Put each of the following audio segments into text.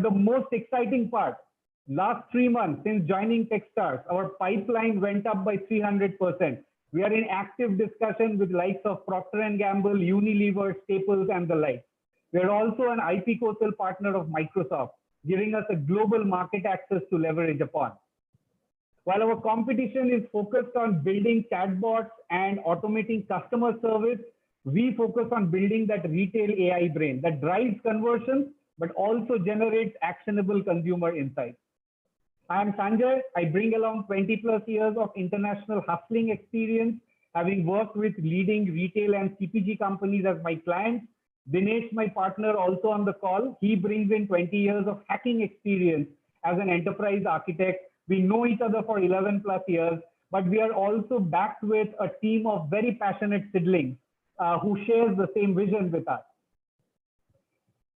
the most exciting part, last 3 months since joining Techstars, our pipeline went up by 300%. We are in active discussion with likes of Procter & Gamble, Unilever, Staples, and the like. We are also an IP co-sale partner of Microsoft, giving us a global market access to leverage upon. While our competition is focused on building chatbots and automating customer service, we focus on building that retail AI brain that drives conversions, but also generates actionable consumer insights. I am Sanjay. I bring along 20+ years of international hustling experience, having worked with leading retail and CPG companies as my clients. Dinesh, my partner, also on the call. He brings in 20 years of hacking experience as an enterprise architect. We know each other for 11+ years, but we are also backed with a team of very passionate siblings who shares the same vision with us.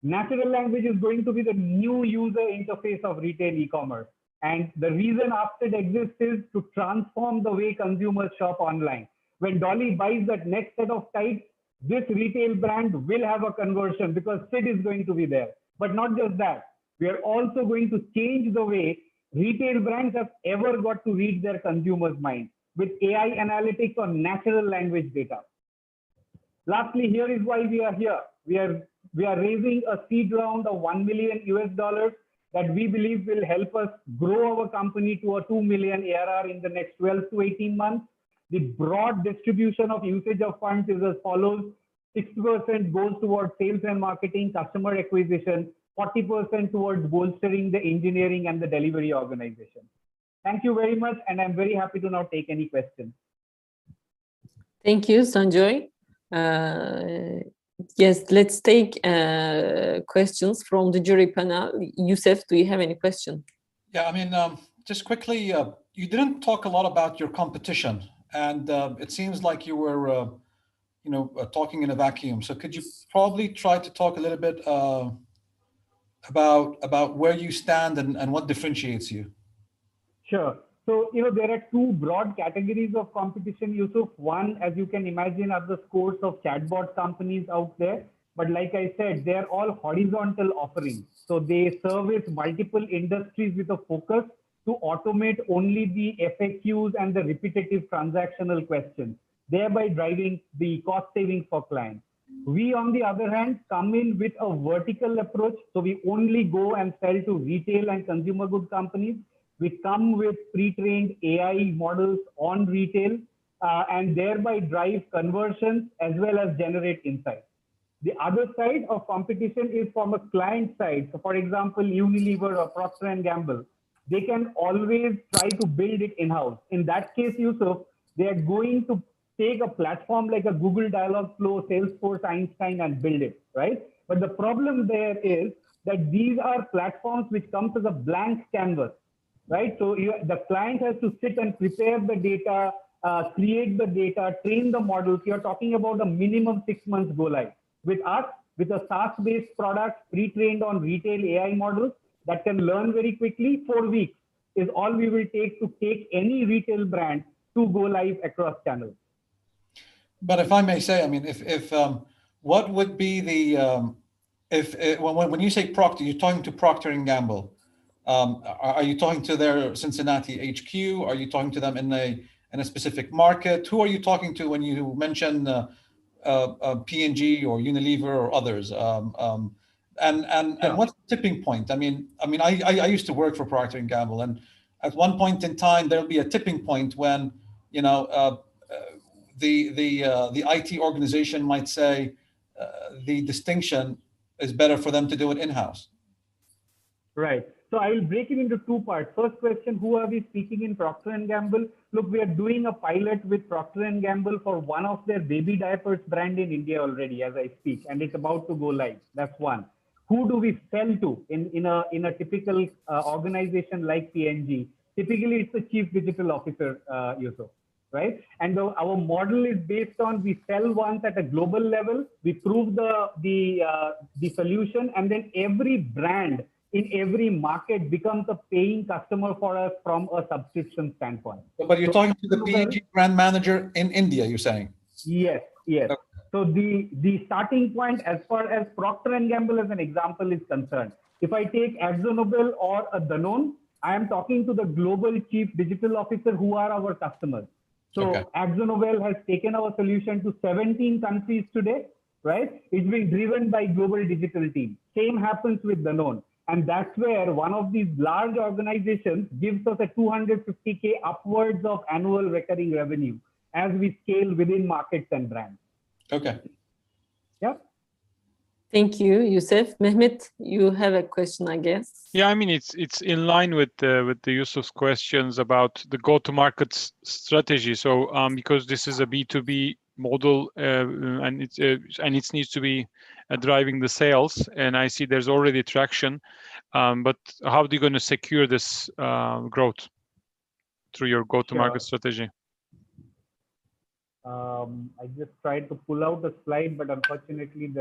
Natural language is going to be the new user interface of retail e-commerce. And the reason After exists is to transform the way consumers shop online. When Dolly buys that next set of tights, this retail brand will have a conversion because Sid is going to be there. But not just that, we are also going to change the way retail brands have ever got to reach their consumers' minds with AI analytics on natural language data. Lastly, here is why we are here. We are raising a seed round of $1 million that we believe will help us grow our company to a 2 million ARR in the next 12 to 18 months. The broad distribution of usage of funds is as follows. 60% goes towards sales and marketing, customer acquisition, 40% towards bolstering the engineering and the delivery organization. Thank you very much, and I'm very happy to now take any questions. Thank you, Sanjay. Yes, let's take questions from the jury panel. Youssef, do you have any question? Yeah, I mean, just quickly, you didn't talk a lot about your competition, and it seems like you were, talking in a vacuum. So could you probably try to talk a little bit about where you stand and what differentiates you? Sure. So, there are two broad categories of competition, Yusuf. One, as you can imagine, are the scores of chatbot companies out there. But like I said, they're all horizontal offerings. So they service multiple industries with a focus to automate only the FAQs and the repetitive transactional questions, thereby driving the cost savings for clients. We, on the other hand, come in with a vertical approach. So we only go and sell to retail and consumer goods companies. We come with pre-trained AI models on retail and thereby drive conversions as well as generate insights. The other side of competition is from a client side. So for example, Unilever or Procter & Gamble, they can always try to build it in-house. In that case, Yusuf, they are going to take a platform like a Google Dialogflow, Salesforce, Einstein and build it, right? But the problem there is that these are platforms which comes as a blank canvas. Right, so the client has to sit and prepare the data, create the data, train the models. You're talking about a minimum 6 months go live. With us, with a SaaS-based product pre-trained on retail AI models that can learn very quickly, 4 weeks is all we will take to take any retail brand to go live across channels. But if I may say, I mean, if what would be the when you say Procter, you're talking to Procter & Gamble. Are you talking to their Cincinnati HQ? Are you talking to them in a specific market? Who are you talking to when you mention P&G or Unilever or others? And what's the tipping point? I mean, I used to work for Procter & Gamble, and at one point in time there'll be a tipping point when the IT organization might say the distinction is better for them to do it in-house. Right. So I will break it into two parts. First question, who are we speaking in Procter & Gamble? Look, we are doing a pilot with Procter & Gamble for one of their baby diapers brand in India already as I speak, and it's about to go live. That's one. Who do we sell to in a typical organization like P&G? Typically, it's the chief digital officer, Yusuf, right? And our model is based on we sell once at a global level, we prove the solution, and then every brand in every market becomes a paying customer for us from a subscription standpoint. But you're talking to the P&G brand manager in India, you're saying? Yes, yes. Okay. So the starting point as far as Procter & Gamble as an example is concerned, If I take AkzoNobel or a Danone, I am talking to the global chief digital officer who are our customers. So Okay. AkzoNobel has taken our solution to 17 countries today, right? It's being driven by global digital teams. Same happens with Danone. And that's where one of these large organizations gives us a 250K upwards of annual recurring revenue as we scale within markets and brands. Okay. Yeah. Thank you, Yusuf. Mehmet, you have a question, I guess. Yeah, I mean, it's in line with the Yusuf's questions about the go-to-market strategy. So because this is a B2B model and it needs to be driving the sales, and I see there's already traction. But how are you going to secure this growth through your go-to-market strategy? I just tried to pull out the slide, but unfortunately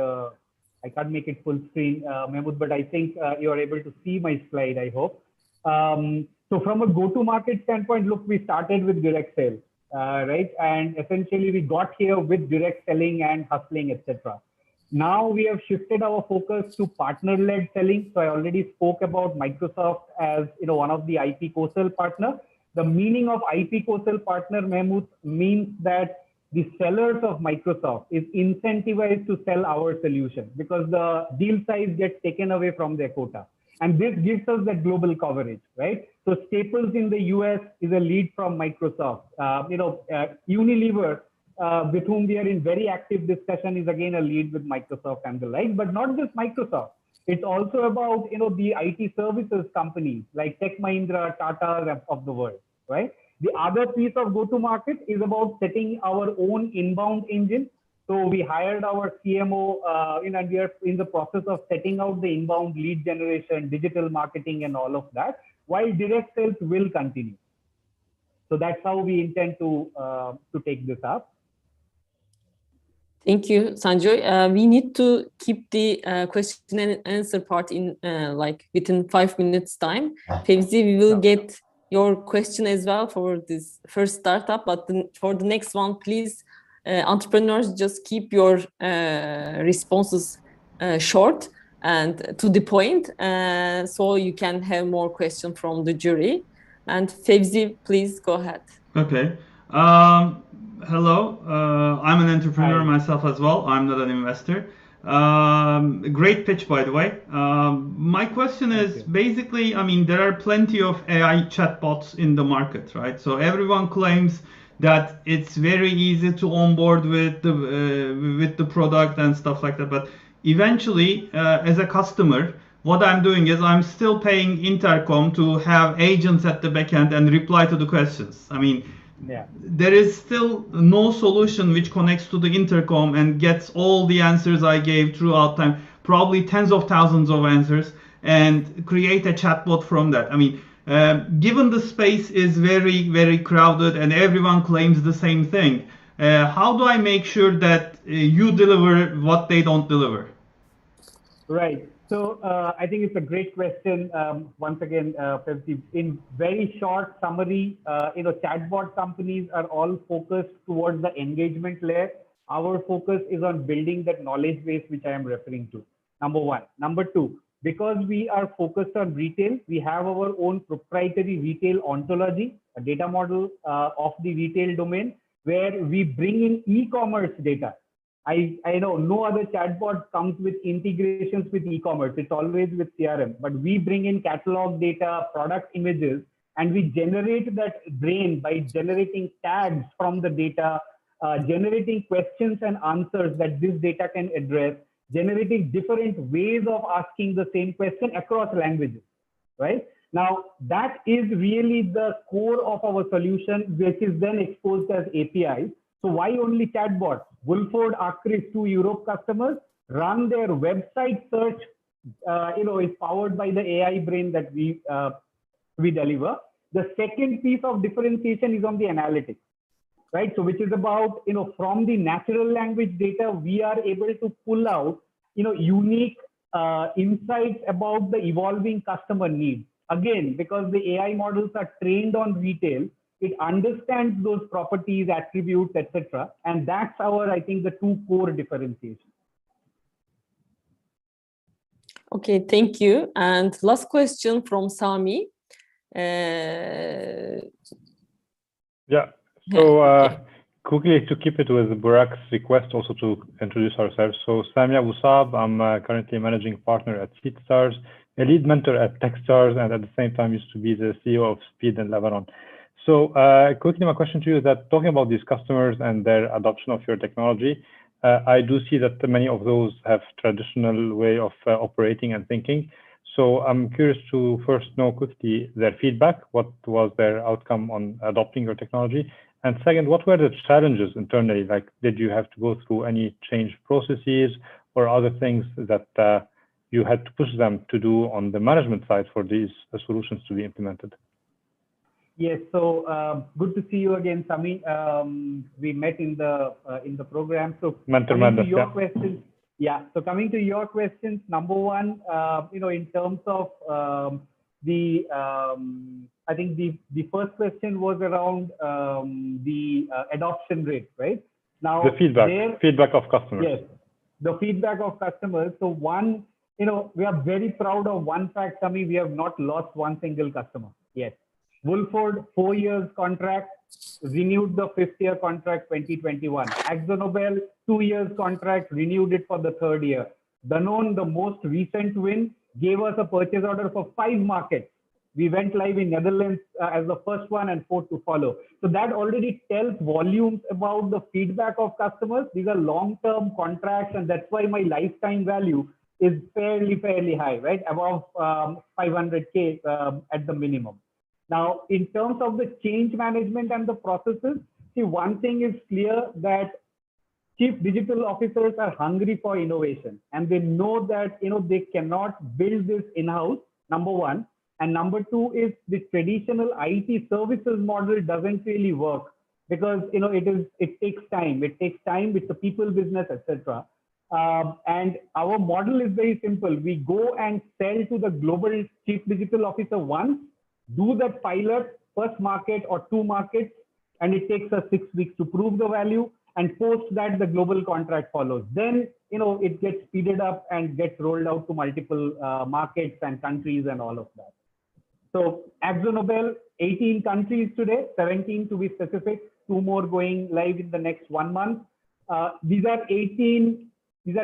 I can't make it full screen, Mahmood, but I think you are able to see my slide, I hope. So from a go-to-market standpoint, look, we started with direct sales, right? And essentially we got here with direct selling and hustling, etc. Now we have shifted our focus to partner-led selling. So I already spoke about Microsoft as one of the IP co-sell partner. The meaning of IP co-sell partner, Mahmood, means that the sellers of Microsoft is incentivized to sell our solution because the deal size gets taken away from their quota. And this gives us that global coverage, right? So Staples in the US is a lead from Microsoft. Unilever, with whom we are in very active discussion, is again a lead with Microsoft and the like, but not just Microsoft. It's also about, the IT services companies like Tech Mahindra, Tata of the world, right? The other piece of go-to-market is about setting our own inbound engine. So we hired our CMO, and we are in the process of setting out the inbound lead generation, digital marketing, and all of that, while direct sales will continue. So that's how we intend to take this up. Thank you, Sanjoy. We need to keep the question and answer part in within 5 minutes time. Fevzi, we will get your question as well for this first startup, but for the next one, please, entrepreneurs, just keep your responses short and to the point, so you can have more questions from the jury. And Fevzi, please go ahead. Okay. Hello. I'm an entrepreneur myself as well. I'm not an investor. Great pitch, by the way. My question is basically, I mean, there are plenty of AI chatbots in the market, right? So everyone claims that it's very easy to onboard with the product and stuff like that. But eventually, as a customer, what I'm doing is I'm still paying Intercom to have agents at the backend and reply to the questions. I mean, there is still no solution which connects to the Intercom and gets all the answers I gave throughout time, probably tens of thousands of answers, and create a chatbot from that. I mean, given the space is very, very crowded and everyone claims the same thing, how do I make sure that you deliver what they don't deliver? Right. So I think it's a great question. Once again, in very short summary, chatbot companies are all focused towards the engagement layer. Our focus is on building that knowledge base, which I am referring to. Number one. Number two, because we are focused on retail, we have our own proprietary retail ontology, a data model of the retail domain, where we bring in e-commerce data. I know no other chatbot comes with integrations with e-commerce. It's always with CRM, but we bring in catalog data, product images, and we generate that brain by generating tags from the data, generating questions and answers that this data can address, generating different ways of asking the same question across languages, right? Now, that is really the core of our solution, which is then exposed as APIs. So why only chatbots? Wolford Acris, 2 Europe customers, run their website search, is powered by the AI brain that we deliver. The second piece of differentiation is on the analytics, right? So which is about, from the natural language data, we are able to pull out, unique insights about the evolving customer needs. Again, because the AI models are trained on retail, it understands those properties, attributes, etc. And that's our, I think, the 2 core differentiations. Okay, thank you. And last question from Sami. Yeah. So quickly to keep it with Burak's request also to introduce ourselves. So Sami Abu Saab, I'm currently managing partner at Techstars, a lead mentor at Techstars, and at the same time used to be the CEO of Speed in Lebanon. So quickly, my question to you is that talking about these customers and their adoption of your technology, I do see that many of those have traditional way of operating and thinking. So I'm curious to first know quickly their feedback. What was their outcome on adopting your technology? And second, what were the challenges internally? Like, did you have to go through any change processes or other things that you had to push them to do on the management side for these solutions to be implemented? Yes, so good to see you again, Sami. We met in the program. So coming to your questions, so coming to your questions, number one, in terms of I think the first question was around the adoption rate, right? Now the feedback of customers. Yes, the feedback of customers. So one, we are very proud of one fact, Sami. We have not lost one single customer yet. Woolford, 4 years contract, renewed the 5th year contract 2021. AkzoNobel, 2 years contract, renewed it for the 3rd year. Danone, the most recent win, gave us a purchase order for 5 markets. We went live in Netherlands as the first one and 4 to follow. So that already tells volumes about the feedback of customers. These are long-term contracts, and that's why my lifetime value is fairly high, right? Above 500K at the minimum. Now, in terms of the change management and the processes, see, one thing is clear that chief digital officers are hungry for innovation, and they know that they cannot build this in-house, number one. And number two is the traditional IT services model doesn't really work because it takes time. It takes time. It's a people business, etc. And our model is very simple. We go and sell to the global chief digital officer once, do that pilot, first market or 2 markets, and it takes us 6 weeks to prove the value. And post that, the global contract follows. Then, it gets speeded up and gets rolled out to multiple markets and countries and all of that. So AkzoNobel, 18 countries today, 17 to be specific, 2 more going live in the next 1 month. These are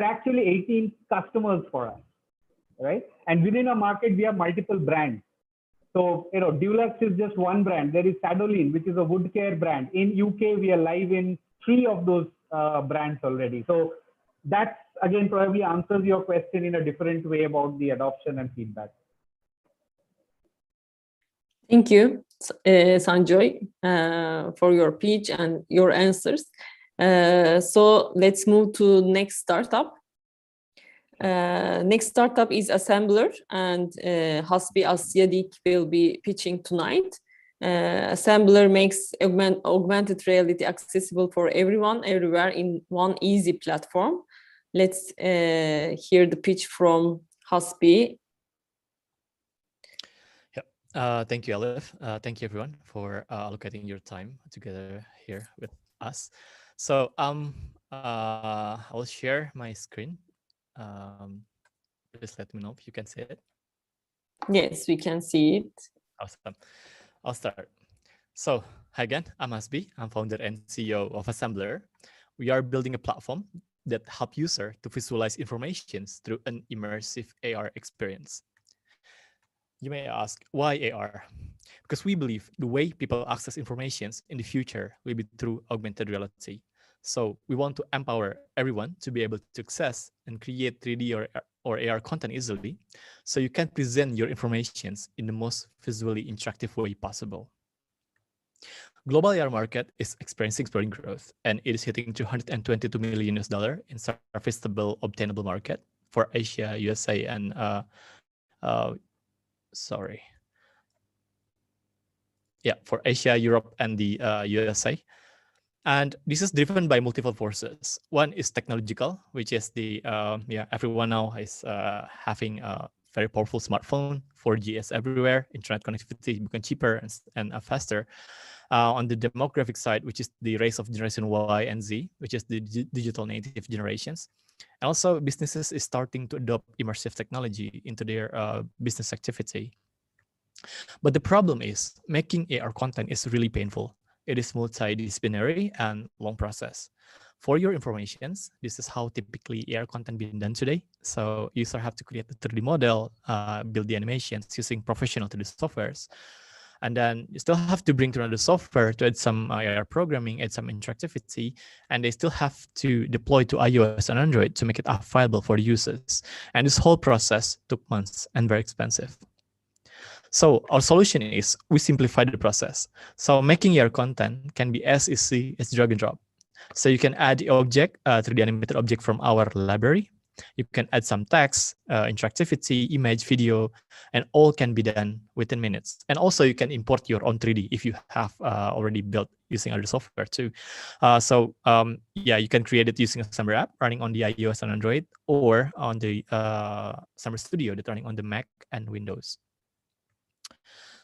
actually 18 customers for us, right? And within a market, we have multiple brands. So, Dulux is just one brand. There is Sadolin, which is a wood care brand. In UK, we are live in 3 of those brands already. So that, again, probably answers your question in a different way about the adoption and feedback. Thank you, Sanjoy, for your pitch and your answers. So let's move to next startup. Next startup is Assembler, and Hasbi Asyadik will be pitching tonight. Assembler makes augmented reality accessible for everyone, everywhere in one easy platform. Let's hear the pitch from Hasbi. Thank you, Alif. Thank you, everyone, for allocating your time together here with us. So I will share my screen. Please let me know if you can see it. Yes, we can see it. Awesome. I'll start. So hi again, I'm Hasbi. I'm founder and CEO of Assembler. We are building a platform that helps users to visualize information through an immersive AR experience. You may ask, why AR? Because we believe the way people access information in the future will be through augmented reality. So we want to empower everyone to be able to access and create 3D or AR content easily, so you can present your information in the most visually interactive way possible. Global AR market is experiencing spurting growth, and it is hitting $222 million in serviceable, obtainable market for Asia, USA, and for Asia, Europe, and the USA. And this is driven by multiple forces. One is technological, which is the everyone now is having a very powerful smartphone. 4G is everywhere. Internet connectivity become cheaper and faster. On the demographic side, which is the race of generation Y and Z, which is the digital native generations. And also, businesses is starting to adopt immersive technology into their business activity. But the problem is making AR content is really painful. It is multidisciplinary and long process. For your informations, this is how typically AR content being done today. So user have to create a 3D model, build the animations using professional 3D softwares. And then you still have to bring to another software to add some AR programming, add some interactivity, and they still have to deploy to iOS and Android to make it available for the users. And this whole process took months and very expensive. So our solution is we simplify the process. So making your content can be as easy as drag and drop. So you can add the object, 3D animated object from our library. You can add some text, interactivity, image, video, and all can be done within minutes. And also you can import your own 3D if you have already built using other software too. Yeah, you can create it using a Summer app running on the iOS and Android, or on the Summer Studio that's running on the Mac and Windows.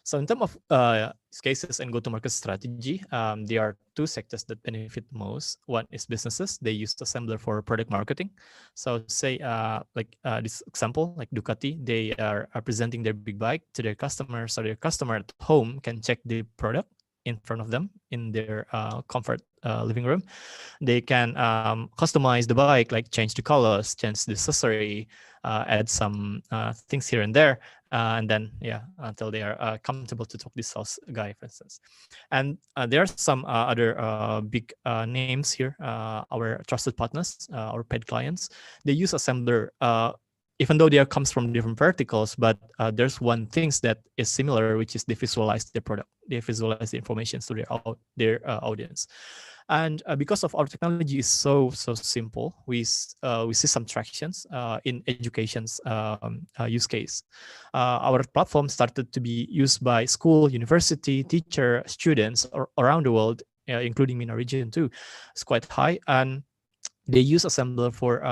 So in terms of use cases and go-to-market strategy, there are two sectors that benefit most. One is businesses. They use Assembler for product marketing. So say this example, like Ducati, they are presenting their big bike to their customers, so their customer at home can check the product in front of them in their comfort living room. They can customize the bike, like change the colors, change the accessory, add some things here and there, and then until they are comfortable to talk to the sales guy, for instance. And there are some other big names here, our trusted partners, our paid clients. They use Assembler, even though they comes from different verticals, but there's one thing that is similar, which is they visualize their product, they visualize the information to their audience. And because of our technology is so simple, we see some tractions in education's use case. Our platform started to be used by school, university, teacher, students around the world, including MENA region too. It's quite high, and they use Assembler for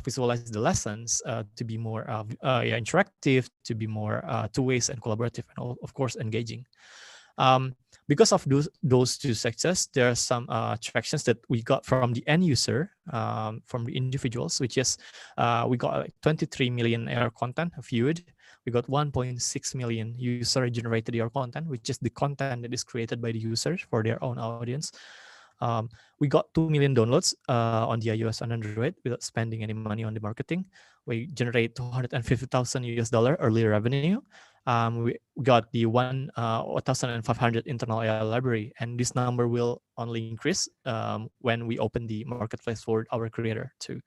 visualize the lessons to be more interactive, to be more two-ways and collaborative, and of course engaging. Because of those two sectors, there are some tractions that we got from the end user, from the individuals, which is we got like 23 million AR content viewed. We got 1.6 million user-generated AR content, which is the content that is created by the users for their own audience. We got 2 million downloads on the iOS and Android without spending any money on the marketing. We generate $250,000 early revenue. We got the 1,500 internal AI library, and this number will only increase when we open the marketplace for our creator too.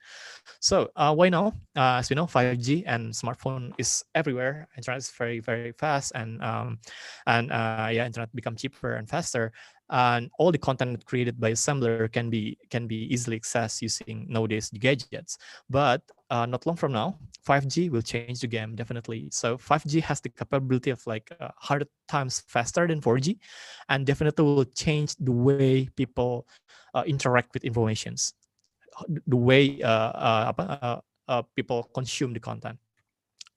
So why now? As we know, 5G and smartphone is everywhere. Internet is very, very fast, and internet become cheaper and faster. And all the content created by Assembler can be easily accessed using nowadays gadgets. But not long from now, 5G will change the game definitely. So 5G has the capability of like 100 times faster than 4G, and definitely will change the way people interact with informations, the way people consume the content.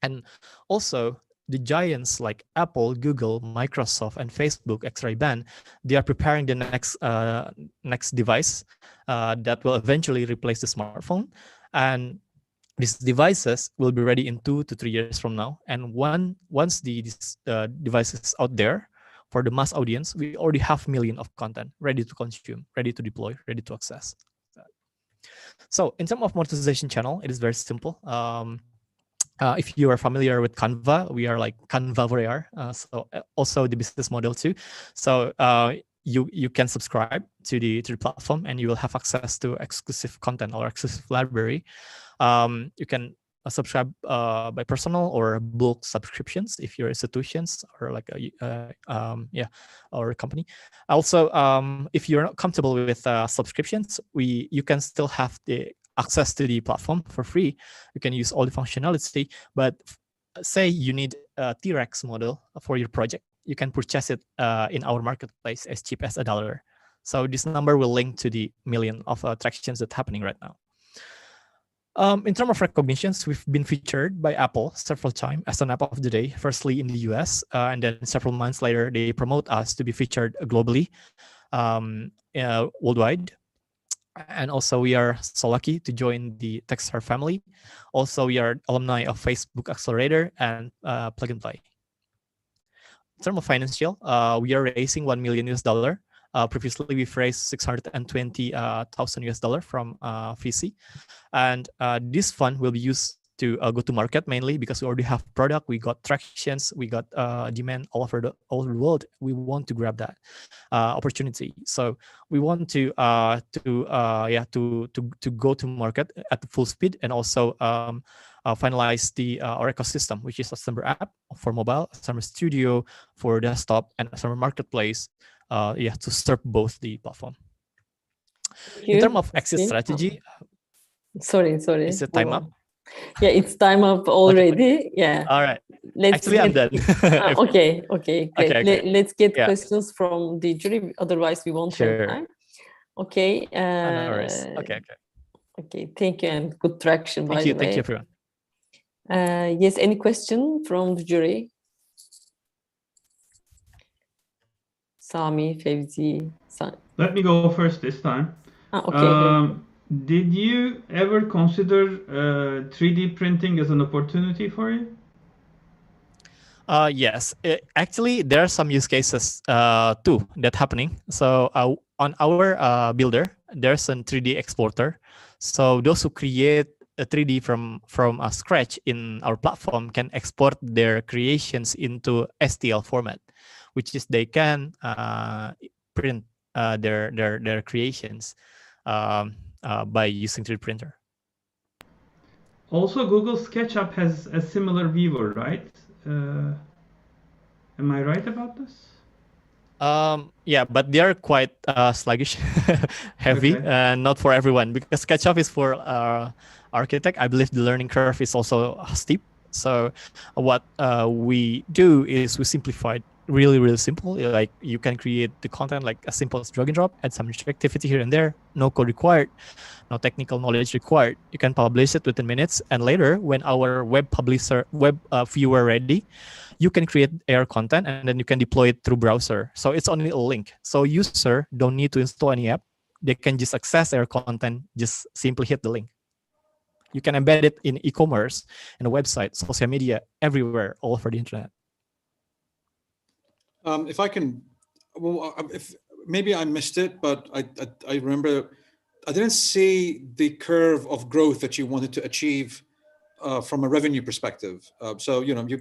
And also, the giants like Apple, Google, Microsoft, and Facebook, X-ray band, they are preparing the next device that will eventually replace the smartphone. And these devices will be ready in 2 to 3 years from now. And once these devices out there for the mass audience, we already have millions of content ready to consume, ready to deploy, ready to access. So in terms of monetization channel, it is very simple. If you are familiar with Canva, we are like Canva for AR. So also the business model too. So you can subscribe to the platform, and you will have access to exclusive content or exclusive library. You can subscribe by personal or bulk subscriptions if you're institutions or like or a company. Also, if you're not comfortable with subscriptions, you can still have the access to the platform for free. You can use all the functionality, but say you need a T-Rex model for your project, you can purchase it in our marketplace as cheap as $1. So this number will link to the million of attractions that's happening right now. In terms of recognitions, we've been featured by Apple several times as an app of the day, firstly in the US, and then several months later, they promote us to be featured globally, worldwide. And also we are so lucky to join the Techstars family. Also, we are alumni of Facebook Accelerator and Plug and Play. In terms of financial, we are raising $1 million US. Previously, we've raised 620,000 US dollar from VC, and this fund will be used to go to market mainly because we already have product, we got tractions, we got demand all over the world. We want to grab that opportunity, so we want to go to market at full speed, and also finalize our ecosystem, which is a Assemblr app for mobile, Assemblr Studio for desktop, and Assemblr Marketplace. To serve both the platform. In terms of exit strategy. Sorry. Is it time up? Yeah, it's time up already. Okay. Yeah. All right. Let's Actually, I'm done. Okay, great. Okay. Let's get questions from the jury. Otherwise, we won't have time. Okay. No worries. Okay. Okay. Thank you, and good traction. Thank you. Thank you, everyone. Yes. Any question from the jury? Sami, Fevzi. Let me go first this time. Okay. Did you ever consider 3D printing as an opportunity for you? Yes, actually, there are some use cases too that happening. So on our builder, there's a 3D exporter. So those who create a 3D from scratch in our platform can export their creations into STL format, which is they can print their creations by using 3D printer. Also, Google SketchUp has a similar viewer, right? Am I right about this? Yeah, but they are quite sluggish, heavy, and not for everyone, because SketchUp is for architect. I believe the learning curve is also steep. So what we do is we simplified really simple. Like you can create the content like as simple as drag and drop, add some interactivity here and there, no code required, no technical knowledge required. You can publish it within minutes, and later when our web viewer ready, you can create AR content and then you can deploy it through browser. So it's only a link. So user don't need to install any app. They can just access AR content, just simply hit the link. You can embed it in e-commerce, in a website, social media, everywhere, all over the internet. If I can, well, if maybe I missed it, but I remember I didn't see the curve of growth that you wanted to achieve from a revenue perspective. So you're going to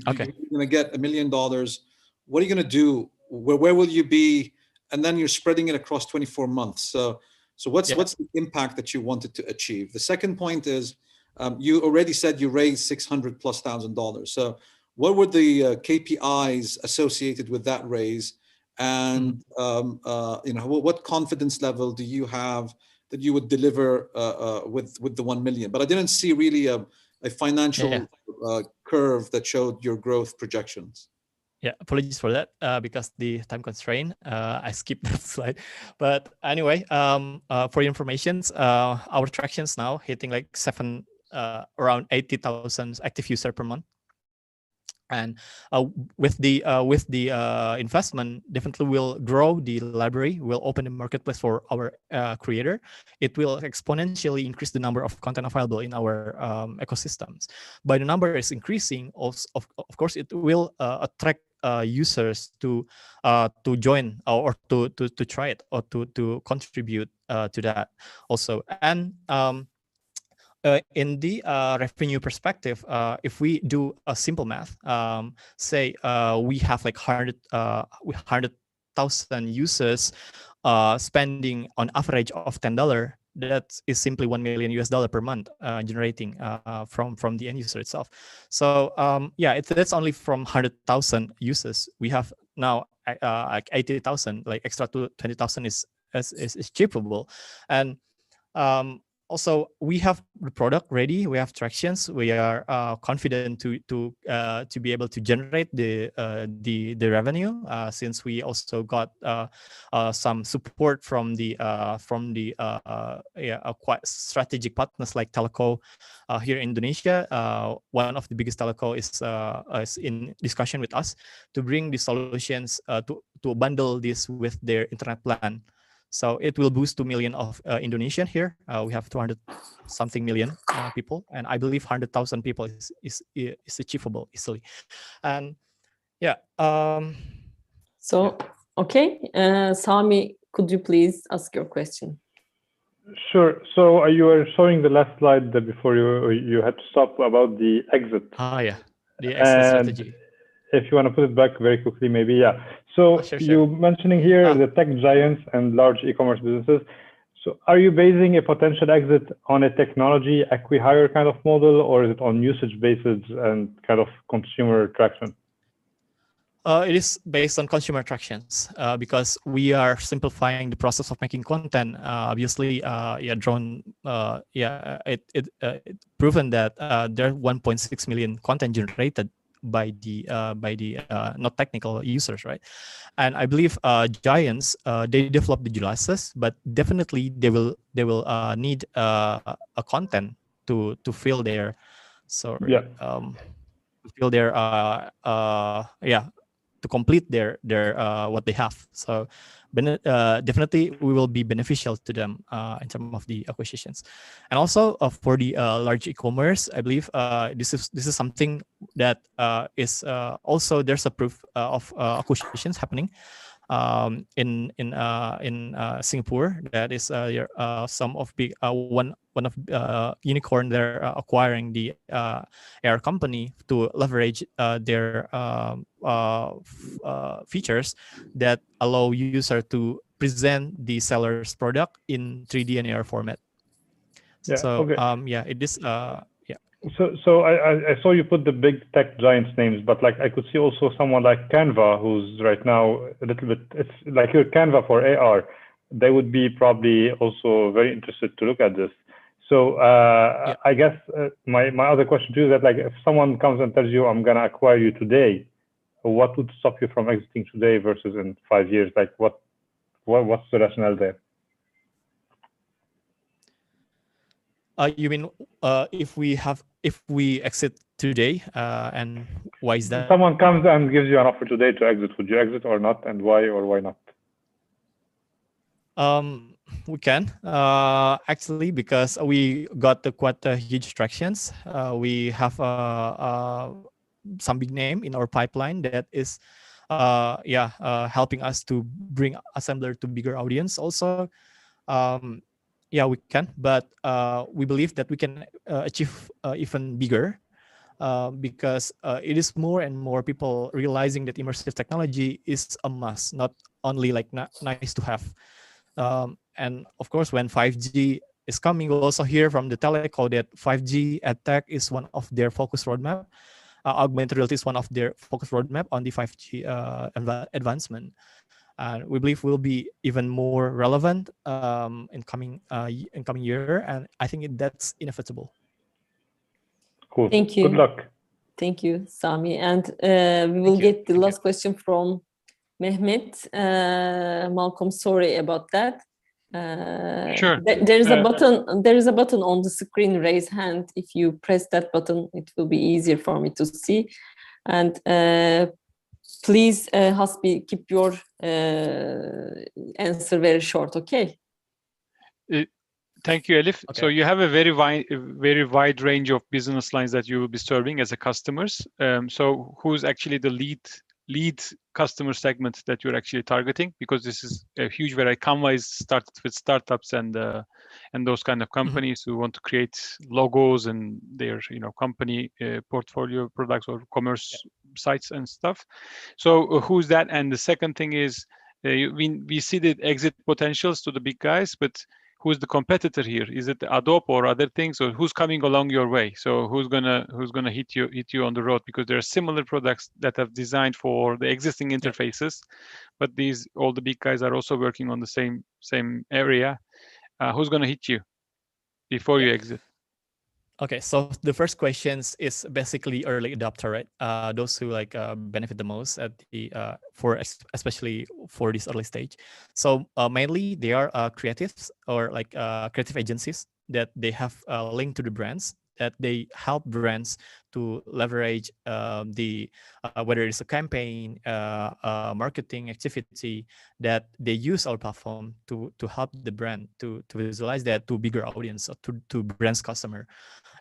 get $1 million. What are you going to do? Where will you be? And then you're spreading it across 24 months. So what's the impact that you wanted to achieve? The second point is you already said you raised $600,000+. So what were the KPIs associated with that raise? And what confidence level do you have that you would deliver with the 1 million? But I didn't see really a financial curve that showed your growth projections. Yeah, apologies for that because the time constraint, I skipped that slide. But anyway, for your information, our tractions now hitting like around 80,000 active user per month. And with the investment, definitely will grow the library, will open the marketplace for our creator. It will exponentially increase the number of content available in our ecosystems. By the number is increasing, of course, it will attract users to join or to try it or to contribute to that also. And in the revenue perspective, if we do a simple math, say we have like 100,000 users spending on average of $10, that is simply $1 million per month generating from the end user itself. So that's only from 100,000 users. We have now like 80,000, like extra to 20,000 is achievable. And also, we have the product ready. We have tractions. We are confident to be able to generate the revenue since we also got some support from the quite strategic partners like Telco here in Indonesia. One of the biggest telco is in discussion with us to bring the solutions to bundle this with their internet plan. So it will boost 2 million of Indonesian here. We have 200 something million people, and I believe 100,000 people is achievable easily. And yeah. So okay, Sami, could you please ask your question? Sure. So you were showing the last slide before you had to stop about the exit. Yeah, the exit strategy. If you want to put it back very quickly, maybe, yeah. So Sure. you mentioning here the tech giants and large e-commerce businesses. So are you basing a potential exit on a technology acqui-hire kind of model, or is it on usage basis and kind of consumer traction? It is based on consumer attractions because we are simplifying the process of making content. Obviously, it proven that there are 1.6 million content generated by the not technical users, right? And I believe giants they develop the glasses, but definitely they will need a content to fill their to complete their what they have. So definitely we will be beneficial to them in terms of the acquisitions. And also for the large e-commerce, I believe this is something that is also there's a proof of acquisitions happening in Singapore. That is some of big one of unicorn they're acquiring the AR company to leverage their features that allow user to present the seller's product in 3D and AR format. Yeah, so okay. It is So I saw you put the big tech giants names, but like I could see also someone like Canva, who's right now a little bit, it's like your Canva for AR. They would be probably also very interested to look at this. So I guess my other question too is that like if someone comes and tells you I'm gonna acquire you today, what would stop you from exiting today versus in 5 years? Like what's the rationale there? You mean if we exit today, and why is that? Someone comes and gives you an offer today to exit. Would you exit or not, and why or why not? We can actually, because we got quite huge tractions. We have some big name in our pipeline that is helping us to bring Assembler to bigger audience also. Yeah, we can, but we believe that we can achieve even bigger because it is more and more people realizing that immersive technology is a must, not only like nice to have. And of course, when 5G is coming, we also hear from the teleco that 5G attack is one of their focus roadmap. Augmented reality is one of their focus roadmap on the 5G advancement. And we believe will be even more relevant in coming year, and I think that's inevitable. Cool. Thank you. Good luck. Thank you, Sami. And we will get the last question from Mehmet. Malcolm, sorry about that. Sure. There is a button. There is a button on the screen. Raise hand. If you press that button, it will be easier for me to see. And please, Hasbi, keep your answer very short. Okay. Thank you, Elif. Okay. So you have a very wide range of business lines that you will be serving as a customers. So who's actually the lead customer segment that you're actually targeting? Because this is a huge variety. Canva is started with startups and those kind of companies who want to create logos and their company portfolio products or commerce sites and stuff. So who's that? And the second thing is we see the exit potentials to the big guys, but who's the competitor here? Is it Adobe or other things, or who's coming along your way? So who's gonna hit you on the road? Because there are similar products that have designed for the existing interfaces, but all the big guys are also working on the same area. Who's gonna hit you before you exit? Okay, so the first questions is basically early adopter, right? Those who like benefit the most at the especially for this early stage. So mainly they are creatives or like creative agencies that they have a link to the brands that they help brands to leverage whether it's a campaign, marketing activity, that they use our platform to help the brand to visualize that to bigger audience, or to brands customer.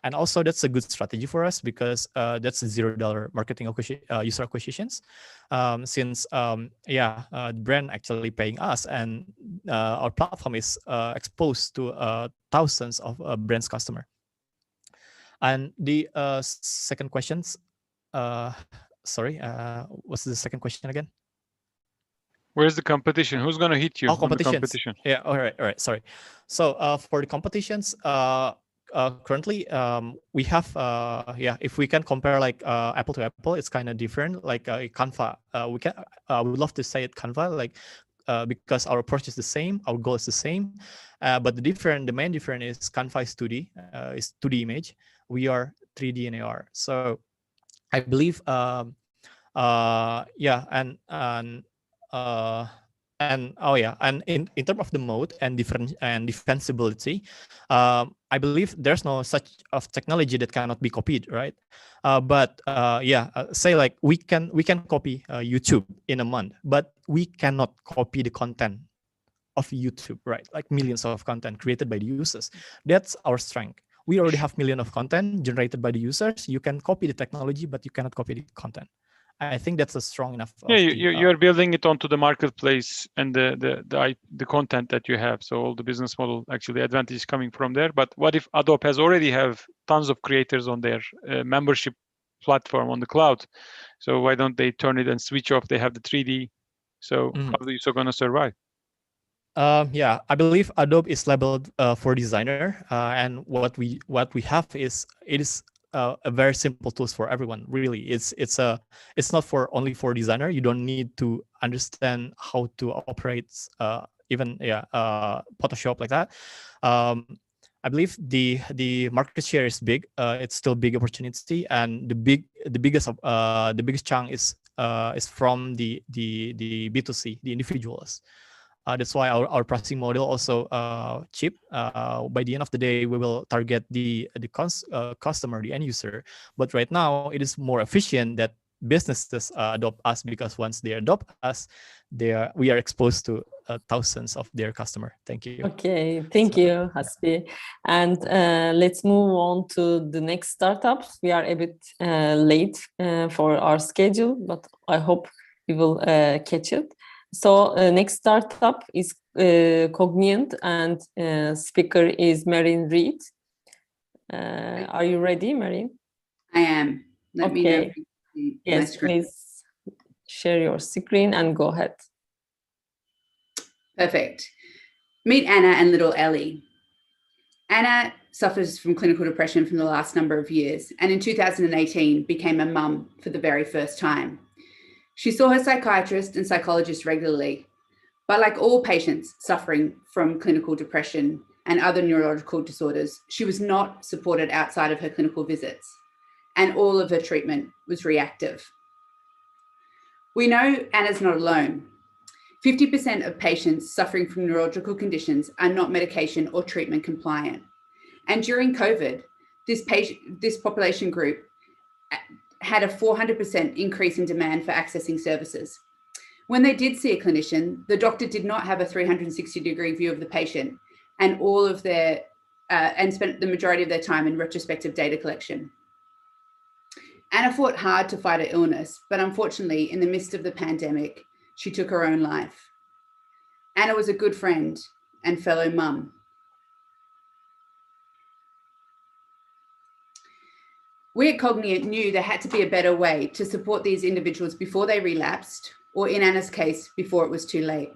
And also that's a good strategy for us because that's $0 marketing user acquisitions, since the brand actually paying us, and our platform is exposed to thousands of brands customer. And the second questions, sorry, what's the second question again? Where's the competition? Who's going to hit you? Oh, competitions. Competition? Yeah, all right, sorry. So for the competitions, currently we have if we can compare like apple to apple, it's kind of different. Like Canva, we would love to say it Canva, like because our approach is the same, our goal is the same, but the main difference is Canva is 2D, is 2D image. We are 3D and AR. So I believe and in terms of the mode and defensibility, I believe there's no such of technology that cannot be copied, right? Say like we can copy YouTube in a month, but we cannot copy the content of YouTube, right? Like millions of content created by the users. That's our strength. We already have millions of content generated by the users. You can copy the technology, but you cannot copy the content. I think that's a strong enough. Yeah, you're building it onto the marketplace and the content that you have. So all the business model actually advantage is coming from there. But what if Adobe has already have tons of creators on their membership platform on the cloud? So why don't they turn it and switch off? They have the 3D. So how are you so going to survive? I believe Adobe is labeled for designer, and what we have is a very simple tools for everyone. Really, it's not only for designer. You don't need to understand how to operate even Photoshop like that. I believe the market share is big. It's still big opportunity, and the biggest chunk is from the B2C, the individuals. That's why our pricing model also cheap. By the end of the day, we will target the customer, the end user. But right now, it is more efficient that businesses adopt us, because once they adopt us, we are exposed to thousands of their customer. Thank you. Okay, thank you, Hasbi. And let's move on to the next startup. We are a bit late for our schedule, but I hope we will catch it. So next startup is Cognient, and speaker is Marine Reed. Are you ready, Marine? I am. Let me know. Yes, please share your screen and go ahead. Perfect. Meet Anna and little Ellie. Anna suffers from clinical depression from the last number of years, and in 2018 became a mum for the very first time. She saw her psychiatrist and psychologist regularly, but like all patients suffering from clinical depression and other neurological disorders, she was not supported outside of her clinical visits, and all of her treatment was reactive. We know Anna's not alone. 50% of patients suffering from neurological conditions are not medication or treatment compliant. And during COVID, this population group had a 400% increase in demand for accessing services. When they did see a clinician, the doctor did not have a 360-degree view of the patient and spent the majority of their time in retrospective data collection. Anna fought hard to fight her illness, but unfortunately, in the midst of the pandemic, she took her own life. Anna was a good friend and fellow mum. We at Cognient knew there had to be a better way to support these individuals before they relapsed, or in Anna's case, before it was too late.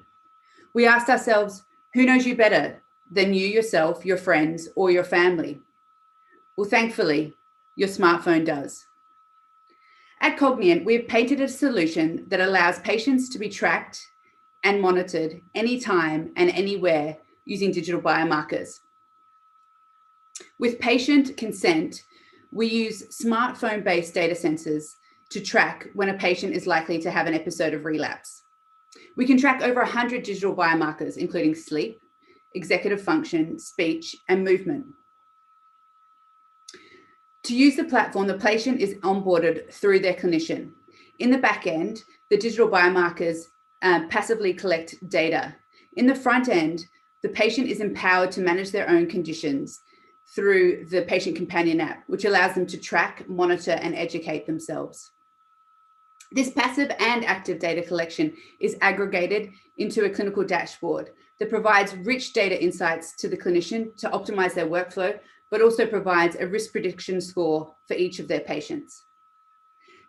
We asked ourselves, who knows you better than you yourself, your friends, or your family? Well, thankfully, your smartphone does. At Cognient, we've painted a solution that allows patients to be tracked and monitored anytime and anywhere using digital biomarkers. With patient consent, we use smartphone-based data sensors to track when a patient is likely to have an episode of relapse. We can track over 100 digital biomarkers, including sleep, executive function, speech, and movement. To use the platform, the patient is onboarded through their clinician. In the back end, the digital biomarkers passively collect data. In the front end, the patient is empowered to manage their own conditions through the patient companion app, which allows them to track, monitor, and educate themselves. This passive and active data collection is aggregated into a clinical dashboard that provides rich data insights to the clinician to optimize their workflow, but also provides a risk prediction score for each of their patients.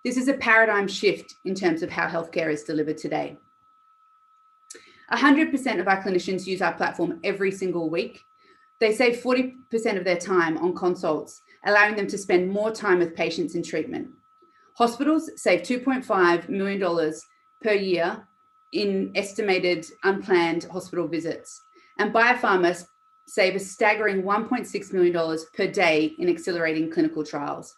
This is a paradigm shift in terms of how healthcare is delivered today. 100% of our clinicians use our platform every single week. They save 40% of their time on consults, allowing them to spend more time with patients in treatment. Hospitals save $2.5 million per year in estimated unplanned hospital visits, and biopharma save a staggering $1.6 million per day in accelerating clinical trials.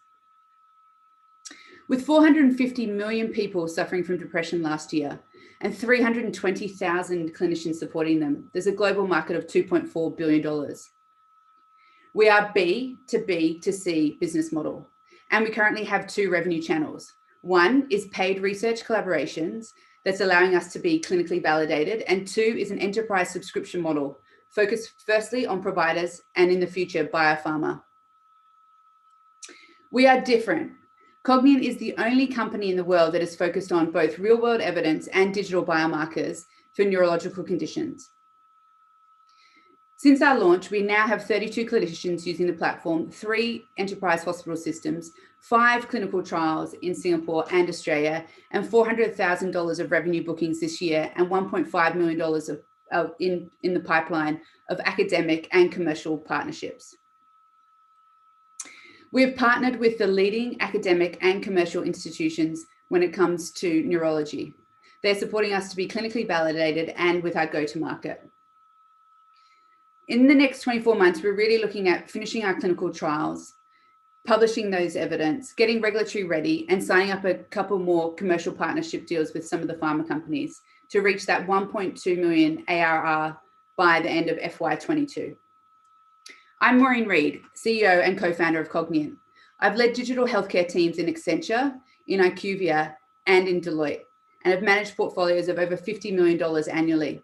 With 450 million people suffering from depression last year and 320,000 clinicians supporting them, there's a global market of $2.4 billion. We are B to B to C business model, and we currently have 2 revenue channels. One is paid research collaborations that's allowing us to be clinically validated, and 2 is an enterprise subscription model focused firstly on providers and in the future biopharma. We are different. Cogniant is the only company in the world that is focused on both real-world evidence and digital biomarkers for neurological conditions. Since our launch, we now have 32 clinicians using the platform, 3 enterprise hospital systems, 5 clinical trials in Singapore and Australia, and $400,000 of revenue bookings this year, and $1.5 million in the pipeline of academic and commercial partnerships. We have partnered with the leading academic and commercial institutions when it comes to neurology. They're supporting us to be clinically validated and with our go-to-market. In the next 24 months, we're really looking at finishing our clinical trials, publishing those evidence, getting regulatory ready, and signing up a couple more commercial partnership deals with some of the pharma companies to reach that 1.2 million ARR by the end of FY22. I'm Maureen Reid, CEO and co-founder of Cogniant. I've led digital healthcare teams in Accenture, in IQVIA, and in Deloitte, and have managed portfolios of over $50 million annually.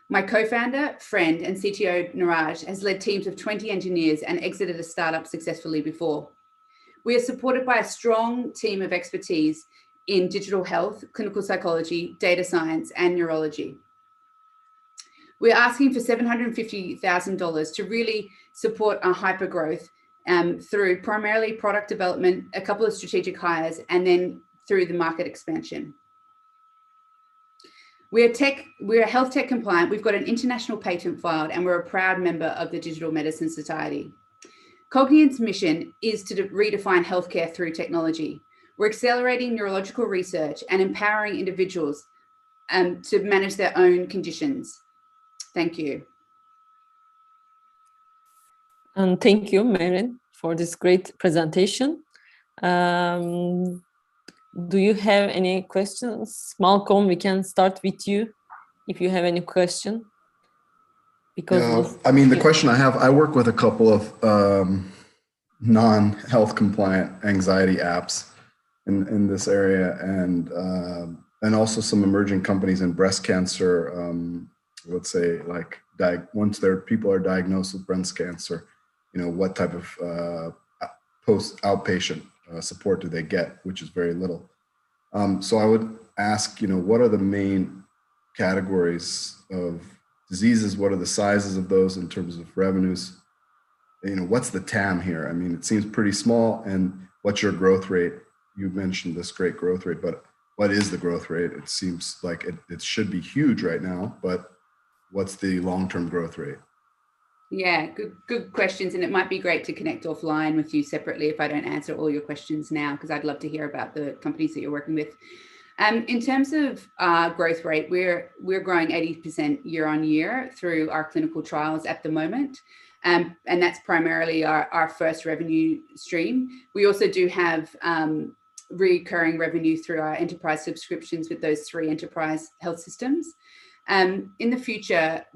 My co-founder, friend, and CTO, Niraj, has led teams of 20 engineers and exited a startup successfully before. We are supported by a strong team of expertise in digital health, clinical psychology, data science, and neurology. We're asking for $750,000 to really support our hypergrowth through primarily product development, a couple of strategic hires, and then through the market expansion. We're health tech compliant. We've got an international patent filed, and we're a proud member of the Digital Medicine Society. Cogniant's mission is to redefine healthcare through technology. We're accelerating neurological research and empowering individuals to manage their own conditions. Thank you. And thank you, Marin, for this great presentation. Do you have any questions? Malcolm, we can start with you if you have any question. Because I mean, the question I have, I work with a couple of non-health compliant anxiety apps in this area, and also some emerging companies in breast cancer. Let's say, like, once people are diagnosed with breast cancer, what type of post-outpatient support do they get, which is very little. So I would ask, what are the main categories of diseases? What are the sizes of those in terms of revenues? What's the TAM here? I mean, it seems pretty small. And what's your growth rate? You mentioned this great growth rate, but what is the growth rate? It seems like it should be huge right now, but what's the long-term growth rate? Yeah, good questions. And it might be great to connect offline with you separately if I don't answer all your questions now, because I'd love to hear about the companies that you're working with. In terms of growth rate, we're growing 80% year on year through our clinical trials at the moment. And that's primarily our first revenue stream. We also do have recurring revenue through our enterprise subscriptions with those 3 enterprise health systems. In the future,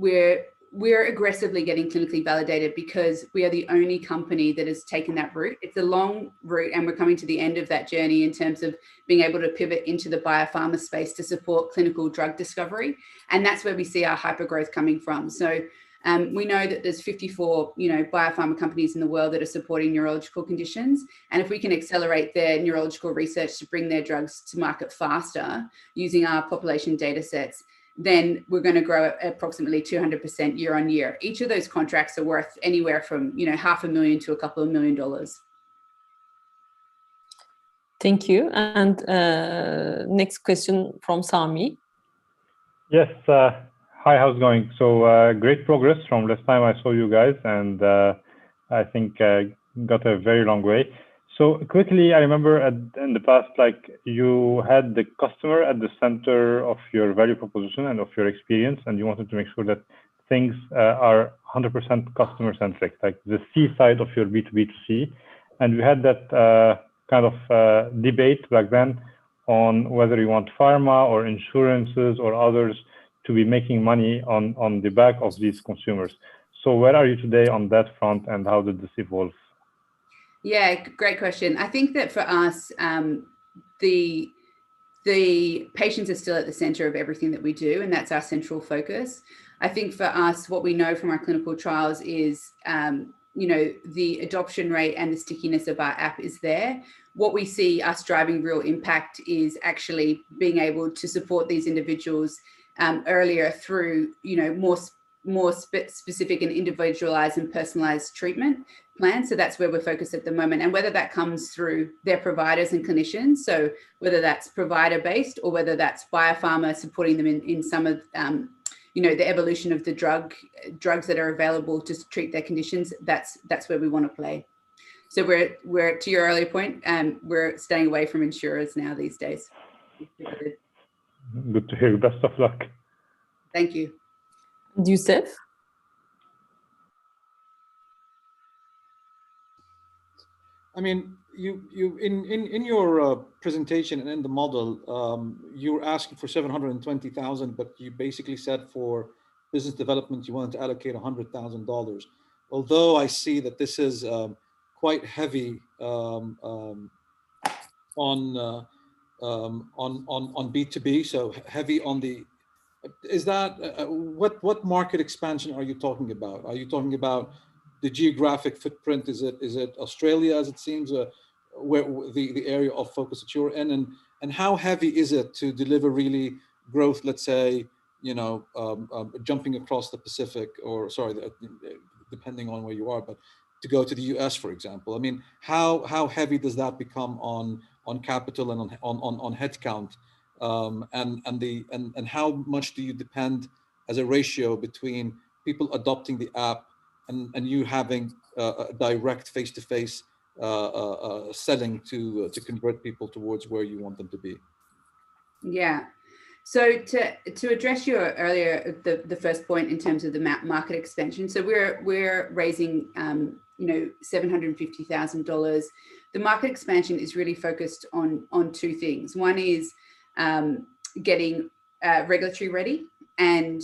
we're aggressively getting clinically validated because we are the only company that has taken that route. It's a long route, and we're coming to the end of that journey in terms of being able to pivot into the biopharma space to support clinical drug discovery. And that's where we see our hypergrowth coming from. So we know that there's 54, biopharma companies in the world that are supporting neurological conditions. And if we can accelerate their neurological research to bring their drugs to market faster using our population data sets, then we're going to grow at approximately 200% year on year. Each of those contracts are worth anywhere from, $500,000 to a couple of $1 million. Thank you. And next question from Sami. Yes. Hi, how's it going? So great progress from last time I saw you guys, and I think got a very long way. So quickly, I remember in the past, like you had the customer at the center of your value proposition and of your experience, and you wanted to make sure that things are 100% customer centric, like the C side of your B2B2C. And we had that kind of debate back then on whether you want pharma or insurances or others to be making money on the back of these consumers. So where are you today on that front, and how did this evolve? Yeah, great question. I think that for us, the patients are still at the center of everything that we do, and that's our central focus. I think for us, what we know from our clinical trials is, the adoption rate and the stickiness of our app is there. What we see us driving real impact is actually being able to support these individuals earlier through, more specific and individualized and personalized treatment plans. So that's where we're focused at the moment. And whether that comes through their providers and clinicians, so whether that's provider based or whether that's biopharma supporting them in some of, the evolution of the drugs that are available to treat their conditions, that's where we want to play. So we're to your earlier point, we're staying away from insurers now these days. Good to hear. Best of luck. Thank you. Youssef? I mean, you in your presentation and in the model, you were asking for 720,000, but you basically said for business development you wanted to allocate $100,000. Although I see that this is quite heavy on B2B, so heavy on the. Is that what market expansion are you talking about? Are you talking about the geographic footprint? Is it Australia, as it seems, where the area of focus that you're in, and how heavy is it to deliver really growth? Let's say, jumping across the Pacific, or depending on where you are, but to go to the US, for example. I mean, how heavy does that become on capital and on headcount? And how much do you depend as a ratio between people adopting the app and you having a direct face-to-face selling to convert people towards where you want them to be? Yeah. So to address your earlier the first point in terms of the market expansion, so we're raising $750,000. The market expansion is really focused on two things. One is getting regulatory ready, and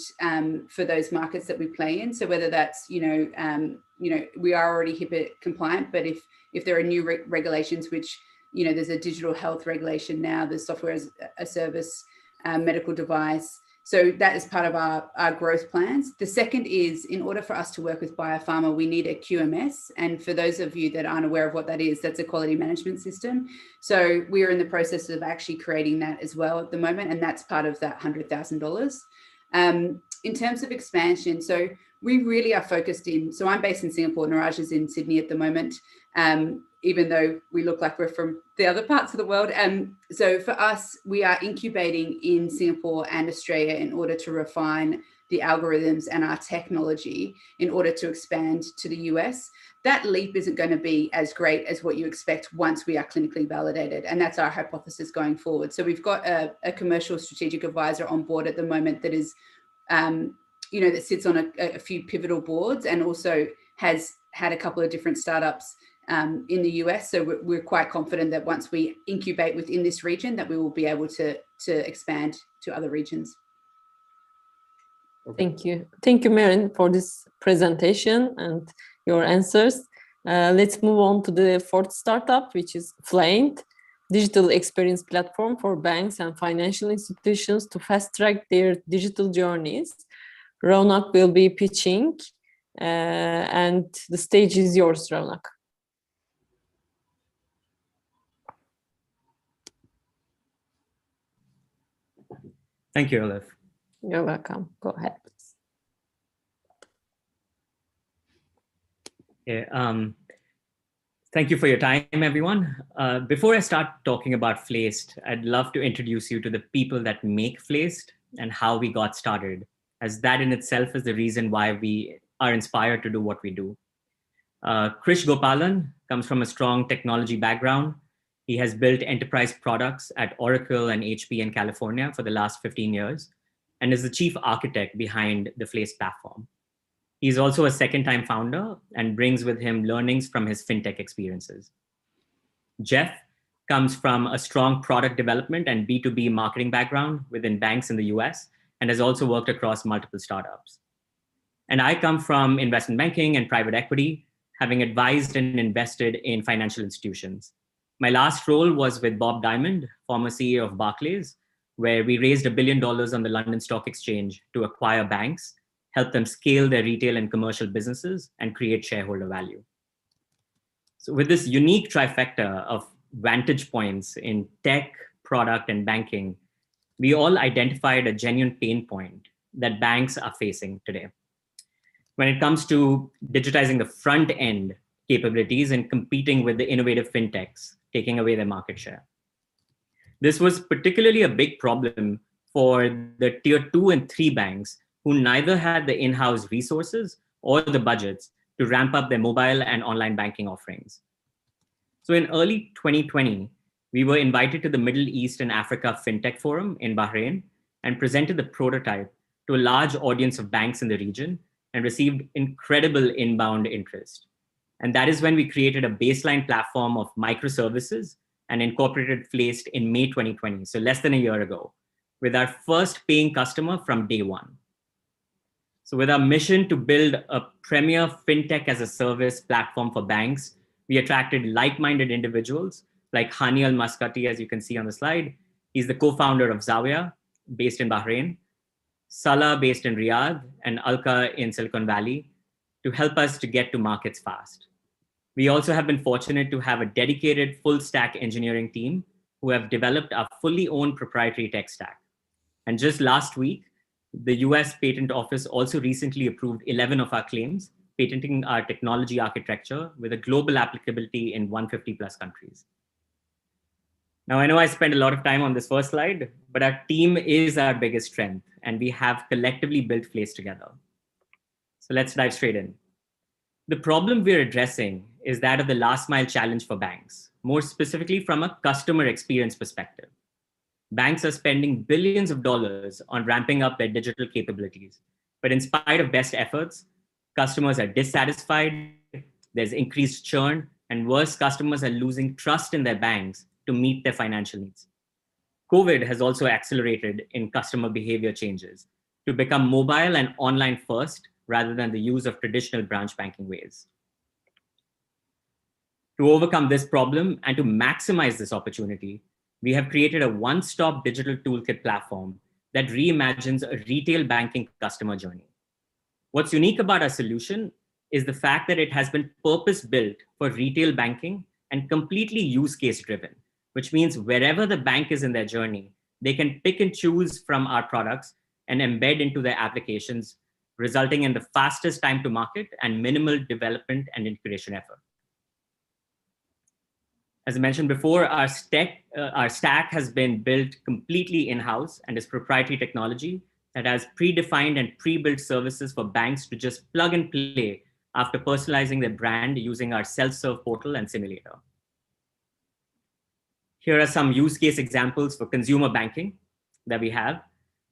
for those markets that we play in. So whether that's we are already HIPAA compliant, but if there are new regulations, which there's a digital health regulation now, there's software as a service, medical device. So that is part of our growth plans. The second is, in order for us to work with biopharma, we need a QMS. And for those of you that aren't aware of what that is, that's a quality management system. So we are in the process of actually creating that as well at the moment. And that's part of that $100,000. In terms of expansion, so we really are focused so I'm based in Singapore, Niraj is in Sydney at the moment, even though we look like we're from the other parts of the world. So for us, we are incubating in Singapore and Australia in order to refine the algorithms and our technology in order to expand to the US. That leap isn't going to be as great as what you expect once we are clinically validated. And that's our hypothesis going forward. So we've got a commercial strategic advisor on board at the moment that is, that sits on a few pivotal boards and also has had a couple of different startups in the US. So we're quite confident that once we incubate within this region, that we will be able to expand to other regions. Okay. Thank you, Marin, for this presentation and your answers. Let's move on to the fourth startup, which is Flaint, digital experience platform for banks and financial institutions to fast-track their digital journeys. Ronak will be pitching, and the stage is yours, Ronak. Thank you, Olive. You're welcome. Go ahead, please. Yeah, thank you for your time, everyone. Before I start talking about Flaced, I'd love to introduce you to the people that make Flaced and how we got started, as that in itself is the reason why we are inspired to do what we do. Krish Gopalan comes from a strong technology background. He has built enterprise products at Oracle and HP in California for the last 15 years and is the chief architect behind the Flaced platform. He's also a second-time founder and brings with him learnings from his fintech experiences. Jeff comes from a strong product development and B2B marketing background within banks in the US and has also worked across multiple startups. And I come from investment banking and private equity, having advised and invested in financial institutions. My last role was with Bob Diamond, former CEO of Barclays, where we raised $1 billion on the London Stock Exchange to acquire banks, help them scale their retail and commercial businesses, and create shareholder value. So with this unique trifecta of vantage points in tech, product, and banking, we all identified a genuine pain point that banks are facing today when it comes to digitizing the front end capabilities and competing with the innovative fintechs, taking away their market share. This was particularly a big problem for the tier 2 and 3 banks who neither had the in-house resources or the budgets to ramp up their mobile and online banking offerings. So in early 2020, we were invited to the Middle East and Africa FinTech Forum in Bahrain and presented the prototype to a large audience of banks in the region and received incredible inbound interest. And that is when we created a baseline platform of microservices and incorporated Flaced in May 2020, so less than a year ago, with our first paying customer from day one. So with our mission to build a premier fintech as a service platform for banks, we attracted like-minded individuals like Hani Al-Maskati, as you can see on the slide. He's the co-founder of Zawiya, based in Bahrain, Salah, based in Riyadh, and Alka in Silicon Valley, to help us to get to markets fast. We also have been fortunate to have a dedicated full stack engineering team who have developed our fully owned proprietary tech stack. And just last week, the US Patent Office also recently approved 11 of our claims, patenting our technology architecture with a global applicability in 150 plus countries. Now, I know I spent a lot of time on this first slide, but our team is our biggest strength, and we have collectively built Flaced together. So let's dive straight in. The problem we're addressing is that of the last mile challenge for banks, more specifically from a customer experience perspective. Banks are spending billions of dollars on ramping up their digital capabilities, but in spite of best efforts, customers are dissatisfied, there's increased churn, and worse, customers are losing trust in their banks to meet their financial needs. COVID has also accelerated in customer behavior changes to become mobile and online first rather than the use of traditional branch banking ways. To overcome this problem and to maximize this opportunity, we have created a one-stop digital toolkit platform that reimagines a retail banking customer journey. What's unique about our solution is the fact that it has been purpose-built for retail banking and completely use case driven, which means wherever the bank is in their journey, they can pick and choose from our products and embed into their applications, resulting in the fastest time to market and minimal development and integration effort. As I mentioned before, our stack has been built completely in-house and is proprietary technology that has predefined and pre-built services for banks to just plug and play after personalizing their brand using our self-serve portal and simulator. Here are some use case examples for consumer banking that we have.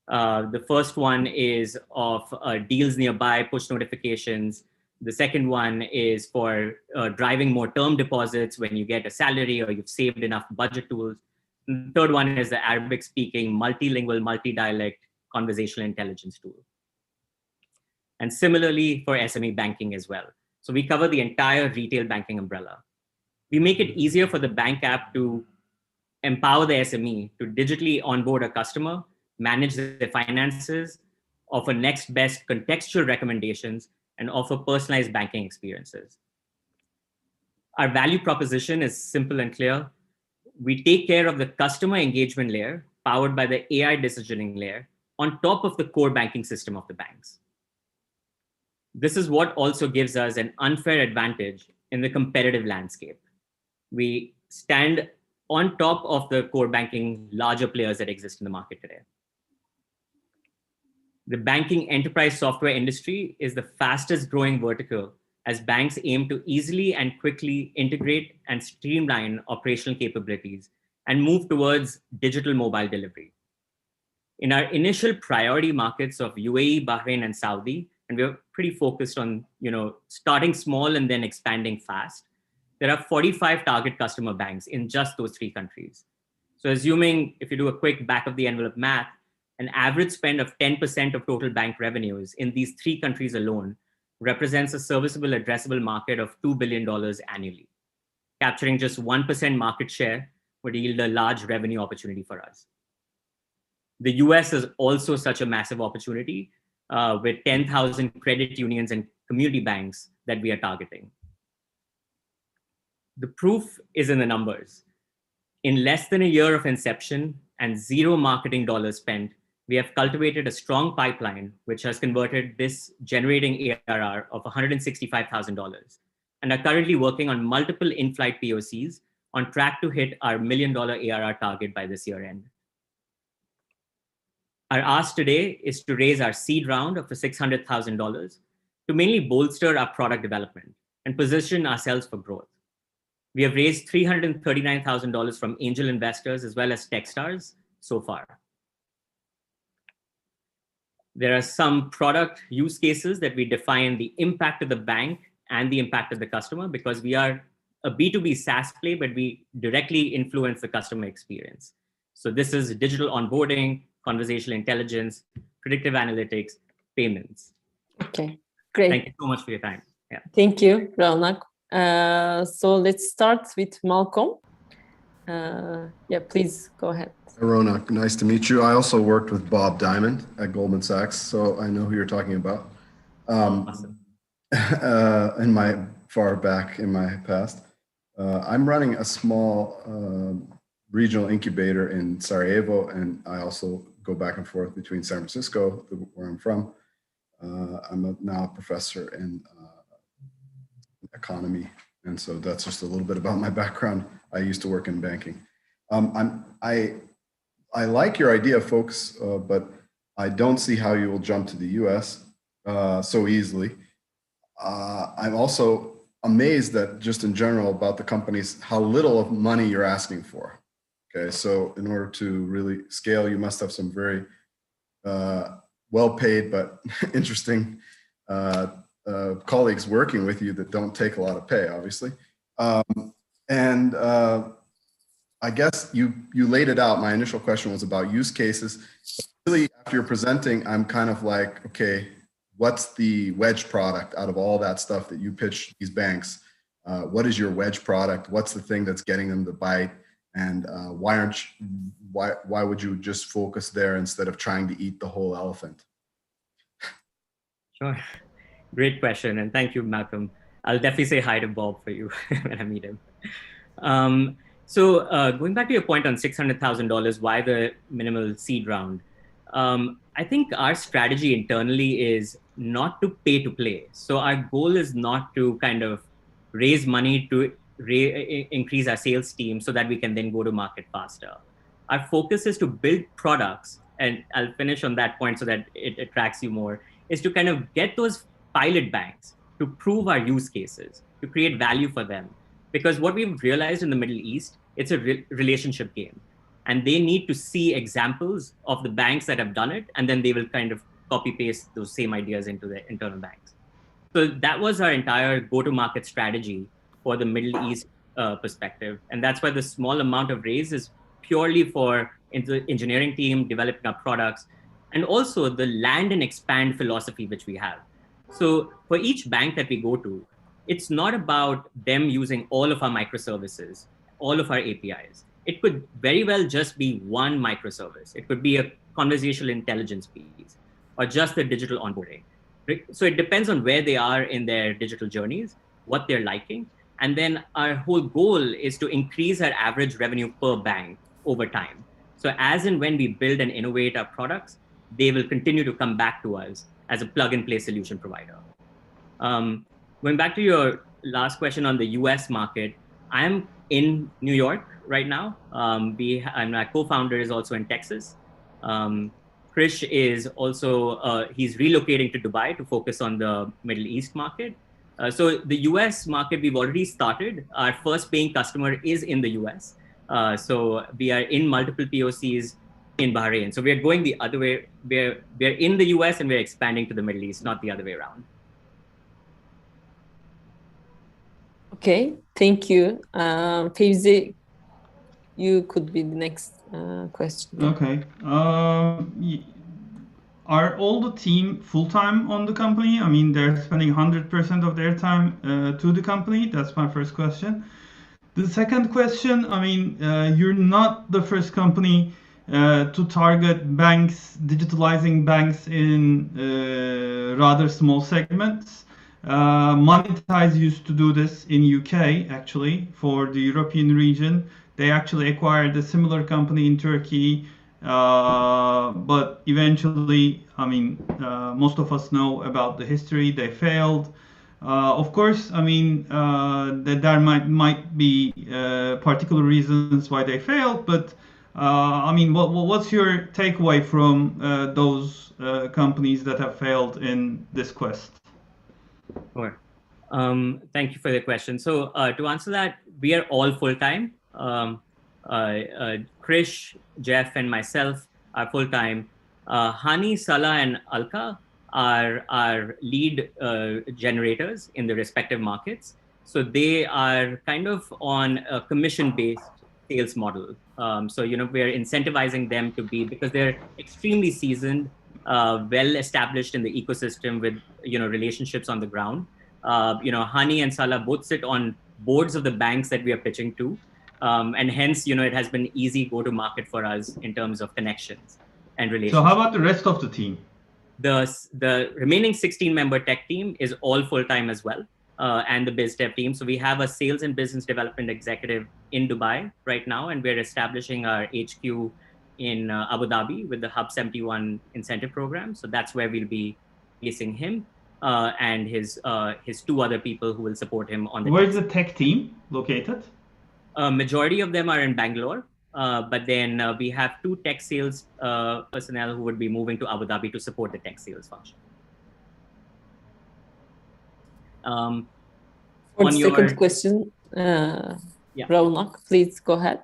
The first one is of deals nearby, push notifications. The second one is for driving more term deposits when you get a salary or you've saved enough budget tools. And the third one is the Arabic speaking, multilingual, multi-dialect conversational intelligence tool. and similarly for SME banking as well. So we cover the entire retail banking umbrella. We make it easier for the bank app to empower the SME to digitally onboard a customer, manage their finances, offer next best contextual recommendations, and offer personalized banking experiences. Our value proposition is simple and clear. We take care of the customer engagement layer powered by the AI decisioning layer on top of the core banking system of the banks. This is what also gives us an unfair advantage in the competitive landscape. We stand on top of the core banking larger players that exist in the market today. The banking enterprise software industry is the fastest growing vertical as banks aim to easily and quickly integrate and streamline operational capabilities and move towards digital mobile delivery. In our initial priority markets of UAE, Bahrain, and Saudi, and we're pretty focused on starting small and then expanding fast, there are 45 target customer banks in just those 3 countries. So assuming if you do a quick back of the envelope math, an average spend of 10% of total bank revenues in these 3 countries alone represents a serviceable addressable market of $2 billion annually. Capturing just 1% market share would yield a large revenue opportunity for us. The US is also such a massive opportunity with 10,000 credit unions and community banks that we are targeting. The proof is in the numbers. In less than a year of inception and 0 marketing dollars spent, we have cultivated a strong pipeline, which has converted this generating ARR of $165,000 and are currently working on multiple in-flight POCs on track to hit our $1 million ARR target by this year end. Our ask today is to raise our seed round of $600,000 to mainly bolster our product development and position ourselves for growth. We have raised $339,000 from angel investors as well as Techstars so far. There are some product use cases that we define the impact of the bank and the impact of the customer because we are a B2B SaaS play, but we directly influence the customer experience. So this is digital onboarding, conversational intelligence, predictive analytics, payments. Okay, great. Thank you so much for your time. Yeah. Thank you, Raunak. So let's start with Malcolm. Yeah, please go ahead. Raunak, nice to meet you. I also worked with Bob Diamond at Goldman Sachs, so I know who you're talking about. Awesome. In my far back in my past. I'm running a small regional incubator in Sarajevo, and I also go back and forth between San Francisco, where I'm from. I'm now a professor in economy, and so that's just a little bit about my background. I used to work in banking. I like your idea, folks, but I don't see how you will jump to the US so easily. I'm also amazed that just in general about the companies, how little of money you're asking for. Okay, so in order to really scale, you must have some very well-paid but interesting colleagues working with you that don't take a lot of pay, obviously. I guess you laid it out. My initial question was about use cases. Really, after you're presenting, I'm kind of like, okay, what's the wedge product out of all that stuff that you pitch these banks? What is your wedge product? What's the thing that's getting them to bite? And why would you just focus there instead of trying to eat the whole elephant? Sure. Great question. And thank you, Malcolm. I'll definitely say hi to Bob for you when I meet him. So going back to your point on $600,000, why the minimal seed round? I think our strategy internally is not to pay to play. So our goal is not to kind of raise money to increase our sales team so that we can then go to market faster. Our focus is to build products, and I'll finish on that point so that it attracts you more, is to kind of get those pilot banks to prove our use cases, to create value for them. Because what we've realized in the Middle East, it's a relationship game. And they need to see examples of the banks that have done it, and then they will kind of copy paste those same ideas into their internal banks. So that was our entire go-to-market strategy for the Middle East perspective. And that's why the small amount of raise is purely for the engineering team, developing our products, and also the land and expand philosophy which we have. So for each bank that we go to, it's not about them using all of our microservices, all of our APIs. It could very well just be one microservice. It could be a conversational intelligence piece or just the digital onboarding. So it depends on where they are in their digital journeys, what they're liking. And then our whole goal is to increase our average revenue per bank over time. So as and when we build and innovate our products, they will continue to come back to us as a plug and play solution provider. Going back to your last question on the US market, I'm in New York right now. And my co-founder is also in Texas. Krish is also, he's relocating to Dubai to focus on the Middle East market. So the US market, we've already started. Our first paying customer is in the US. So we are in multiple POCs in Bahrain. So we're going the other way. We're in the US and we're expanding to the Middle East, not the other way around. Okay, thank you. Fevzi, you could be the next question. Okay. Are all the team full-time on the company? I mean, they're spending 100% of their time to the company. That's my first question. The second question, I mean, you're not the first company to target banks, digitalizing banks in rather small segments. Monetize used to do this in UK, actually, for the European region. They actually acquired a similar company in Turkey, but eventually, I mean, most of us know about the history. They failed. Of course, I mean, that there might be particular reasons why they failed, but I mean, what's your takeaway from those companies that have failed in this quest? Sure. Thank you for the question. So to answer that, we are all full-time. Krish, Jeff, and myself are full-time. Hani, Salah, and Alka are our lead generators in the respective markets. So they are kind of on a commission-based sales model. So, you know, we're incentivizing them to be, because they're extremely seasoned, well established in the ecosystem with, you know, relationships on the ground. You know, Hani and Salah both sit on boards of the banks that we are pitching to. And hence, you know, it has been easy go-to-market for us in terms of connections and relationships. So how about the rest of the team? The remaining 16-member tech team is all full-time as well, and the biz dev team. So we have a sales and business development executive in Dubai right now, and we're establishing our HQ in Abu Dhabi with the HUB71 incentive program. So that's where we'll be placing him and his two other people who will support him on the Where's the tech team located? Majority of them are in Bangalore, but then we have two tech sales personnel who would be moving to Abu Dhabi to support the tech sales function. For the second question, Raunak, please go ahead.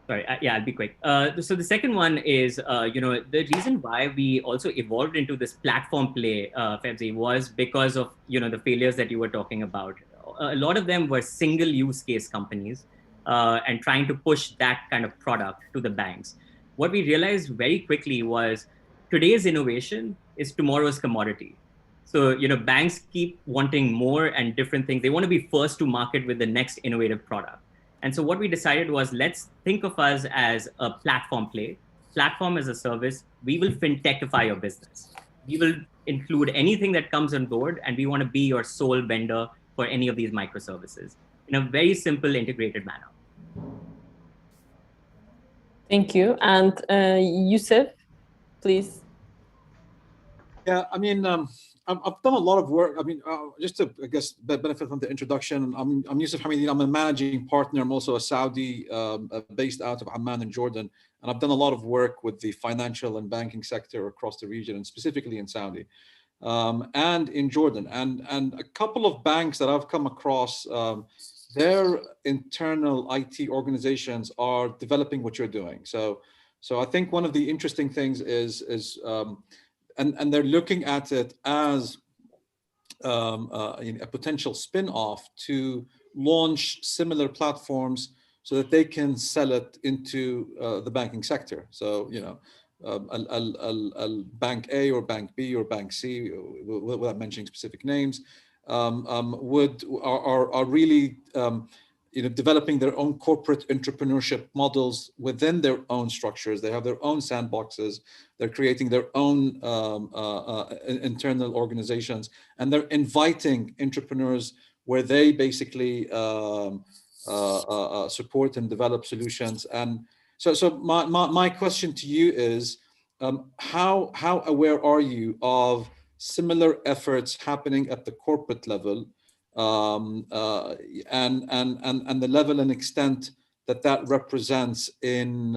Sorry, yeah, I'll be quick. So the second one is, you know, the reason why we also evolved into this platform play, Fevzi, was because of, you know, the failures that you were talking about. A lot of them were single use case companies and trying to push that kind of product to the banks. What we realized very quickly was today's innovation is tomorrow's commodity. So, you know, banks keep wanting more and different things. They want to be first to market with the next innovative product. And so what we decided was, let's think of us as a platform play, platform as a service. We will fintechify your business. We will include anything that comes on board, and we want to be your sole vendor for any of these microservices in a very simple, integrated manner. Thank you. And Yusuf, please. Yeah, I mean, I've done a lot of work. I mean, just to, I guess, benefit from the introduction, I'm Yusuf Hamidi. I'm a managing partner. I'm also a Saudi based out of Amman in Jordan. And I've done a lot of work with the financial and banking sector across the region, and specifically in Saudi and in Jordan. And a couple of banks that I've come across, their internal IT organizations are developing what you're doing. So I think one of the interesting things is and they're looking at it as a potential spin-off to launch similar platforms so that they can sell it into the banking sector. So, you know, bank A or bank B or bank C, without mentioning specific names, are really developing their own corporate entrepreneurship models within their own structures. They have their own sandboxes. They're creating their own internal organizations, and they're inviting entrepreneurs where they basically support and develop solutions. And so my question to you is, how aware are you of similar efforts happening at the corporate level, and the level and extent that represents in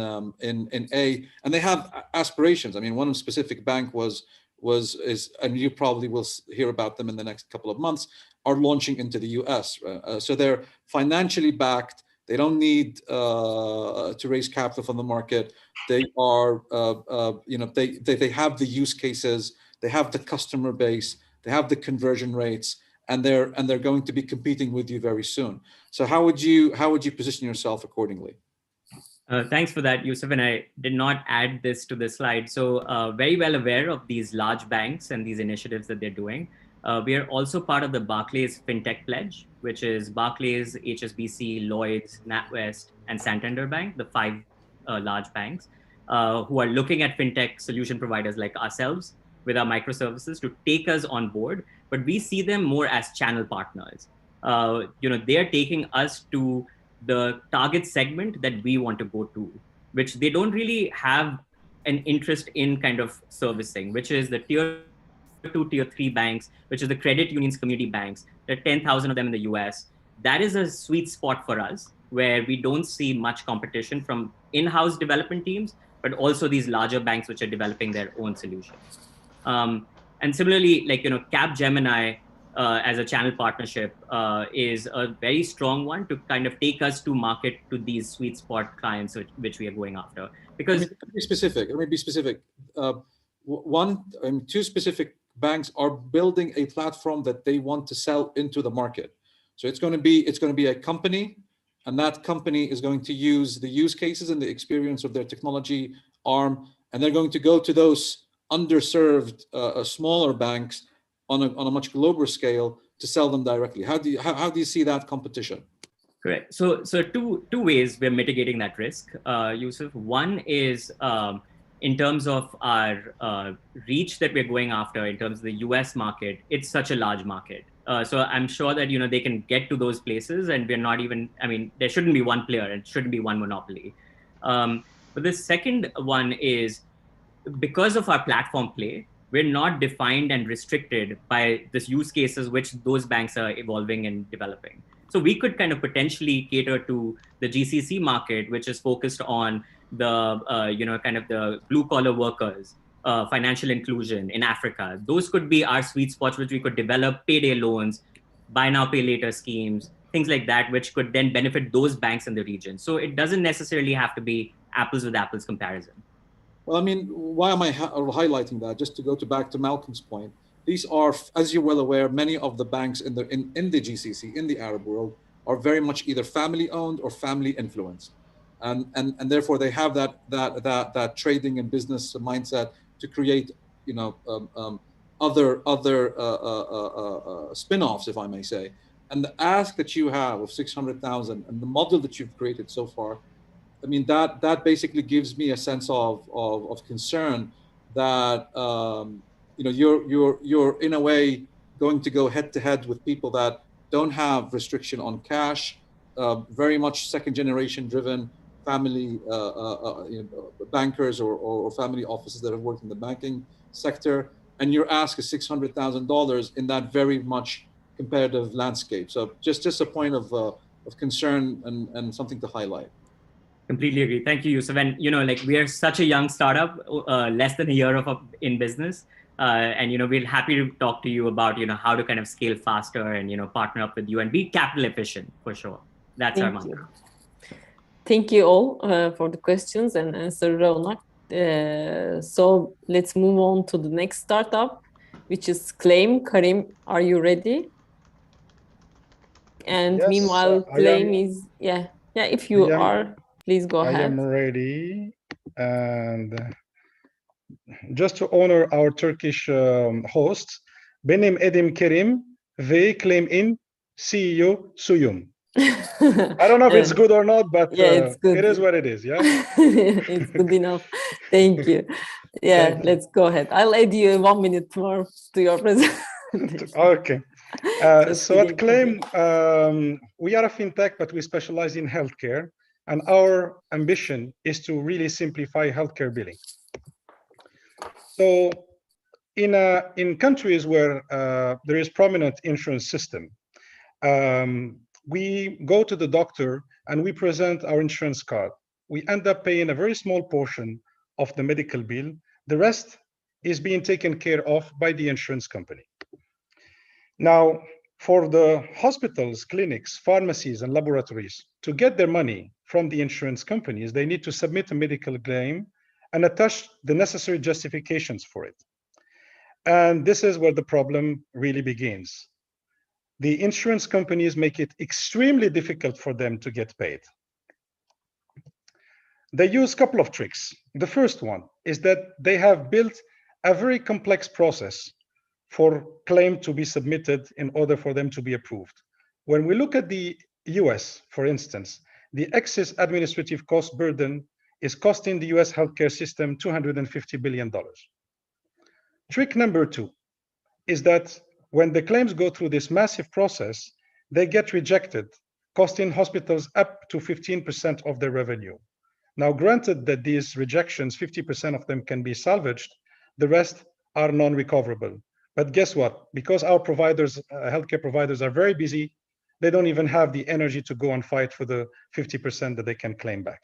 A, and they have aspirations. I mean, one specific bank is, and you probably will hear about them in the next couple of months, are launching into the US. So they're financially backed. They don't need to raise capital from the market. They are, they have the use cases, they have the customer base, they have the conversion rates, and they're going to be competing with you very soon. So how would you position yourself accordingly? Thanks for that, Yusuf. And I did not add this to the slide. So very well aware of these large banks and these initiatives that they're doing. We are also part of the Barclays FinTech Pledge, which is Barclays, HSBC, Lloyds, NatWest, and Santander Bank, the 5 large banks who are looking at FinTech solution providers like ourselves with our microservices to take us on board. But we see them more as channel partners. They're taking us to the target segment that we want to go to, which they don't really have an interest in kind of servicing, which is the tier 2, tier 3 banks, which is the credit unions, community banks. There are 10,000 of them in the US. That is a sweet spot for us, where we don't see much competition from in-house development teams, but also these larger banks which are developing their own solutions. And similarly, like, Capgemini as a channel partnership is a very strong one to kind of take us to market to these sweet spot clients which we are going after. Because let me be specific. 2 specific banks are building a platform that they want to sell into the market. So it's going to be a company, and that company is going to use the use cases and the experience of their technology arm, and they're going to go to those underserved smaller banks on a much global scale to sell them directly. How do you see that competition? Correct. So two ways we're mitigating that risk, Yusuf. One is in terms of our reach that we're going after in terms of the US market. It's such a large market. So I'm sure that they can get to those places, and we're not even, there shouldn't be one player, and it shouldn't be one monopoly. But the second one is, because of our platform play, we're not defined and restricted by this use cases which those banks are evolving and developing. So we could kind of potentially cater to the GCC market, which is focused on the, kind of the blue collar workers, financial inclusion in Africa. Those could be our sweet spots, which we could develop payday loans, buy now, pay later schemes, things like that, which could then benefit those banks in the region. So it doesn't necessarily have to be apples with apples comparison. Well, why am I highlighting that? Just to go back to Malcolm's point, these are, as you're well aware, many of the banks in the GCC, in the Arab world, are very much either family owned or family influenced, and therefore they have that trading and business mindset to create, other spin-offs, if I may say. And the ask that you have of 600,000 and the model that you've created so far, that basically gives me a sense of concern that you're in a way going to go head to head with people that don't have restriction on cash, very much second generation driven family bankers or family offices that have worked in the banking sector, and your ask is $600,000 in that very much competitive landscape. So just a point of concern and something to highlight. Completely agree. Thank you, Yusuf. And we are such a young startup, less than a year in business, and we're happy to talk to you about how to kind of scale faster and partner up with you and be capital efficient for sure. That's our mantra. Thank you all for the questions and answer, Ronak. So let's move on to the next startup, which is Claim. Karim, are you ready? And yes, meanwhile, Claim is if you are. Please go ahead. I am ready. And just to honor our Turkish hosts, benim edim Kerim ve claim in CEO suyum. I don't know if it's good or not, but yeah, it's good. it is what it is. Yeah, it's good enough. Thank you. Yeah, Thank you. let's go ahead. I'll add you 1 minute more to your presentation. Okay. So at Claim, we are a fintech, but we specialize in healthcare, and our ambition is to really simplify healthcare billing. So in countries where there is prominent insurance system, we go to the doctor and we present our insurance card. We end up paying a very small portion of the medical bill. The rest is being taken care of by the insurance company. Now, for the hospitals, clinics, pharmacies, and laboratories to get their money from the insurance companies, they need to submit a medical claim and attach the necessary justifications for it. And this is where the problem really begins. The insurance companies make it extremely difficult for them to get paid. They use a couple of tricks. The first one is that they have built a very complex process for claim to be submitted in order for them to be approved. When we look at the US, for instance, the excess administrative cost burden is costing the US healthcare system $250 billion. Trick number two is that when the claims go through this massive process, they get rejected, costing hospitals up to 15% of their revenue. Now, granted that these rejections, 50% of them can be salvaged, the rest are non-recoverable. But guess what? Because our providers, healthcare providers are very busy, they don't even have the energy to go and fight for the 50% that they can claim back.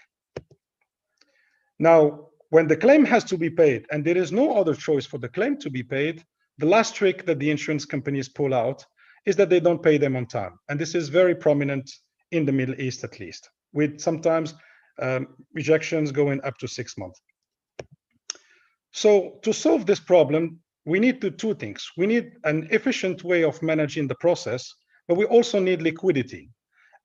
Now, when the claim has to be paid and there is no other choice for the claim to be paid, the last trick that the insurance companies pull out is that they don't pay them on time. And this is very prominent in the Middle East, at least, with sometimes rejections going up to 6 months. So to solve this problem, we need two things. We need an efficient way of managing the process, but we also need liquidity.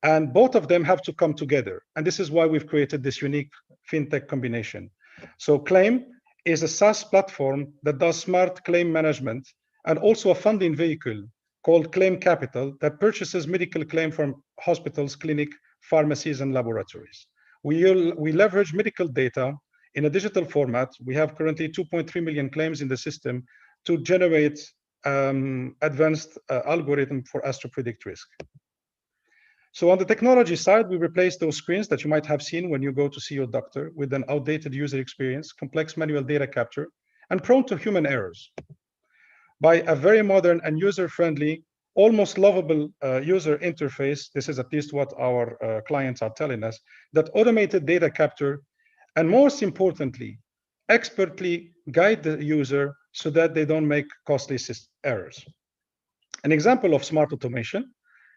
And both of them have to come together. And this is why we've created this unique fintech combination. So Claim is a SaaS platform that does smart claim management and also a funding vehicle called Claim Capital that purchases medical claim from hospitals, clinic, pharmacies, and laboratories. We leverage medical data in a digital format. We have currently 2.3 million claims in the system to generate advanced algorithm for us to predict risk. So on the technology side, we replace those screens that you might have seen when you go to see your doctor with an outdated user experience, complex manual data capture, and prone to human errors by a very modern and user-friendly, almost lovable user interface. This is at least what our clients are telling us, that automated data capture, and most importantly, expertly guide the user so that they don't make costly errors. An example of smart automation,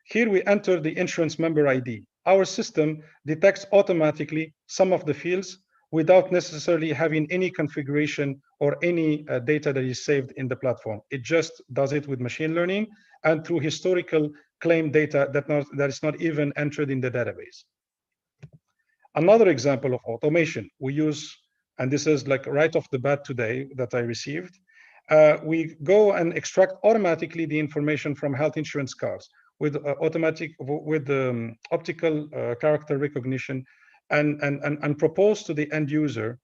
here we enter the insurance member ID. Our system detects automatically some of the fields without necessarily having any configuration or any data that is saved in the platform. It just does it with machine learning and through historical claim data that is not even entered in the database. Another example of automation we use, and this is like right off the bat today that I received, we go and extract automatically the information from health insurance cards with optical character recognition and propose to the end user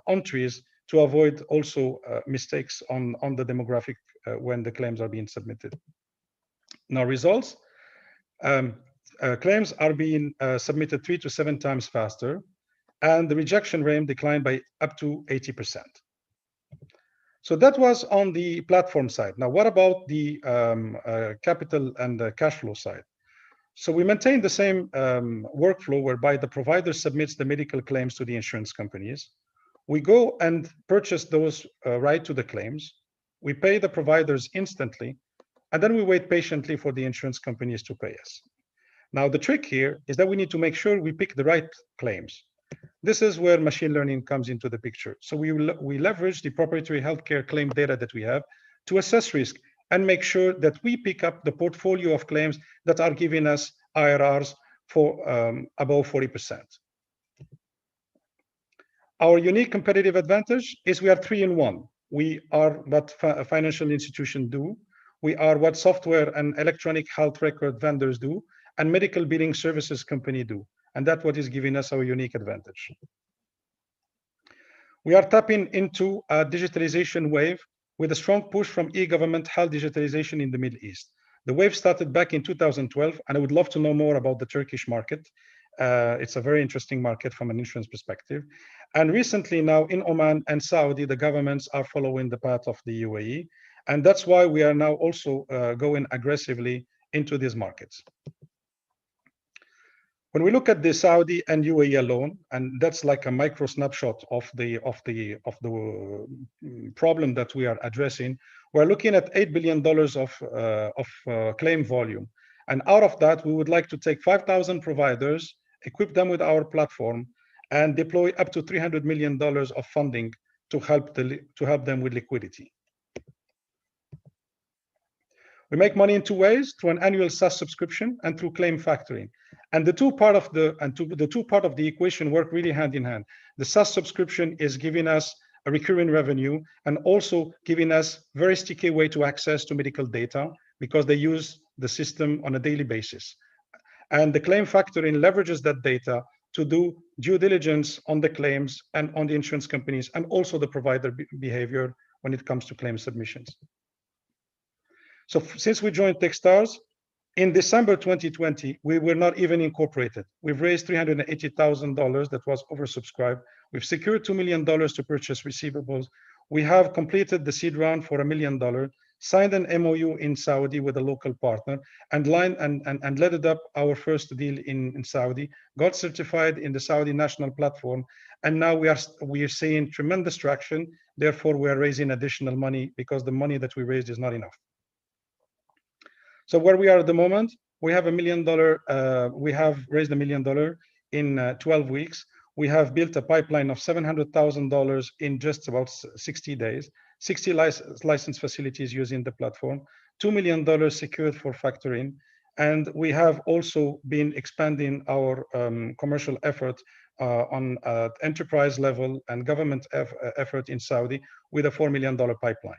entries to avoid also mistakes on the demographic when the claims are being submitted. Now results, claims are being submitted 3 to 7 times faster, and the rejection rate declined by up to 80%. So that was on the platform side. Now, what about the capital and the cash flow side? So we maintain the same workflow whereby the provider submits the medical claims to the insurance companies. We go and purchase those right to the claims. We pay the providers instantly, and then we wait patiently for the insurance companies to pay us. Now, the trick here is that we need to make sure we pick the right claims. This is where machine learning comes into the picture. So we leverage the proprietary healthcare claim data that we have to assess risk and make sure that we pick up the portfolio of claims that are giving us IRRs for above 40%. Our unique competitive advantage is we are 3-in-1. We are what financial institutions do. We are what software and electronic health record vendors do, and medical billing services company do. And that's what is giving us our unique advantage. We are tapping into a digitalization wave with a strong push from e-government health digitalization in the Middle East. The wave started back in 2012, and I would love to know more about the Turkish market. It's a very interesting market from an insurance perspective. And recently now in Oman and Saudi, the governments are following the path of the UAE. And that's why we are now also going aggressively into these markets. When we look at the Saudi and UAE alone, and that's like a micro snapshot of the problem that we are addressing, we're looking at $8 billion of claim volume. And out of that, we would like to take 5,000 providers, equip them with our platform, and deploy up to $300 million of funding to help them with liquidity. We make money in two ways: through an annual SaaS subscription and through claim factoring. And the two part of the equation work really hand in hand. The SaaS subscription is giving us a recurring revenue and also giving us very sticky way to access to medical data because they use the system on a daily basis. And the claim factoring leverages that data to do due diligence on the claims and on the insurance companies and also the provider behavior when it comes to claim submissions. So since we joined Techstars, in December 2020, we were not even incorporated. We've raised $380,000 that was oversubscribed. We've secured $2 million to purchase receivables. We have completed the seed round for $1 million, signed an MOU in Saudi with a local partner, and led up our first deal in Saudi, got certified in the Saudi national platform, and now we are seeing tremendous traction. Therefore, we are raising additional money because the money that we raised is not enough. So where we are at the moment, we have $1 million. We have raised $1 million in 12 weeks. We have built a pipeline of $700,000 in just about 60 days, 60 license facilities using the platform, $2 million secured for factoring. And we have also been expanding our commercial effort on enterprise level and government effort in Saudi with a $4 million pipeline.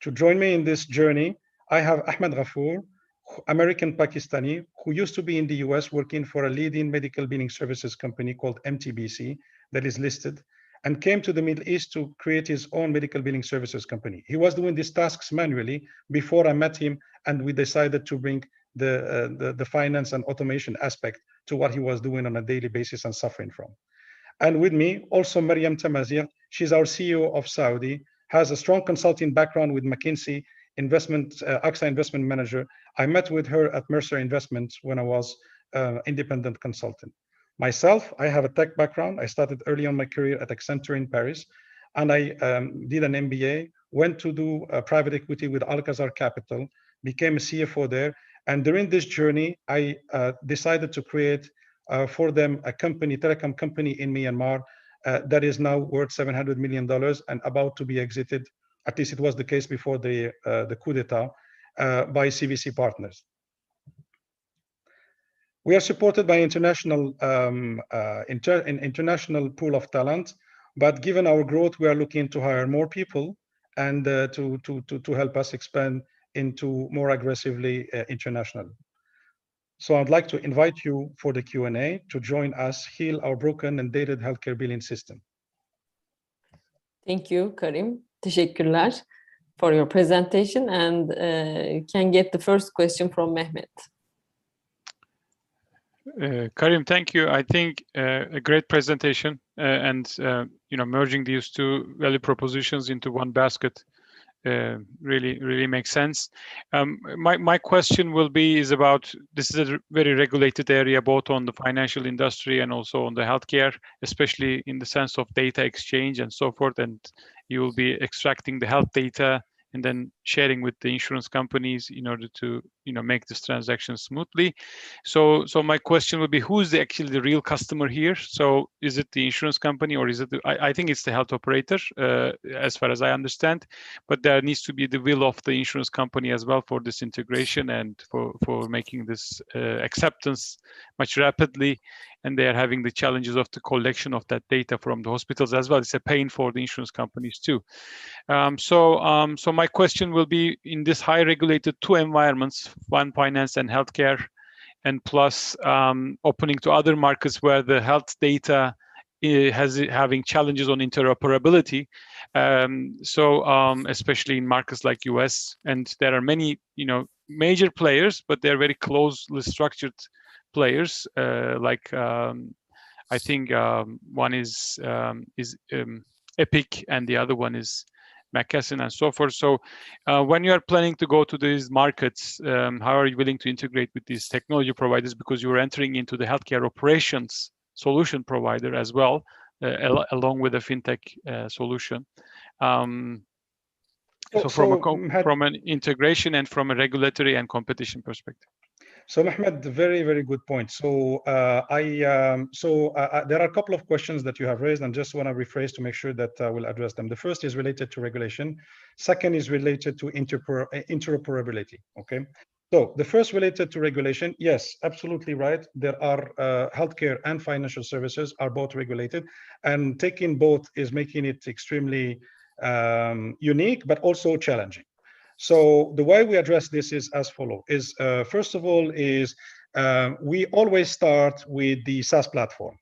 To join me in this journey, I have Ahmed Ghafour, American Pakistani, who used to be in the US working for a leading medical billing services company called MTBC that is listed, and came to the Middle East to create his own medical billing services company. He was doing these tasks manually before I met him, and we decided to bring the finance and automation aspect to what he was doing on a daily basis and suffering from. And with me, also Mariam Tamazir, she's our CEO of Saudi, has a strong consulting background with McKinsey, AXA investment manager. I met with her at Mercer Investments when I was independent consultant. Myself, I have a tech background. I started early on my career at Accenture in Paris, and I did an MBA, went to do private equity with Alcazar Capital, became a CFO there. And during this journey, I decided to create for them a company, telecom company in Myanmar that is now worth $700 million and about to be exited. At least it was the case before the coup d'etat by CVC partners. We are supported by international international pool of talent, but given our growth, we are looking to hire more people and to help us expand into more aggressively international. So I'd like to invite you for the Q&A to join us, heal our broken and dated healthcare billing system. Thank you, Karim. Teşekkürler for your presentation, and you can get the first question from Mehmet. Karim, thank you. I think a great presentation and merging these two value propositions into one basket really makes sense. My question is about, this is a very regulated area, both on the financial industry and also on the healthcare, especially in the sense of data exchange and so forth. And you will be extracting the health data and then sharing with the insurance companies in order to make this transaction smoothly. So my question would be, who's actually the real customer here? So is it the insurance company, or is it I think it's the health operator, as far as I understand, but there needs to be the will of the insurance company as well for this integration and for making this acceptance much rapidly. And they are having the challenges of the collection of that data from the hospitals as well. It's a pain for the insurance companies too. So my question will be, in this high regulated two environments, one finance and healthcare, and plus opening to other markets where the health data having challenges on interoperability. Especially in markets like US, and there are many, major players, but they're very closely structured players. I think one is Epic, and the other one is McKesson, and so forth. So when you are planning to go to these markets, how are you willing to integrate with these technology providers? Because you're entering into the healthcare operations solution provider as well, along with a fintech solution. So from an integration and from a regulatory and competition perspective. So Mehmet, very, very good point. So there are a couple of questions that you have raised, and just want to rephrase to make sure that we'll address them. The first is related to regulation. Second is related to interoperability. Okay. So the first related to regulation, yes, absolutely right. There are healthcare and financial services are both regulated, and taking both is making it extremely unique, but also challenging. So the way we address this is as follows: first of all, we always start with the SaaS platform.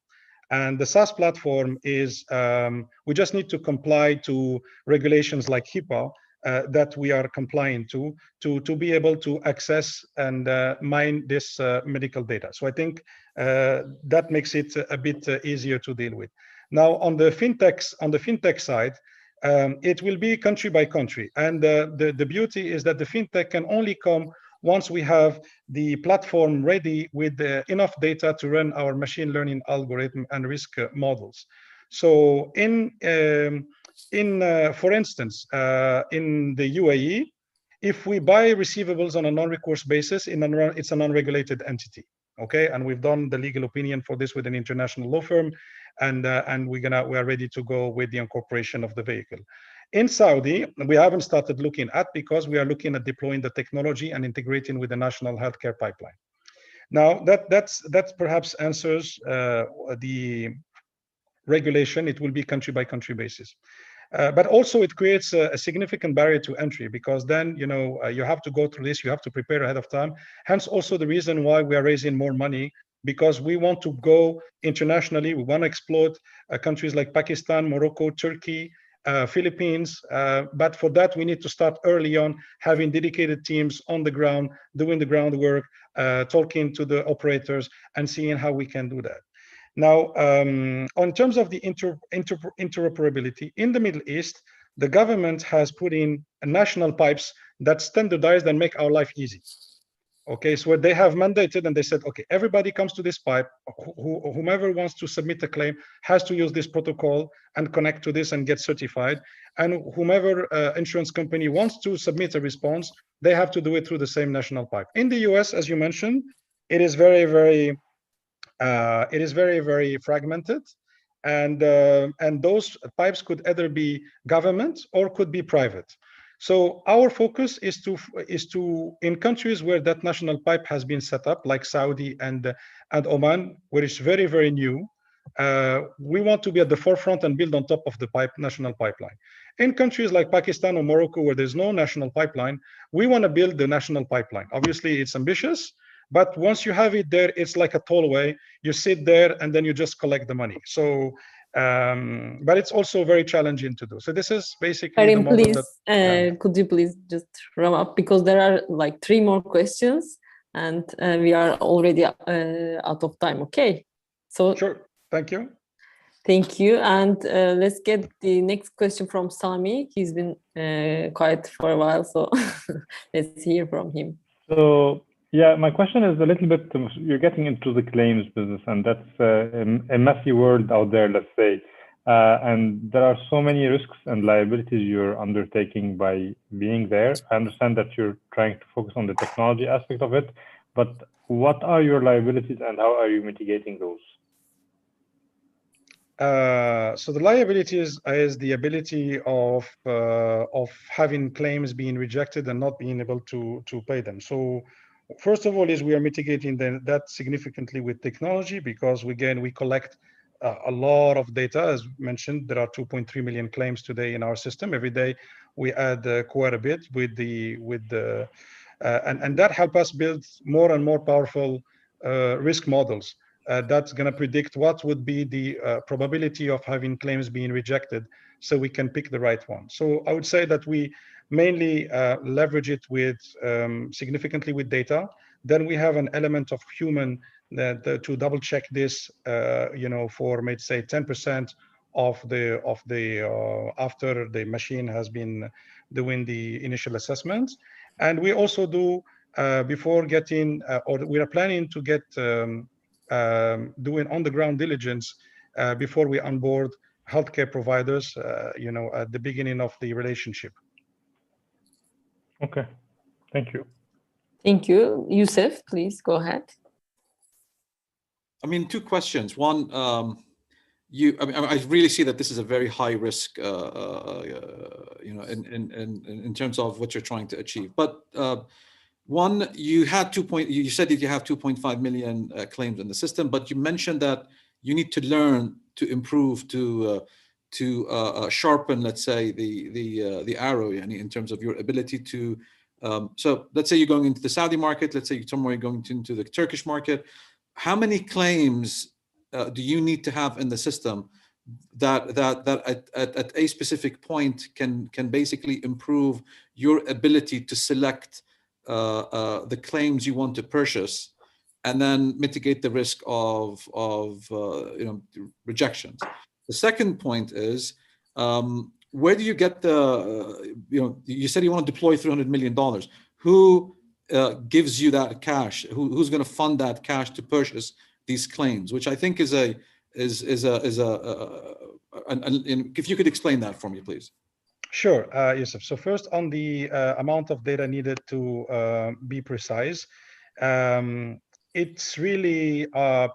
And the SaaS platform is, we just need to comply to regulations like HIPAA that we are complying to be able to access and mine this medical data. So I think that makes it a bit easier to deal with. Now, on the fintech side, it will be country by country. And the beauty is that the fintech can only come once we have the platform ready with enough data to run our machine learning algorithm and risk models. So for instance, in the UAE, if we buy receivables on a non-recourse basis, it's a non-regulated entity. Okay, and we've done the legal opinion for this with an international law firm, and we are ready to go with the incorporation of the vehicle. In Saudi, we haven't started looking at, because we are looking at deploying the technology and integrating with the national healthcare pipeline. Now that perhaps answers the regulation. It will be country by country basis. But also it creates a significant barrier to entry, because then you have to go through this, you have to prepare ahead of time. Hence also the reason why we are raising more money, because we want to go internationally. We want to exploit countries like Pakistan, Morocco, Turkey, Philippines. But for that, we need to start early on, having dedicated teams on the ground, doing the groundwork, talking to the operators and seeing how we can do that. Now, on terms of the interoperability in the Middle East, the government has put in national pipes that standardized and make our life easy. Okay, so they have mandated, and they said, okay, everybody comes to this pipe, whomever wants to submit a claim has to use this protocol and connect to this and get certified. And whomever insurance company wants to submit a response, they have to do it through the same national pipe. In the US, as you mentioned, it is very, very fragmented, and those pipes could either be government or could be private. So our focus is to in countries where that national pipe has been set up, like Saudi and Oman, where it's very, very new. We want to be at the forefront and build on top of the national pipeline. In countries like Pakistan or Morocco, where there's no national pipeline, we want to build the national pipeline. Obviously, it's ambitious, but once you have it there, it's like a tollway. You sit there and then you just collect the money. So, but it's also very challenging to do. So this is basically Karim, please, could you please just wrap up, because there are like 3 more questions and we are already out of time. Okay, so sure. Thank you. Thank you. And let's get the next question from Sami. He's been quiet for a while, so let's hear from him. So yeah, my question is a little bit, you're getting into the claims business, and that's a messy world out there, let's say. And there are so many risks and liabilities you're undertaking by being there. I understand that you're trying to focus on the technology aspect of it, but what are your liabilities and how are you mitigating those? So the liabilities is the ability of having claims being rejected and not being able to pay them. So first of all, is we are mitigating that significantly with technology, because again, we collect a lot of data. As mentioned, there are 2.3 million claims today in our system. Every day we add quite a bit and that help us build more and more powerful risk models. That's going to predict what would be the probability of having claims being rejected, so we can pick the right one. So I would say that we mainly leverage it with significantly with data. Then we have an element of human to double check this, for, let's say, 10% of the after the machine has been doing the initial assessment. And we also do before getting, or we are planning to get doing on-the-ground diligence before we onboard healthcare providers, at the beginning of the relationship. Okay, thank you. Thank you. Youssef, please go ahead. I mean, two questions. One, I really see that this is a very high risk, in terms of what you're trying to achieve. But one, you said that you have 2.5 million claims in the system, but you mentioned that you need to learn to improve to sharpen, let's say, the arrow, in terms of your ability to. So let's say you're going into the Saudi market. Let's say somewhere you're going into the Turkish market. How many claims do you need to have in the system that at a specific point can basically improve your ability to select the claims you want to purchase, and then mitigate the risk of rejections? The second point is, where do you get the, you said you want to deploy $300 million. Who gives you that cash? Who's going to fund that cash to purchase these claims? Which I think is if you could explain that for me, please. Sure, Youssef. So first, on the amount of data needed to be precise, it's really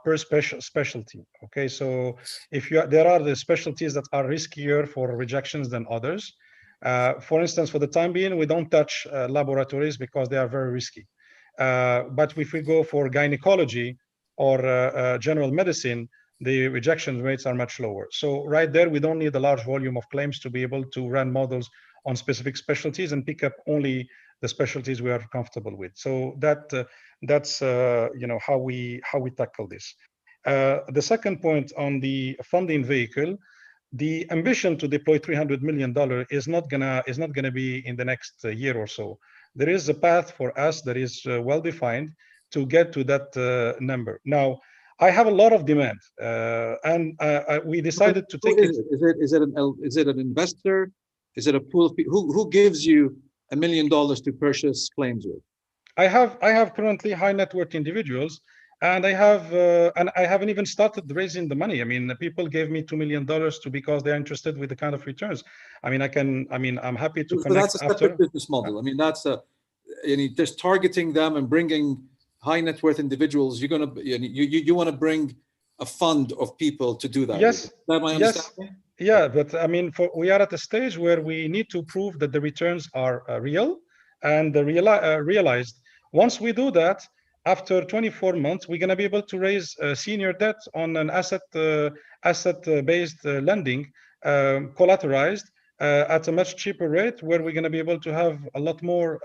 per specialty. Okay, so there are the specialties that are riskier for rejections than others. For instance, for the time being, we don't touch laboratories because they are very risky. But if we go for gynecology or general medicine, the rejection rates are much lower. So right there, we don't need a large volume of claims to be able to run models on specific specialties and pick up only the specialties we are comfortable with. So that's how we tackle this. The second point on the funding vehicle, the ambition to deploy $300 million is not gonna be in the next year or so. There is a path for us that is well defined to get to that number. Now, I have a lot of demand, and we decided to take it. Is it an investor? Is it a pool of people? Who gives you $1 million to purchase claims with? I have currently high net worth individuals, and I haven't even started raising the money. I mean, people gave me $2 million because they're interested with the kind of returns. I mean, I'm happy to connect. That's a separate business model. I mean, that's just targeting them and bringing high net worth individuals. You want to bring a fund of people to do that. Yes. Is that my understanding? Yeah, but I mean, we are at a stage where we need to prove that the returns are real and realized. Once we do that, after 24 months, we're going to be able to raise senior debt on an asset-based lending, collateralized at a much cheaper rate, where we're going to be able to have a lot more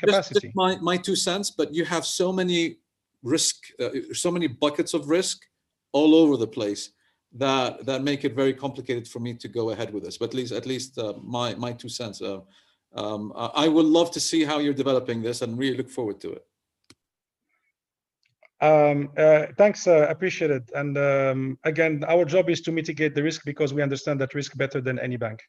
capacity. Just my 2 cents, but you have so many so many buckets of risk all over the place that make it very complicated for me to go ahead with this. But at least my 2 cents. I would love to see how you're developing this, and really look forward to it. Thanks, appreciate it. And again, our job is to mitigate the risk because we understand that risk better than any bank.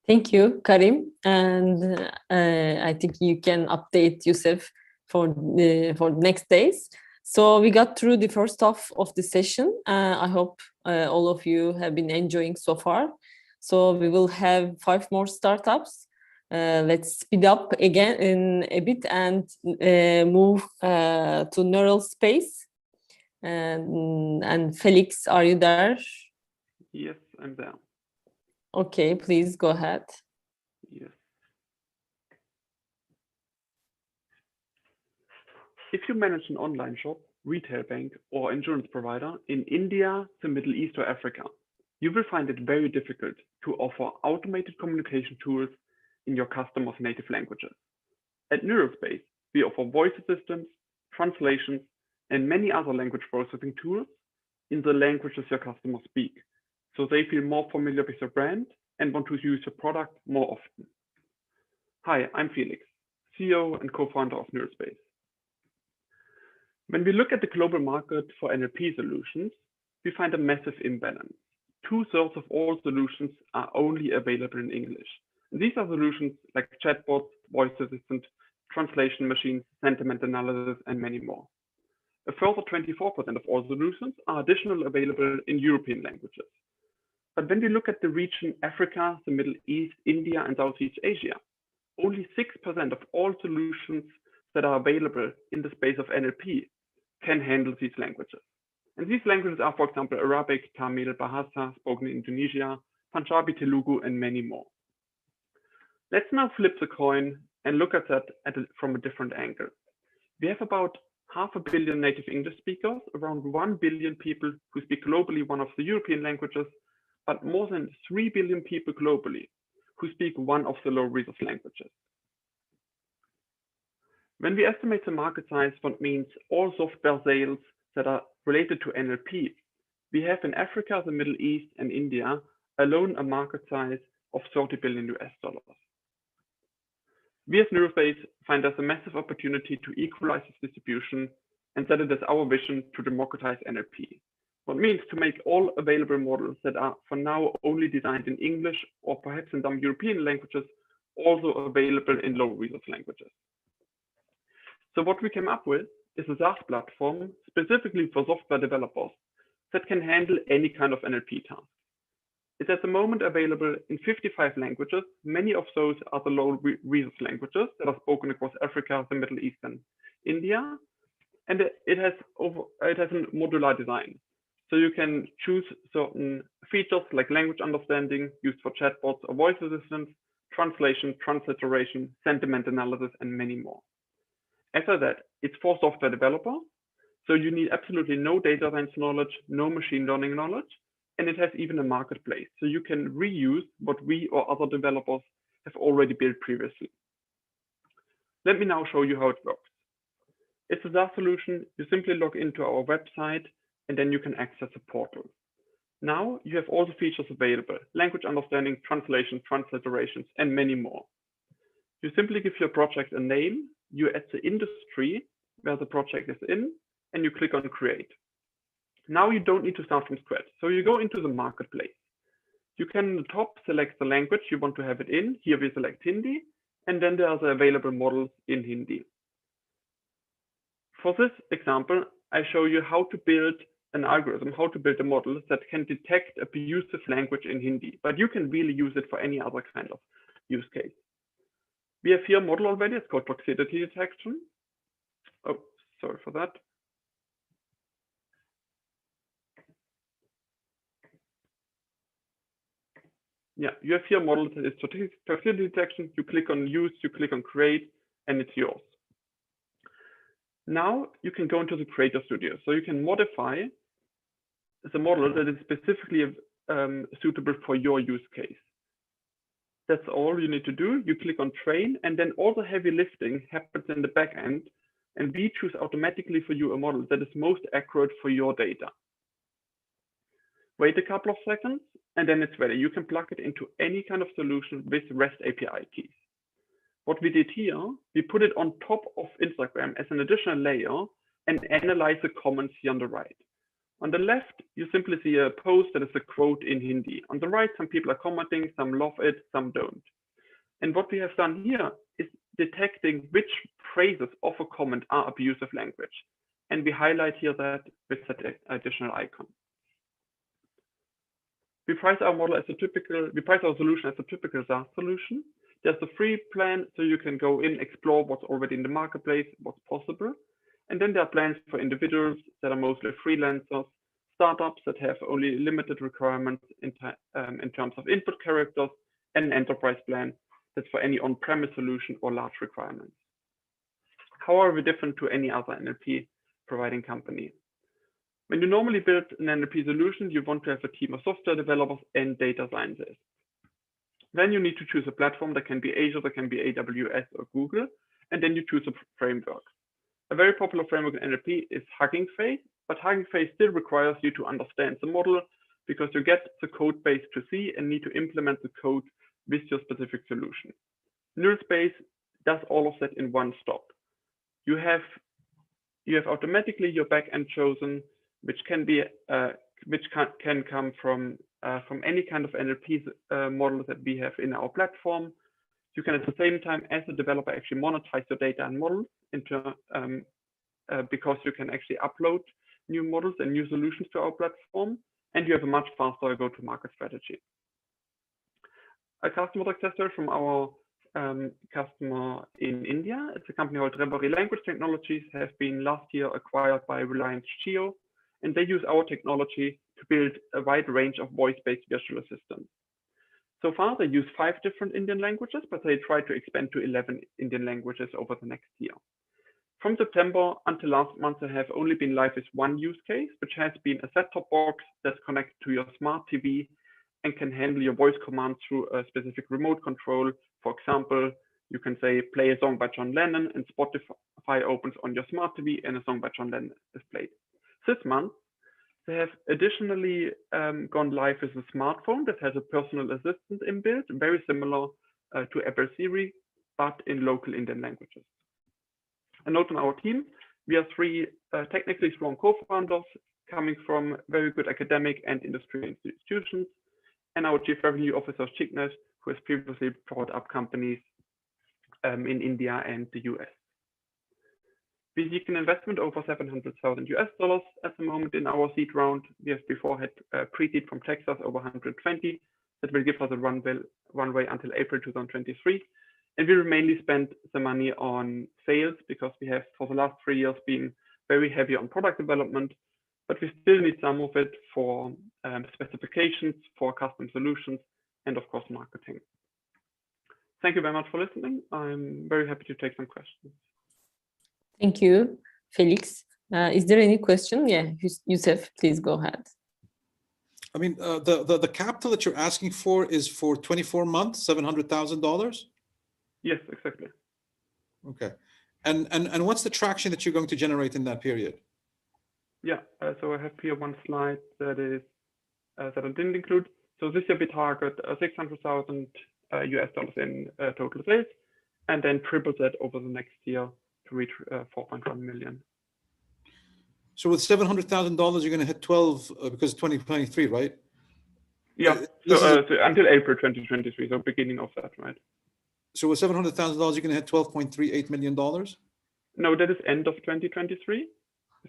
Thank you, Karim. And I think you can update Youssef for the next days. So we got through the first half of the session. I hope all of you have been enjoying so far. So we will have 5 more startups. Let's speed up again in a bit and move to neural space. And Felix, are you there? Yes, I'm there. Okay, please go ahead. Yes. If you manage an online shop, retail bank, or insurance provider in India, the Middle East, or Africa, you will find it very difficult to offer automated communication tools in your customers' native languages. At Neurospace, we offer voice assistants, translations, and many other language processing tools in the languages your customers speak, so they feel more familiar with your brand and want to use your product more often. Hi, I'm Felix, CEO and co-founder of Neurospace. When we look at the global market for NLP solutions, we find a massive imbalance. 2/3 of all solutions are only available in English. And these are solutions like chatbots, voice assistant, translation machines, sentiment analysis, and many more. A further 24% of all solutions are additionally available in European languages. But when we look at the region Africa, the Middle East, India, and Southeast Asia, only 6% of all solutions that are available in the space of NLP can handle these languages. And these languages are, for example, Arabic, Tamil, Bahasa, spoken in Indonesia, Punjabi, Telugu, and many more. Let's now flip the coin and look at that from a different angle. We have about 500 million native English speakers, around 1 billion people who speak globally one of the European languages, but more than 3 billion people globally who speak one of the low resource languages. When we estimate the market size, what means all software sales that are related to NLP, we have in Africa, the Middle East, and India alone a market size of $30 billion. We as Neurospace find there's a massive opportunity to equalize this distribution and set it as our vision to democratize NLP. What means to make all available models that are for now only designed in English or perhaps in some European languages also available in low resource languages. So what we came up with is a SaaS platform specifically for software developers that can handle any kind of NLP task. It's at the moment available in 55 languages. Many of those are the low resource languages that are spoken across Africa, the Middle East, and India. And it has a modular design. So you can choose certain features like language understanding used for chatbots or voice assistants, translation, transliteration, sentiment analysis, and many more. After that, it's for software developers. So you need absolutely no data science knowledge, no machine learning knowledge, and it has even a marketplace. So you can reuse what we or other developers have already built previously. Let me now show you how it works. It's a SaaS solution. You simply log into our website, and then you can access the portal. Now you have all the features available: language understanding, translation, transliterations, and many more. You simply give your project a name, you add the industry where the project is in, and you click on create. Now you don't need to start from scratch. So you go into the marketplace. You can at the top select the language you want to have it in. Here we select Hindi, and then there are the available models in Hindi. For this example, I show you how to build an algorithm, how to build a model that can detect abusive language in Hindi, but you can really use it for any other kind of use case. We have here a model already. It's called toxicity detection. Oh, sorry for that. Yeah, you have here a model that is toxicity detection. You click on use, you click on create, and it's yours. Now you can go into the Creator Studio. So you can modify the model that is specifically suitable for your use case. That's all you need to do. You click on train, and then all the heavy lifting happens in the back end, and we choose automatically for you a model that is most accurate for your data. Wait a couple of seconds, and then it's ready. You can plug it into any kind of solution with REST API keys. What we did here, we put it on top of Instagram as an additional layer and analyze the comments here on the right. On the left, you simply see a post that is a quote in Hindi. On the right, some people are commenting, some love it, some don't. And what we have done here is detecting which phrases of a comment are abusive language. and we highlight here that with that additional icon. We price our solution as a typical SaaS solution. There's a free plan, so you can go in, explore what's already in the marketplace, what's possible. And then there are plans for individuals that are mostly freelancers, startups that have only limited requirements in terms of input characters, and an enterprise plan that's for any on-premise solution or large requirements. How are we different to any other NLP providing company? When you normally build an NLP solution, you want to have a team of software developers and data scientists. Then you need to choose a platform that can be Azure, that can be AWS or Google, and then you choose a framework. A very popular framework in NLP is Hugging Face, but Hugging Face still requires you to understand the model because you get the code base to see and need to implement the code with your specific solution. NeuralSpace does all of that in one stop. You have automatically your backend chosen, which can be can come from any kind of NLP model that we have in our platform. You can at the same time, as a developer, actually monetize your data and models because you can actually upload new models and new solutions to our platform, and you have a much faster go-to-market strategy. A customer success story from our customer in India. It's a company called Reverie Language Technologies, have been last year acquired by Reliance Jio, and they use our technology to build a wide range of voice-based virtual assistants. So far, they use 5 different Indian languages, but they try to expand to 11 Indian languages over the next year. From September until last month, they have only been live with one use case, which has been a set-top box that's connected to your smart TV and can handle your voice commands through a specific remote control. For example, you can say, play a song by John Lennon, and Spotify opens on your smart TV and a song by John Lennon is played. This month, they have additionally gone live with a smartphone that has a personal assistant inbuilt, very similar to Apple Siri, but in local Indian languages. A note on our team, we are 3 technically strong co-founders coming from very good academic and industry institutions, and our Chief Revenue Officer, Chignesh, who has previously brought up companies in India and the US. We seek an investment over $700,000 at the moment in our seed round. We have before had pre-seed from Techstars over 120 that will give us a runway until April 2023. And we will mainly spend the money on sales because we have for the last 3 years been very heavy on product development, but we still need some of it for specifications, for custom solutions, and of course, marketing. Thank you very much for listening. I'm very happy to take some questions. Thank you, Felix. Is there any question? Yeah, Youssef, please go ahead. I mean, the capital that you're asking for is for 24 months, $700,000? Yes, exactly. Okay. And what's the traction that you're going to generate in that period? Yeah, so I have here one slide that is that I didn't include. So this year we target $600,000 in total sales, and then triple that over the next year to reach 4.1 million. So with $700,000, you're going to hit 12 because 2023, right? Yeah, so until April 2023, so beginning of that, right? So with $700,000, you're going to hit $12.38 million? No, that is end of 2023.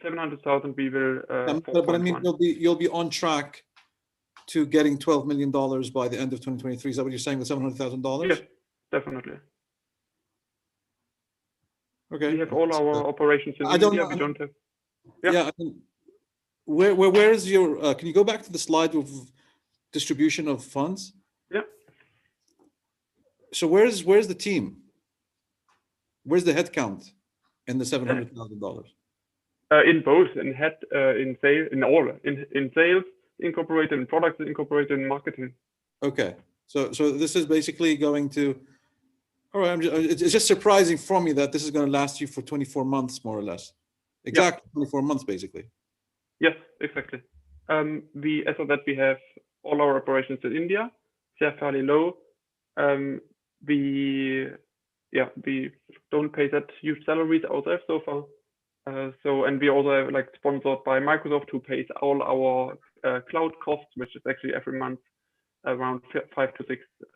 700,000 we will. But I mean, you'll be on track to getting $12 million by the end of 2023. Is that what you're saying with $700,000? Yes, definitely. Okay. We have all our operations in India. We don't have. Yeah. I mean, where is your? Can you go back to the slide of distribution of funds? Yeah. So where's the team? Where's the headcount in the $700,000? In both, in sales, in sales incorporated, in products incorporated, in marketing. Okay, so this is basically going to. All right, it's just surprising for me that this is going to last you for 24 months, more or less. Exactly, yeah. 24 months, basically. Yes, exactly. As of that, we have all our operations in India. They're fairly low. We don't pay that huge salaries out there so far. And we also have like sponsored by Microsoft, who pays all our cloud costs, which is actually every month around $5,000 to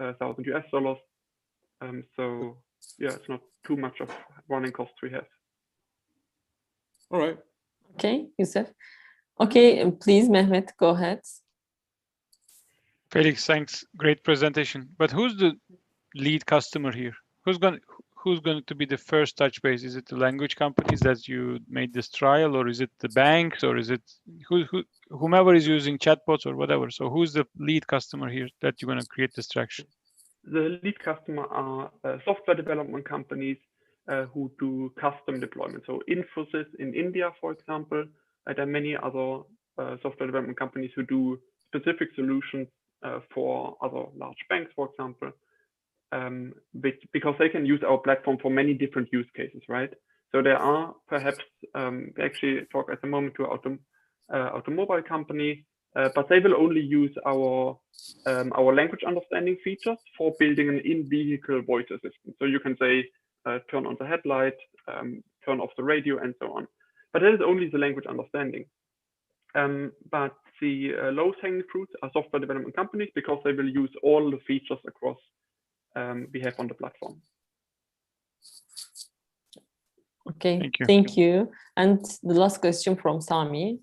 $6,000. So yeah, it's not too much of running costs we have. All right. Okay, Yusuf. Okay, please, Mehmet, go ahead. Felix, thanks. Great presentation. But who's the lead customer here? Who's going to be the first touch base? Is it the language companies that you made this trial, or is it the banks, or is it whomever is using chatbots or whatever? So who's the lead customer here that you're going to create this traction? The lead customer are software development companies who do custom deployment. So Infosys in India, for example. There are many other software development companies who do specific solutions for other large banks, for example, because they can use our platform for many different use cases, right? So there are perhaps, we actually talk at the moment to automobile company, but they will only use our language understanding features for building an in-vehicle voice assistant. So you can say, turn on the headlight, turn off the radio, and so on. But that is only the language understanding. But the lowest hanging fruits are software development companies because they will use all the features across we have on the platform. Okay, thank you. And the last question from Sami.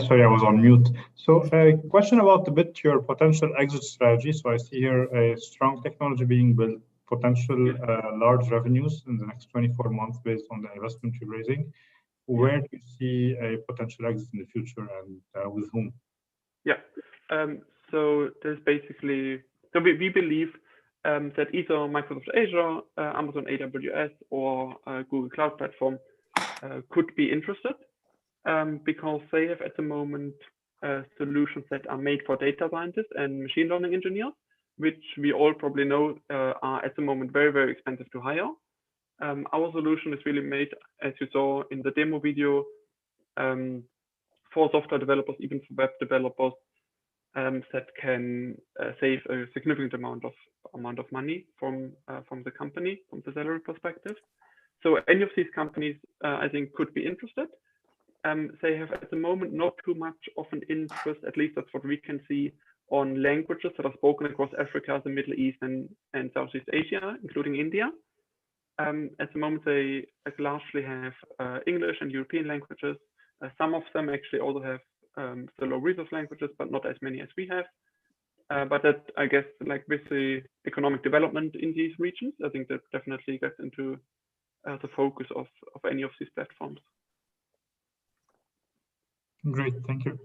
Sorry, I was on mute. So a question about a bit your potential exit strategy. So I see here a strong technology being built, potential large revenues in the next 24 months based on the investment you're raising. Where do you see a potential exit in the future, and with whom? Yeah, so there's basically, so we believe that either Microsoft Azure, Amazon AWS, or Google Cloud Platform could be interested because they have at the moment solutions that are made for data scientists and machine learning engineers, which we all probably know are at the moment very, very expensive to hire. Our solution is really made, as you saw in the demo video, for software developers, even for web developers, that can save a significant amount of money from the company, from the salary perspective. So any of these companies, I think, could be interested. They have at the moment not too much of an interest, at least that's what we can see, on languages that are spoken across Africa, the Middle East, and Southeast Asia, including India. At the moment, they largely have English and European languages. Some of them actually also have the low resource languages, but not as many as we have. But that, I guess, like with the economic development in these regions, I think that definitely gets into the focus of any of these platforms. Great, thank you.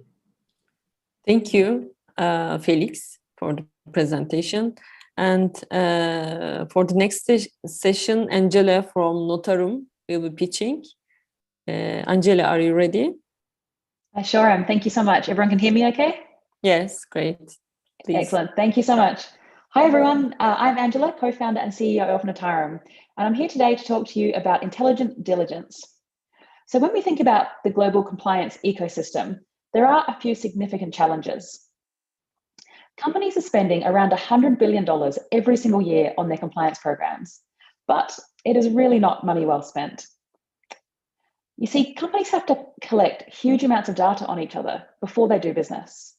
Thank you, Felix, for the presentation. And for the next session, Angela from Notarum will be pitching. Angela, are you ready? I sure am. Thank you so much. Everyone can hear me okay? Yes, great. Please. Excellent. Thank you so much. Hi, everyone. I'm Angela, co-founder and CEO of Notarum, and I'm here today to talk to you about intelligent diligence. So when we think about the global compliance ecosystem, there are a few significant challenges. Companies are spending around $100 billion every single year on their compliance programs, but it is really not money well spent. You see, companies have to collect huge amounts of data on each other before they do business.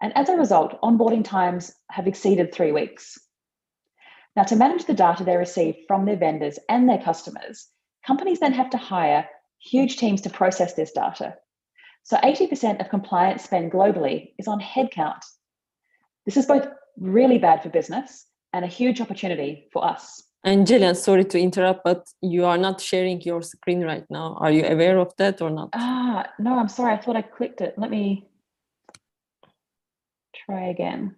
And as a result, onboarding times have exceeded 3 weeks. Now, to manage the data they receive from their vendors and their customers, companies then have to hire huge teams to process this data. So 80% of compliance spend globally is on headcount. This is both really bad for business and a huge opportunity for us. Angela, sorry to interrupt, but you are not sharing your screen right now. Are you aware of that or not? No, I'm sorry. I thought I clicked it. Let me try again.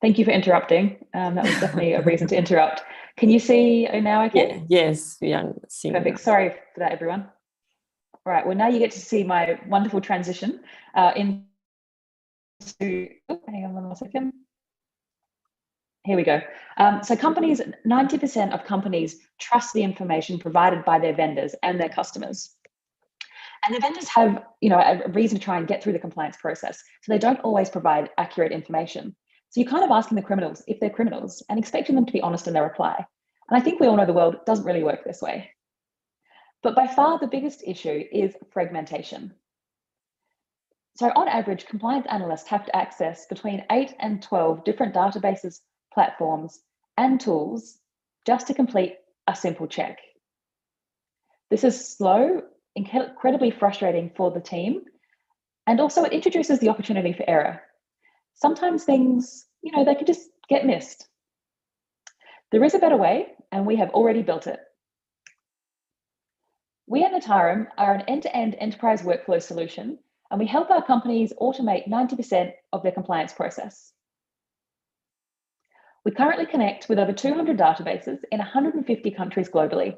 Thank you for interrupting. That was definitely a reason to interrupt. Can you see now okay? Yeah, yes, we are seeing. Perfect. Now. Sorry for that, everyone. All right, well, now you get to see my wonderful transition into, hang on 1 second. Here we go. So companies, 90% of companies trust the information provided by their vendors and their customers. And the vendors have, a reason to try and get through the compliance process. So they don't always provide accurate information. So you're kind of asking the criminals if they're criminals and expecting them to be honest in their reply. And I think we all know the world doesn't really work this way. But by far the biggest issue is fragmentation. So on average, compliance analysts have to access between 8 and 12 different databases, platforms, and tools just to complete a simple check. This is slow, incredibly frustrating for the team, and also it introduces the opportunity for error. Sometimes things, they can just get missed. There is a better way, and we have already built it. We at Natarum are an end-to-end enterprise workflow solution, and we help our companies automate 90% of their compliance process. We currently connect with over 200 databases in 150 countries globally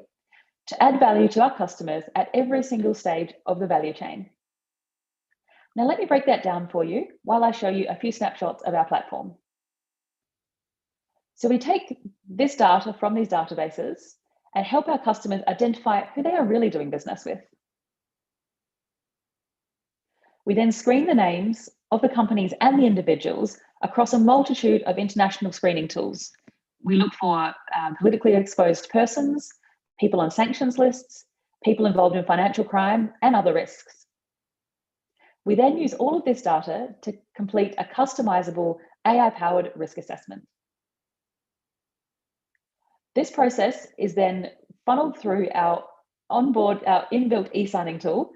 to add value to our customers at every single stage of the value chain. Now let me break that down for you while I show you a few snapshots of our platform. So we take this data from these databases and help our customers identify who they are really doing business with. We then screen the names of the companies and the individuals across a multitude of international screening tools. We look for politically exposed persons, people on sanctions lists, people involved in financial crime, and other risks. We then use all of this data to complete a customizable AI-powered risk assessment. This process is then funneled through our inbuilt e-signing tool,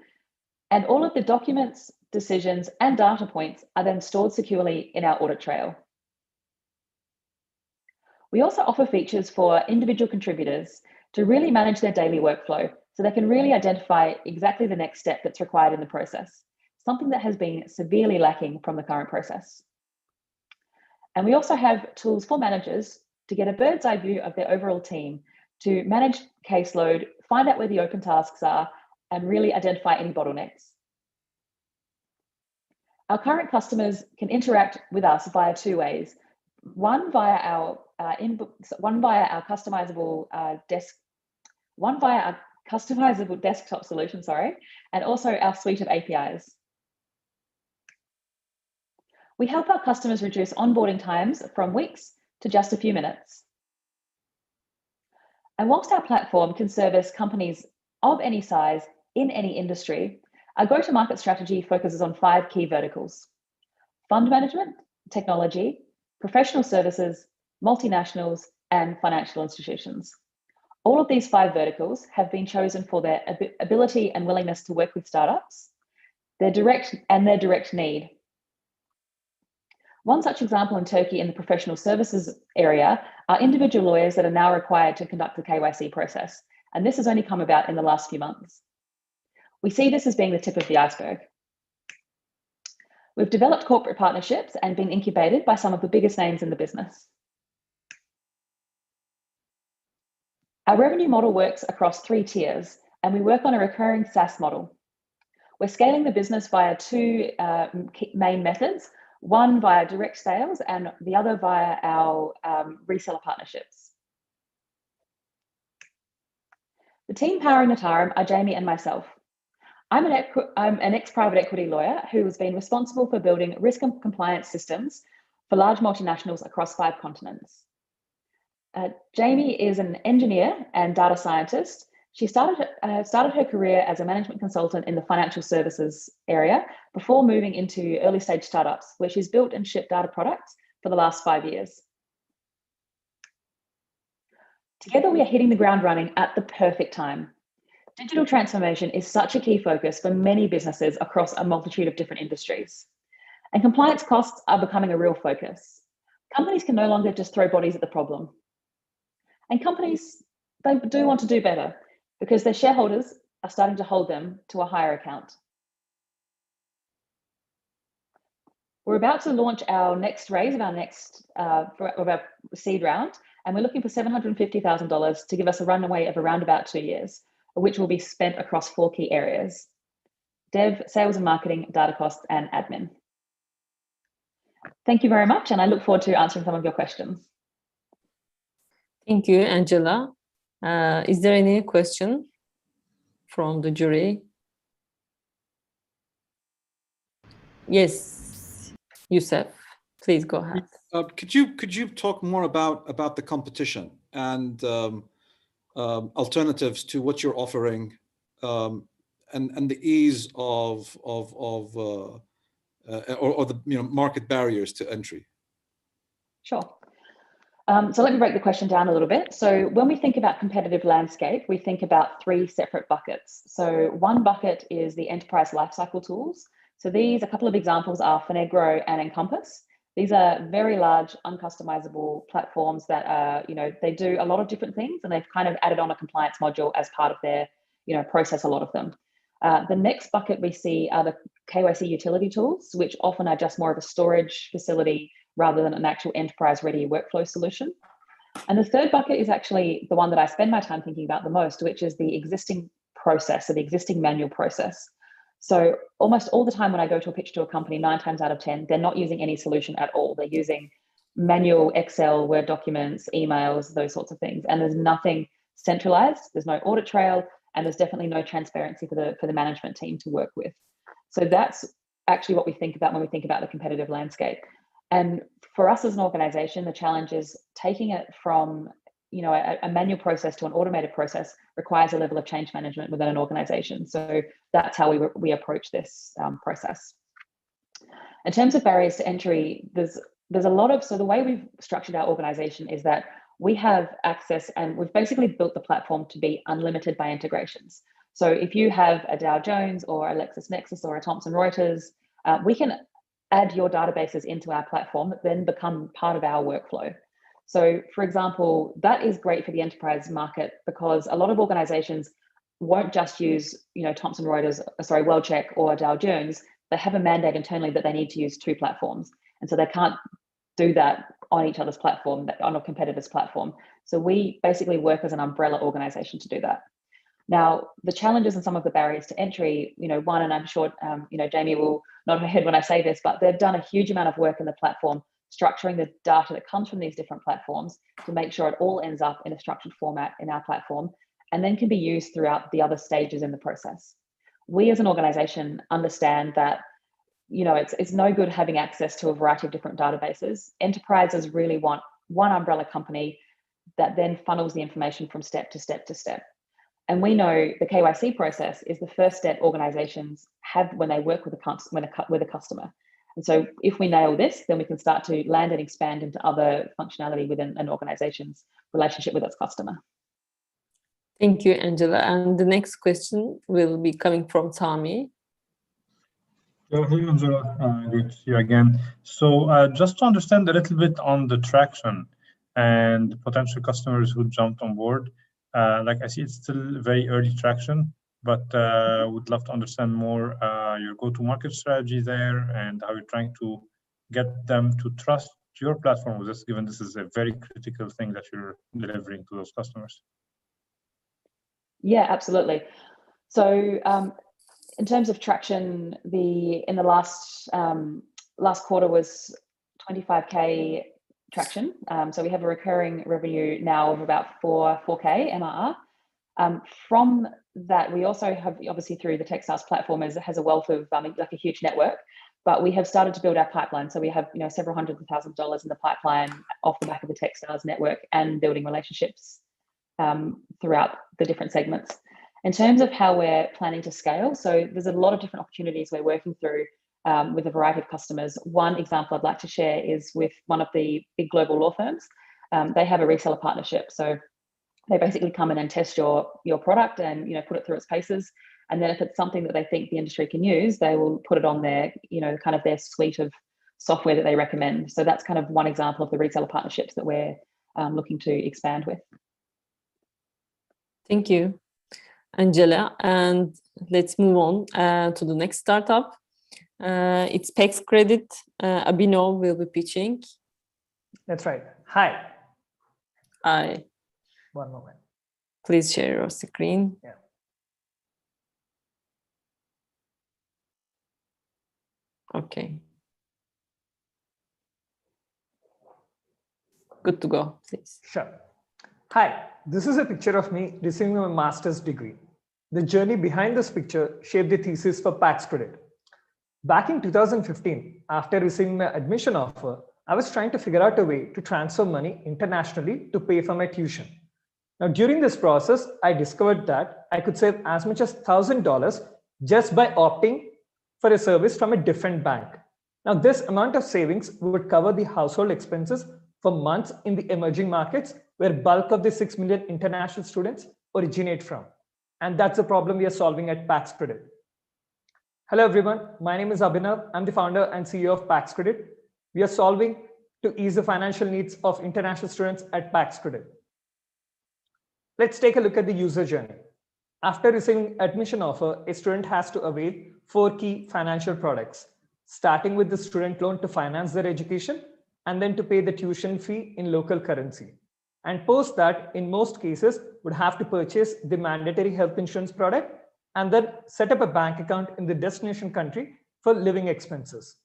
and all of the documents, decisions, and data points are then stored securely in our audit trail. We also offer features for individual contributors to really manage their daily workflow so they can really identify exactly the next step that's required in the process, something that has been severely lacking from the current process. And we also have tools for managers to get a bird's eye view of their overall team, to manage caseload, find out where the open tasks are, and really identify any bottlenecks. Our current customers can interact with us via two ways. One via our customizable desktop solution, and also our suite of APIs. We help our customers reduce onboarding times from weeks to just a few minutes. And whilst our platform can service companies of any size in any industry, our go-to-market strategy focuses on 5 key verticals: fund management, technology, professional services, multinationals, and financial institutions. All of these 5 verticals have been chosen for their ability and willingness to work with startups, their direct need. One such example in Turkey in the professional services area are individual lawyers that are now required to conduct the KYC process, and this has only come about in the last few months. We see this as being the tip of the iceberg. We've developed corporate partnerships and been incubated by some of the biggest names in the business. Our revenue model works across 3 tiers, and we work on a recurring SaaS model. We're scaling the business via 2 main methods, one via direct sales and the other via our reseller partnerships. The team powering Natarum are Jamie and myself. I'm an ex-private equity lawyer who has been responsible for building risk and compliance systems for large multinationals across 5 continents. Jamie is an engineer and data scientist. She started her career as a management consultant in the financial services area before moving into early stage startups, where she's built and shipped data products for the last 5 years. Together, we are hitting the ground running at the perfect time. Digital transformation is such a key focus for many businesses across a multitude of different industries. And compliance costs are becoming a real focus. Companies can no longer just throw bodies at the problem. And companies, they do want to do better because their shareholders are starting to hold them to a higher account. We're about to launch our next raise of our seed round, and we're looking for $750,000 to give us a runway of around about 2 years, which will be spent across 4 key areas: dev, sales and marketing, data costs, and admin. Thank you very much, and I look forward to answering some of your questions. Thank you, Angela. Is there any question from the jury? Yes, Youssef, please go ahead. Could you talk more about the competition and alternatives to what you're offering, and the ease of or the market barriers to entry? Sure. So let me break the question down a little bit. So when we think about competitive landscape, we think about 3 separate buckets. So one bucket is the enterprise lifecycle tools. So these, a couple of examples are Finegro and Encompass. These are very large, uncustomizable platforms that are, they do a lot of different things, and they've kind of added on a compliance module as part of their, process, a lot of them. The next bucket we see are the KYC utility tools, which often are just more of a storage facility rather than an actual enterprise-ready workflow solution. And the third bucket is actually the one that I spend my time thinking about the most, which is the existing process, or the existing manual process. So almost all the time when I go to a pitch to a company, 9 times out of 10, they're not using any solution at all. They're using manual Excel, Word documents, emails, those sorts of things. And there's nothing centralized. There's no audit trail, and there's definitely no transparency for the management team to work with. So that's actually what we think about when we think about the competitive landscape. And for us as an organization, the challenge is taking it from a manual process to an automated process requires a level of change management within an organization. So that's how we approach this process. In terms of barriers to entry, there's a lot of, so the way we've structured our organization is that we have access, and we've basically built the platform to be unlimited by integrations. So if you have a Dow Jones or a LexisNexis or a Thomson Reuters, we can add your databases into our platform that then become part of our workflow. So for example, that is great for the enterprise market because a lot of organizations won't just use, Thomson Reuters, WorldCheck or Dow Jones. They have a mandate internally that they need to use 2 platforms. And so they can't do that on each other's platform, on a competitor's platform. So we basically work as an umbrella organization to do that. Now, the challenges and some of the barriers to entry, one, and I'm sure, Jamie will nod her head when I say this, but they've done a huge amount of work in the platform, structuring the data that comes from these different platforms to make sure it all ends up in a structured format in our platform, and then can be used throughout the other stages in the process. We as an organization understand that, it's no good having access to a variety of different databases. Enterprises really want one umbrella company that then funnels the information from step to step to step. And we know the KYC process is the first step organizations have when they work with a customer. And so if we nail this, then we can start to land and expand into other functionality within an organization's relationship with its customer. Thank you, Angela. And the next question will be coming from Tommy. Hey, Angela, good to see you again. So just to understand a little bit on the traction and potential customers who jumped on board, like I see it's still very early traction, but would love to understand more your go-to-market strategy there and how you're trying to get them to trust your platform with this, given this is a very critical thing that you're delivering to those customers. Yeah, absolutely. So in terms of traction, in the last quarter was 25K traction. So we have a recurring revenue now of about 4K MRR. From that, we also have, obviously through the Techstars platform, has a wealth of like a huge network, but we have started to build our pipeline. So we have several $100,000 in the pipeline off the back of the Techstars network and building relationships throughout the different segments. In terms of how we're planning to scale, so there's a lot of different opportunities we're working through with a variety of customers. One example I'd like to share is with one of the big global law firms. They have a reseller partnership. So they basically come in and test your product and put it through its paces. And then if it's something that they think the industry can use, they will put it on their, kind of their suite of software that they recommend. So that's kind of one example of the reseller partnerships that we're looking to expand with. Thank you, Angela. And let's move on to the next startup. It's PEX Credit. Abhinav will be pitching. That's right. Hi. Hi. One moment. Please share your screen. Yeah. Okay. Good to go, please. Sure. Hi, this is a picture of me receiving my master's degree. The journey behind this picture shaped the thesis for PEX Credit. Back in 2015, after receiving my admission offer, I was trying to figure out a way to transfer money internationally to pay for my tuition. Now, during this process, I discovered that I could save as much as $1,000 just by opting for a service from a different bank. Now, this amount of savings would cover the household expenses for months in the emerging markets where bulk of the 6 million international students originate from. And that's the problem we are solving at Pax Credit. Hello, everyone. My name is Abhinav. I'm the founder and CEO of Pax Credit. We are solving to ease the financial needs of international students at Pax Credit. Let's take a look at the user journey. After receiving admission offer, a student has to avail 4 key financial products, starting with the student loan to finance their education and then to pay the tuition fee in local currency. And post that, in most cases, would have to purchase the mandatory health insurance product and then set up a bank account in the destination country for living expenses.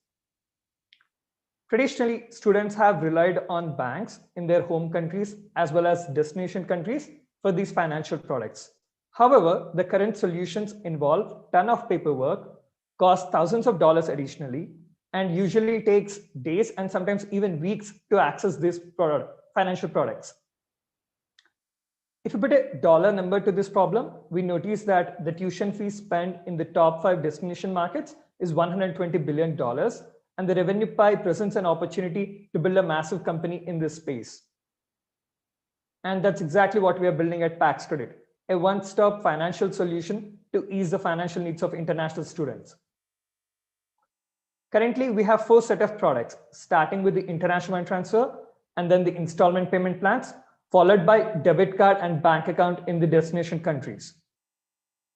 Traditionally, students have relied on banks in their home countries as well as destination countries for these financial products. However, the current solutions involve a ton of paperwork, cost thousands of dollars additionally, and usually takes days and sometimes even weeks to access these financial products. If you put a dollar number to this problem, we notice that the tuition fee spent in the top 5 destination markets is $120 billion, and the revenue pie presents an opportunity to build a massive company in this space. And that's exactly what we are building at Pax Credit, a one-stop financial solution to ease the financial needs of international students. Currently, we have 4 sets of products, starting with the international money transfer and then the installment payment plans, followed by debit card and bank account in the destination countries.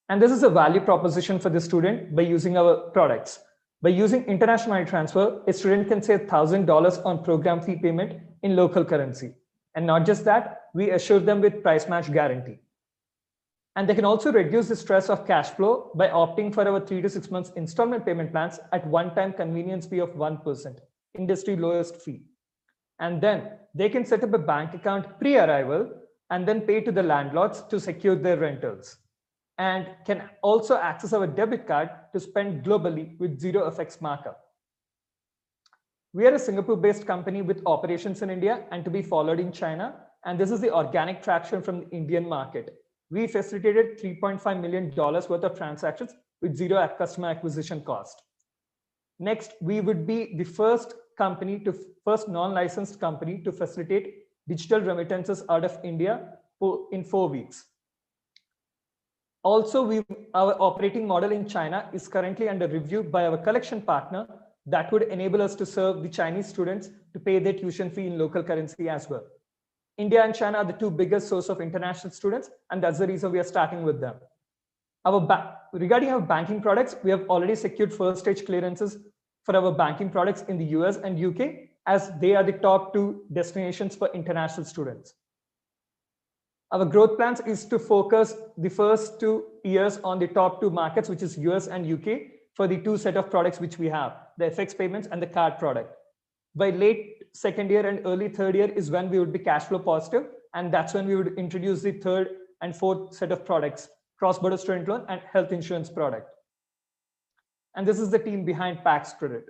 And this is a value proposition for the student by using our products. By using international money transfer, a student can save $1,000 on program fee payment in local currency. And not just that, we assure them with price match guarantee. And they can also reduce the stress of cash flow by opting for our 3 to 6 months installment payment plans at one-time convenience fee of 1%, industry lowest fee. And then they can set up a bank account pre-arrival and then pay to the landlords to secure their rentals. And can also access our debit card to spend globally with zero FX markup. We are a Singapore-based company with operations in India and to be followed in China. And this is the organic traction from the Indian market. We facilitated $3.5 million worth of transactions with zero customer acquisition cost. Next, we would be the first non-licensed company to facilitate digital remittances out of India in 4 weeks. Also, our operating model in China is currently under review by our collection partner that would enable us to serve the Chinese students to pay their tuition fee in local currency as well. India and China are the 2 biggest sources of international students, and that's the reason we are starting with them. Regarding our banking products, we have already secured first stage clearances for our banking products in the US and UK, as they are the top 2 destinations for international students. Our growth plans is to focus the first 2 years on the top 2 markets, which is US and UK, for the 2 set of products which we have, the FX payments and the card product. By late 2nd year and early 3rd year is when we would be cash flow positive, and that's when we would introduce the 3rd and 4th set of products, cross-border student loan and health insurance product. And this is the team behind Pax Credit.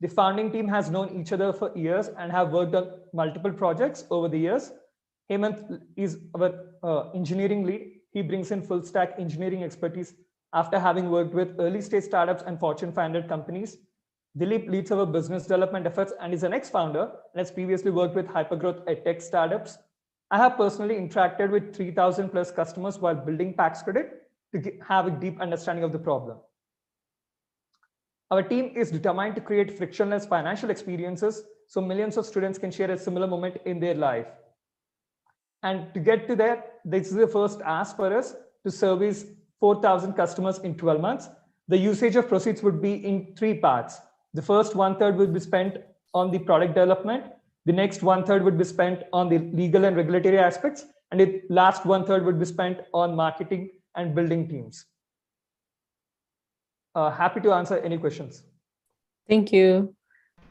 The founding team has known each other for years and have worked on multiple projects over the years. Hemant is our engineering lead. He brings in full stack engineering expertise after having worked with early stage startups and Fortune 500 companies. Dilip leads our business development efforts and is an ex-founder and has previously worked with hypergrowth edtech startups. I have personally interacted with 3,000 plus customers while building Pax Credit to have a deep understanding of the problem. Our team is determined to create frictionless financial experiences so millions of students can share a similar moment in their life. And to get to that, this is the first ask for us to service 4,000 customers in 12 months. The usage of proceeds would be in 3 parts. The first 1/3 will be spent on the product development. The next 1/3 would be spent on the legal and regulatory aspects. And the last 1/3 would be spent on marketing and building teams. Happy to answer any questions. Thank you.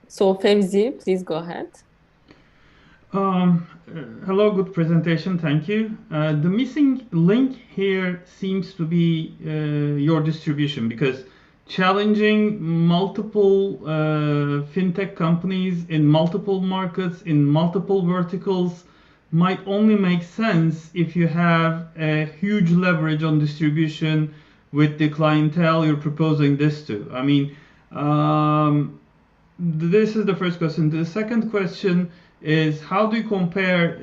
So Fevzi, please go ahead. Hello, good presentation, thank you. The missing link here seems to be your distribution, because challenging multiple fintech companies in multiple markets, in multiple verticals, might only make sense if you have a huge leverage on distribution with the clientele you're proposing this to. I mean, this is the first question. The second question is how do you compare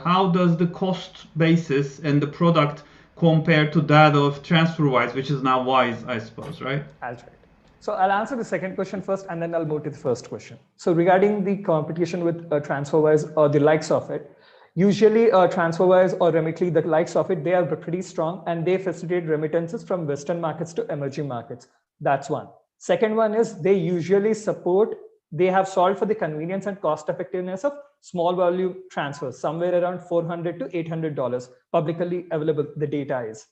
how does the cost basis and the product compare to that of TransferWise, which is now Wise, I suppose, right? That's right. So I'll answer the second question first, and then I'll move to the first question. So regarding the competition with TransferWise or the likes of it, usually TransferWise or Remitly, the likes of it, they are pretty strong and they facilitate remittances from Western markets to emerging markets. That's one. Second one is they usually they have solved for the convenience and cost effectiveness of small volume transfers, somewhere around $400 to $800 publicly available, the data is.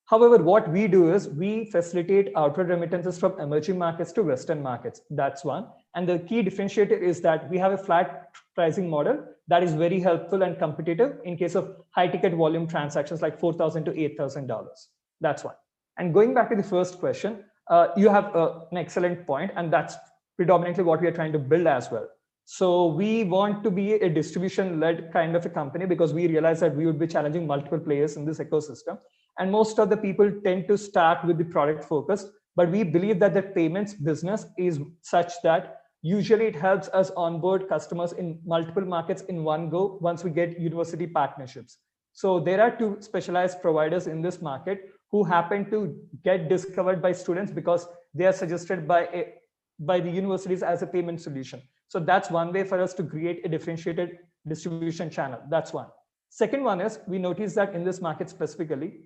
However, what we do is we facilitate outward remittances from emerging markets to Western markets. That's one. And the key differentiator is that we have a flat pricing model that is very helpful and competitive in case of high ticket volume transactions like $4,000 to $8,000. That's one. And going back to the first question, you have an excellent point, and that's predominantly what we are trying to build as well. So we want to be a distribution-led kind of a company because we realize that we would be challenging multiple players in this ecosystem. And most of the people tend to start with the product focus, but we believe that the payments business is such that usually it helps us onboard customers in multiple markets in one go once we get university partnerships. So there are two specialized providers in this market who happen to get discovered by students because they are suggested by the universities as a payment solution. So that's one way for us to create a differentiated distribution channel. That's one. Second one is we notice that in this market specifically,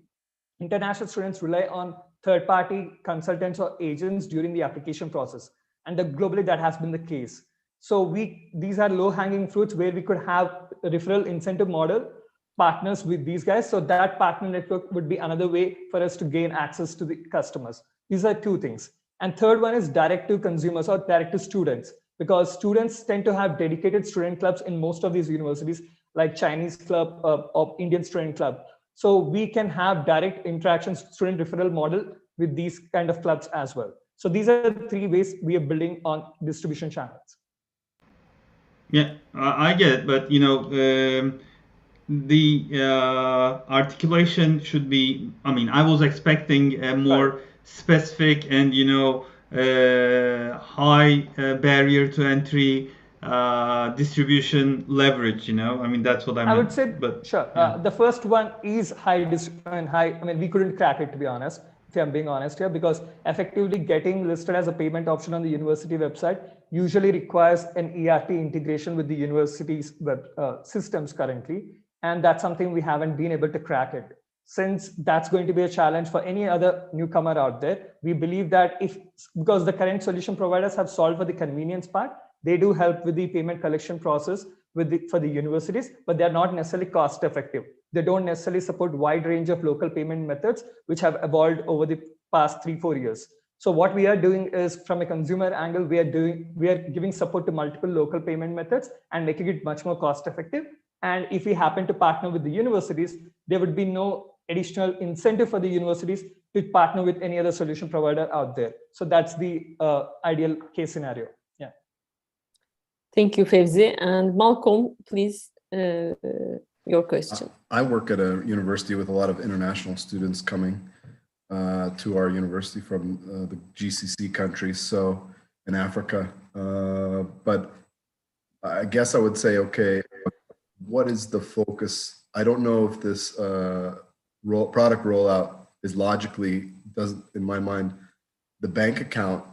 international students rely on third-party consultants or agents during the application process. And globally, that has been the case. So these are low-hanging fruits where we could have a referral incentive model partners with these guys. So that partner network would be another way for us to gain access to the customers. These are two things. And third one is direct to consumers or direct to students, because students tend to have dedicated student clubs in most of these universities, like Chinese club or Indian student club. So we can have direct interactions, student referral model with these kind of clubs as well. So these are the three ways we are building on distribution channels. Yeah, I get it, but the articulation should be, I was expecting a more specific and high barrier to entry distribution leverage, that's what I would say, but sure. Yeah. The first one is high, we couldn't crack it, to be honest, if I'm being honest here, because effectively getting listed as a payment option on the university website usually requires an ERP integration with the university's web systems currently. And that's something we haven't been able to crack it. Since that's going to be a challenge for any other newcomer out there, we believe that because the current solution providers have solved for the convenience part, they do help with the payment collection process for the universities, but they're not necessarily cost effective. They don't necessarily support wide range of local payment methods, which have evolved over the past 3-4 years. So what we are doing is, from a consumer angle, we are giving support to multiple local payment methods and making it much more cost effective. And if we happen to partner with the universities, there would be no additional incentive for the universities to partner with any other solution provider out there. So that's the ideal case scenario. Yeah. Thank you, Fevzi. And Malcolm, please, your question. I work at a university with a lot of international students coming to our university from the GCC countries, so in Africa. But I guess I would say, okay, what is the focus? I don't know if this product rollout is logically, in my mind, the bank account.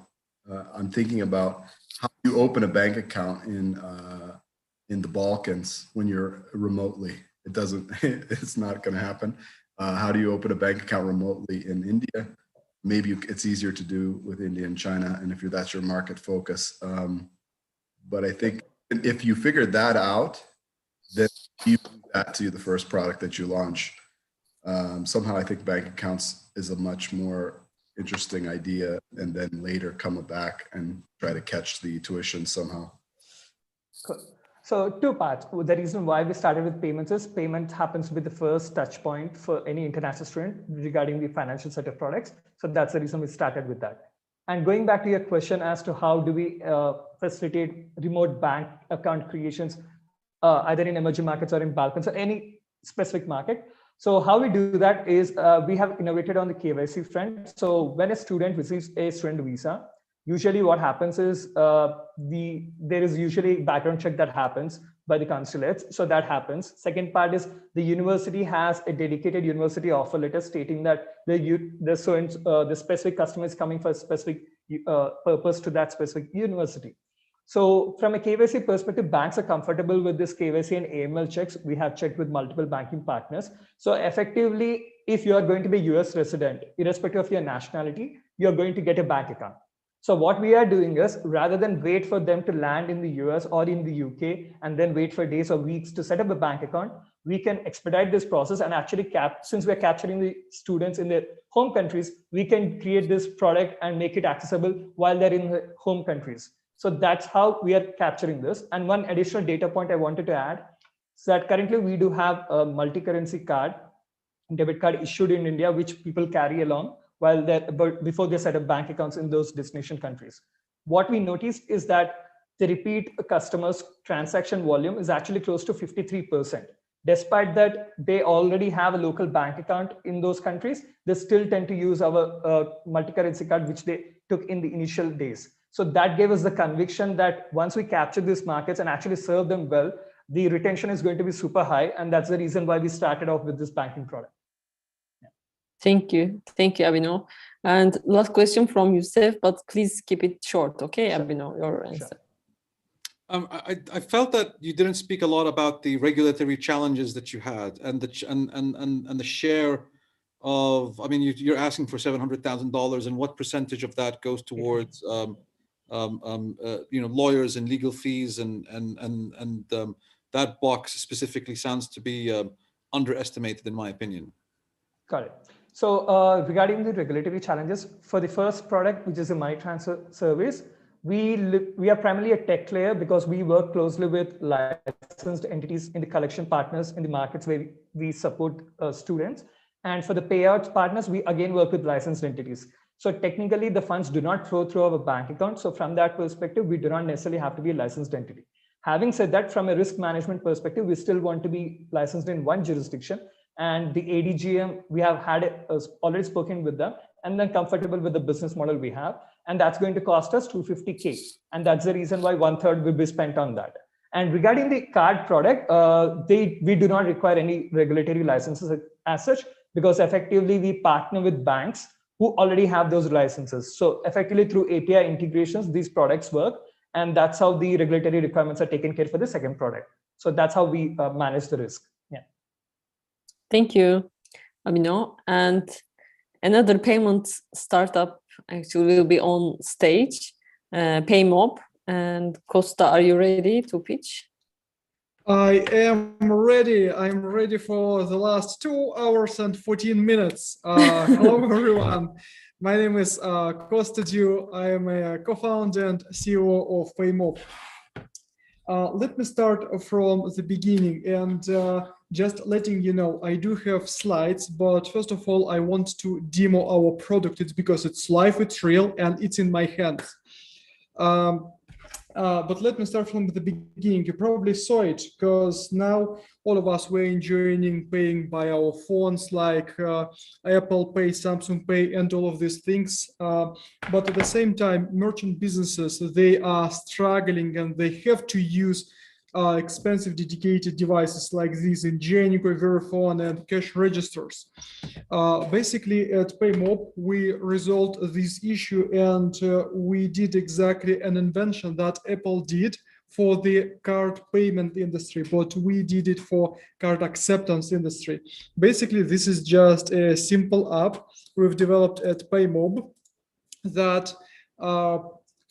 I'm thinking about how you open a bank account in the Balkans when you're remotely. It's not going to happen. How do you open a bank account remotely in India? Maybe it's easier to do with India and China, and if that's your market focus. But I think if you figure that out, then you do that to the first product that you launch. Somehow I think bank accounts is a much more interesting idea, and then later come back and try to catch the tuition somehow. Cool. So two parts. The reason why we started with payments is payment happens to be the first touch point for any international student regarding the financial set of products. So that's the reason we started with that. And going back to your question as to how do we facilitate remote bank account creations, either in emerging markets or in Balkans or any specific market. So how we do that is we have innovated on the KYC front. So when a student receives a student visa, Usually what happens is there is usually background check that happens by the consulates. So that happens. Second part is the university has a dedicated university offer letter stating that the specific customer is coming for a specific purpose to that specific university. So from a KYC perspective, banks are comfortable with this KYC and AML checks. We have checked with multiple banking partners. So effectively, if you are going to be a US resident, irrespective of your nationality, you're going to get a bank account. So what we are doing is, rather than wait for them to land in the US or in the UK and then wait for days or weeks to set up a bank account, we can expedite this process and actually since we're capturing the students in their home countries, we can create this product and make it accessible while they're in the home countries. So that's how we are capturing this. And one additional data point I wanted to add is that currently we do have a multi-currency card, debit card issued in India, which people carry along while before they set up bank accounts in those destination countries. What we noticed is that the repeat customers' transaction volume is actually close to 53%. Despite that, they already have a local bank account in those countries, they still tend to use our multi-currency card, which they took in the initial days. So that gave us the conviction that once we capture these markets and actually serve them well, the retention is going to be super high. And that's the reason why we started off with this banking product. Thank you, Abhinav. And last question from Youssef, but please keep it short, okay, Abhinav, your answer. I felt that you didn't speak a lot about the regulatory challenges that you had and the share of. I mean, you're asking for $700,000, and what percentage of that goes towards lawyers and legal fees, and that box specifically sounds to be underestimated, in my opinion. Got it. So regarding the regulatory challenges, for the first product, which is a money transfer service, we are primarily a tech layer because we work closely with licensed entities in the collection partners in the markets where we support students. And for the payouts partners, we again work with licensed entities. So technically, the funds do not flow through our bank account. So from that perspective, we do not necessarily have to be a licensed entity. Having said that, from a risk management perspective, we still want to be licensed in one jurisdiction. And the ADGM, we have had already spoken with them and then comfortable with the business model we have. And that's going to cost us $250K. And that's the reason why 1/3 will be spent on that. And regarding the card product, we do not require any regulatory licenses as such, because effectively we partner with banks who already have those licenses. So effectively through API integrations, these products work. And that's how the regulatory requirements are taken care for the second product. So that's how we manage the risk. Yeah. Thank you, Abhinav. And another payment startup actually will be on stage, PayMob. And Costa, are you ready to pitch? I am ready. I'm ready for the last 2 hours and 14 minutes. Hello, everyone. My name is Costa Diu. I am a co-founder and CEO of PayMob. Let me start from the beginning and just letting you know, I do have slides, but first of all, I want to demo our product. It's because it's live, it's real, and it's in my hands. But let me start from the beginning. You probably saw it because now all of us were enjoying paying by our phones like Apple Pay, Samsung Pay, and all of these things. But at the same time, merchant businesses, they are struggling and they have to use expensive dedicated devices like these in Ingenico, Verifone, and cash registers. Basically, at PayMob, we resolved this issue and we did exactly an invention that Apple did for the card payment industry, but we did it for card acceptance industry. Basically, this is just a simple app we've developed at PayMob that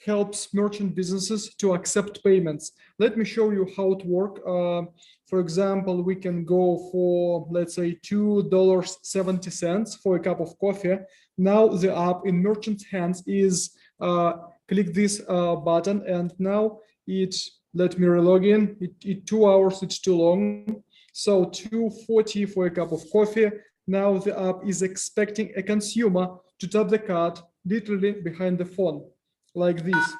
helps merchant businesses to accept payments. Let me show you how it works. For example, we can go for, let's say, $2.70 for a cup of coffee. Now the app in merchant's hands is, click this button, and now let me relog in. It 2 hours, it's too long. So $2.40 for a cup of coffee. Now the app is expecting a consumer to tap the card literally behind the phone, like this.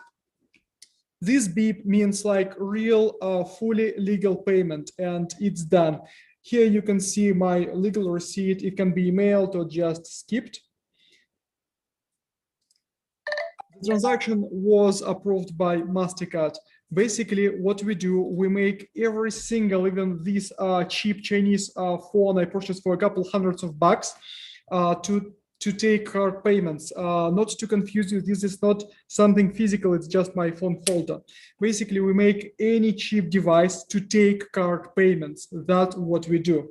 This beep means like real, fully legal payment, and it's done. Here you can see my legal receipt. It can be emailed or just skipped. The transaction was approved by MasterCard. Basically, what we do, we make every single, even this cheap Chinese phone I purchased for a couple hundreds of bucks to take card payments. Not to confuse you, this is not something physical, it's just my phone holder. Basically, we make any cheap device to take card payments. That's what we do.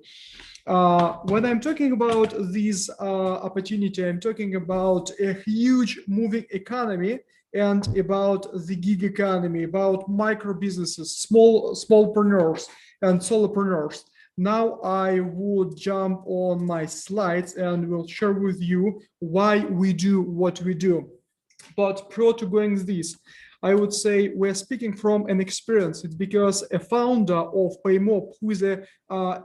When I'm talking about this opportunity, I'm talking about a huge moving economy and about the gig economy, about micro businesses, smallpreneurs and solopreneurs. Now I would jump on my slides and will share with you why we do what we do. But prior to going this, I would say we're speaking from an experience. It's because a founder of PayMob, who is the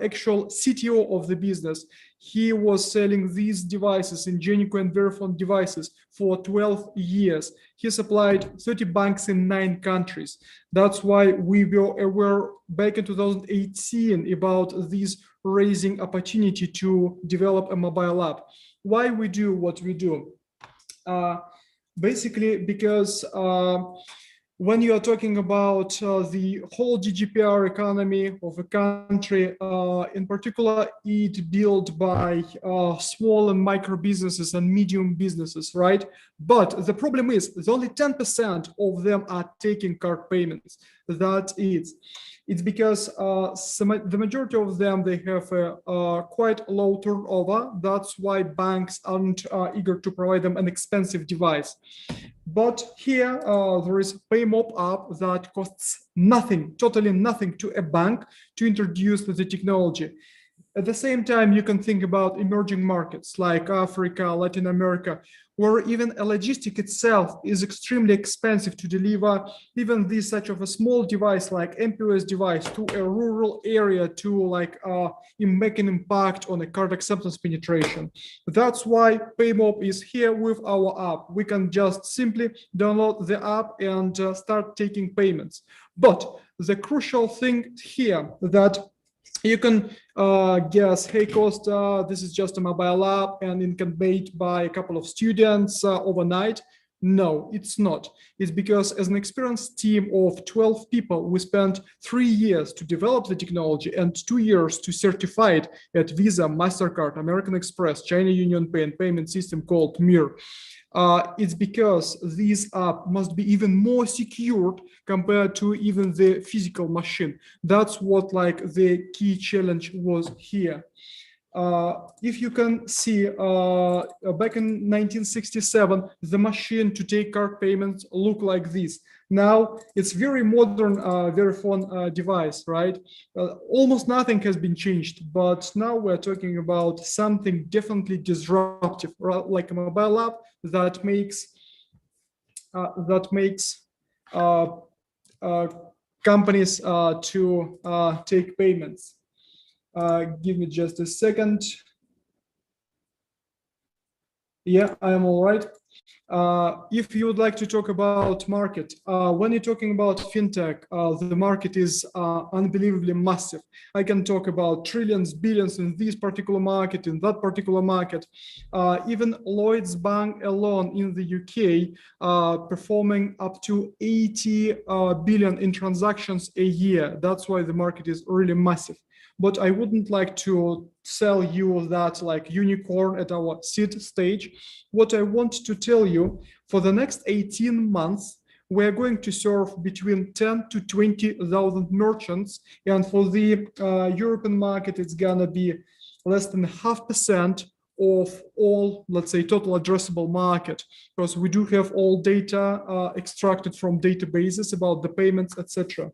actual CTO of the business, he was selling these devices, Ingenico and Verifone devices, for 12 years. He supplied 30 banks in 9 countries. That's why we were aware back in 2018 about this raising opportunity to develop a mobile app. Why we do what we do? Basically, because when you are talking about the whole GDPR economy of a country, in particular, it's built by small and micro businesses and medium businesses, right? But the problem is only 10% of them are taking card payments. That is. It's because the majority of them, they have a quite low turnover. That's why banks aren't eager to provide them an expensive device. But here there is a PayMob app that costs nothing, totally nothing to a bank to introduce the technology. At the same time, you can think about emerging markets like Africa, Latin America, where even a logistic itself is extremely expensive to deliver even this such of a small device like MPOS device to a rural area to like make an impact on a card acceptance penetration. That's why PayMob is here with our app. We can just simply download the app and start taking payments. But the crucial thing here that you can guess, hey, Costa, this is just a mobile app and it can be made by a couple of students overnight. No, it's not. It's because as an experienced team of 12 people, we spent 3 years to develop the technology and 2 years to certify it at Visa, MasterCard, American Express, China Union Pay, and payment system called MIR. It's because this app must be even more secured compared to even the physical machine. That's what like the key challenge was here. If you can see, back in 1967, the machine to take card payments looked like this. Now it's very modern Verifone device, right? Almost nothing has been changed, but now we're talking about something definitely disruptive, like a mobile app that makes companies to take payments. Give me just a second. Yeah, I am all right. If you would like to talk about market, when you're talking about fintech, the market is unbelievably massive. I can talk about trillions, billions in this particular market, in that particular market. Even Lloyds Bank alone in the UK performing up to 80 billion in transactions a year. That's why the market is really massive. But I wouldn't like to sell you that like unicorn at our seed stage. What I want to tell you, for the next 18 months, we're going to serve between 10 to 20,000 merchants. And for the European market, it's gonna be less than 0.5% of all, let's say, total addressable market, because we do have all data extracted from databases about the payments, etc.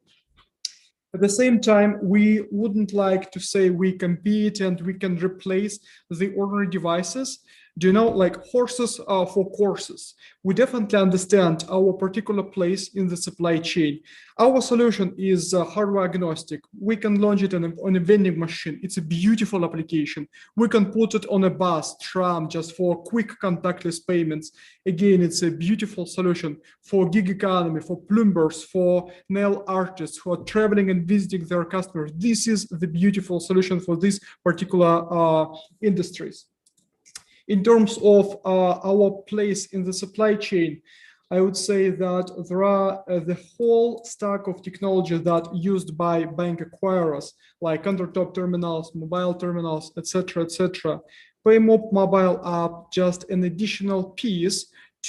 At the same time, we wouldn't like to say we compete and we can replace the ordinary devices. Do you know, like horses for courses? We definitely understand our particular place in the supply chain. Our solution is hardware agnostic. We can launch it on a vending machine. It's a beautiful application. We can put it on a bus, tram, just for quick contactless payments. Again, it's a beautiful solution for gig economy, for plumbers, for nail artists who are traveling and visiting their customers. This is the beautiful solution for these particular industries. In terms of our place in the supply chain, I would say that there are the whole stack of technology that used by bank acquirers, like countertop terminals, mobile terminals, etc., etc. PayMob mobile app just an additional piece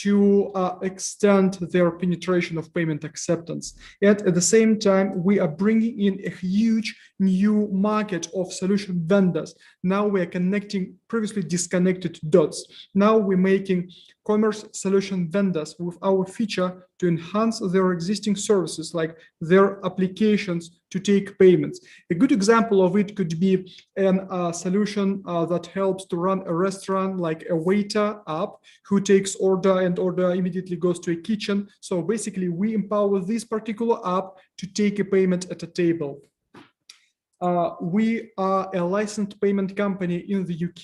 to extend their penetration of payment acceptance. Yet at the same time, we are bringing in a huge new market of solution vendors. Now we are connecting previously disconnected dots. Now we're making commerce solution vendors with our feature to enhance their existing services, like their applications to take payments. A good example of it could be a solution that helps to run a restaurant, like a waiter app who takes order and order immediately goes to a kitchen. So basically we empower this particular app to take a payment at a table. We are a licensed payment company in the UK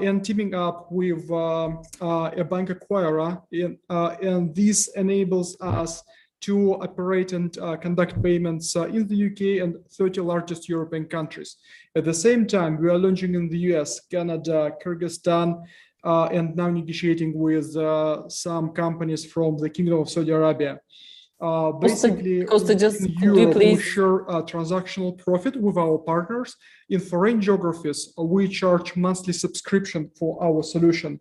and teaming up with a bank acquirer, and this enables us to operate and conduct payments in the UK and 30 largest European countries. At the same time, we are launching in the US, Canada, Kyrgyzstan, and now negotiating with some companies from the Kingdom of Saudi Arabia. Basically, Costa, just in could you Europe, we please share transactional profit with our partners. In foreign geographies, we charge monthly subscription for our solution.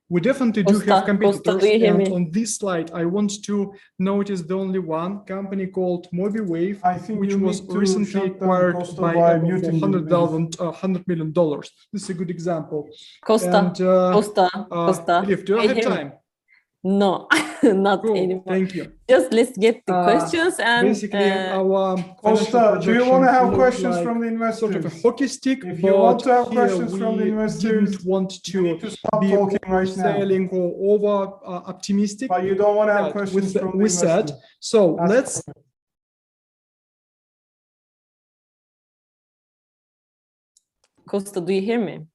We definitely do have competitors, and on this slide, I want to notice the only one company called MobiWave, which was recently acquired by Apple for $100 million. This is a good example. Costa, Elif, do I have time? No, not anymore. Thank you. Just let's get the questions and basically our Costa, do you want to have questions from the investors? Sort of a hockey stick. If you want to have questions from the investors, didn't want to be talking right selling or over optimistic. But you don't want to have questions from the investors. So let's. Costa, do you hear me?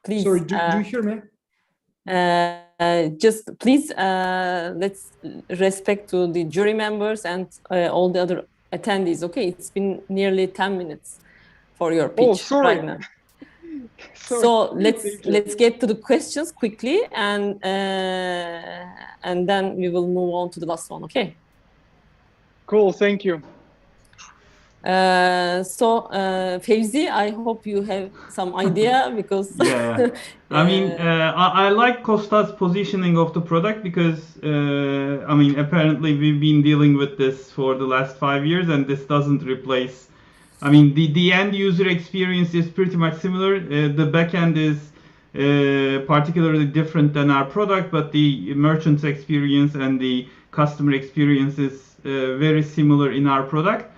Please. Sorry, do you hear me? Just please, let's respect to the jury members and all the other attendees. Okay, it's been nearly 10 minutes for your pitch right now. So let's get to the questions quickly, and then we will move on to the last one. Okay. Cool. Thank you. Fevzi, I hope you have some idea because I mean, I like Costa's positioning of the product because I mean, apparently we've been dealing with this for the last 5 years, and this doesn't replace. I mean, the end user experience is pretty much similar. The backend is particularly different than our product, but the merchant's experience and the customer experience is very similar in our product.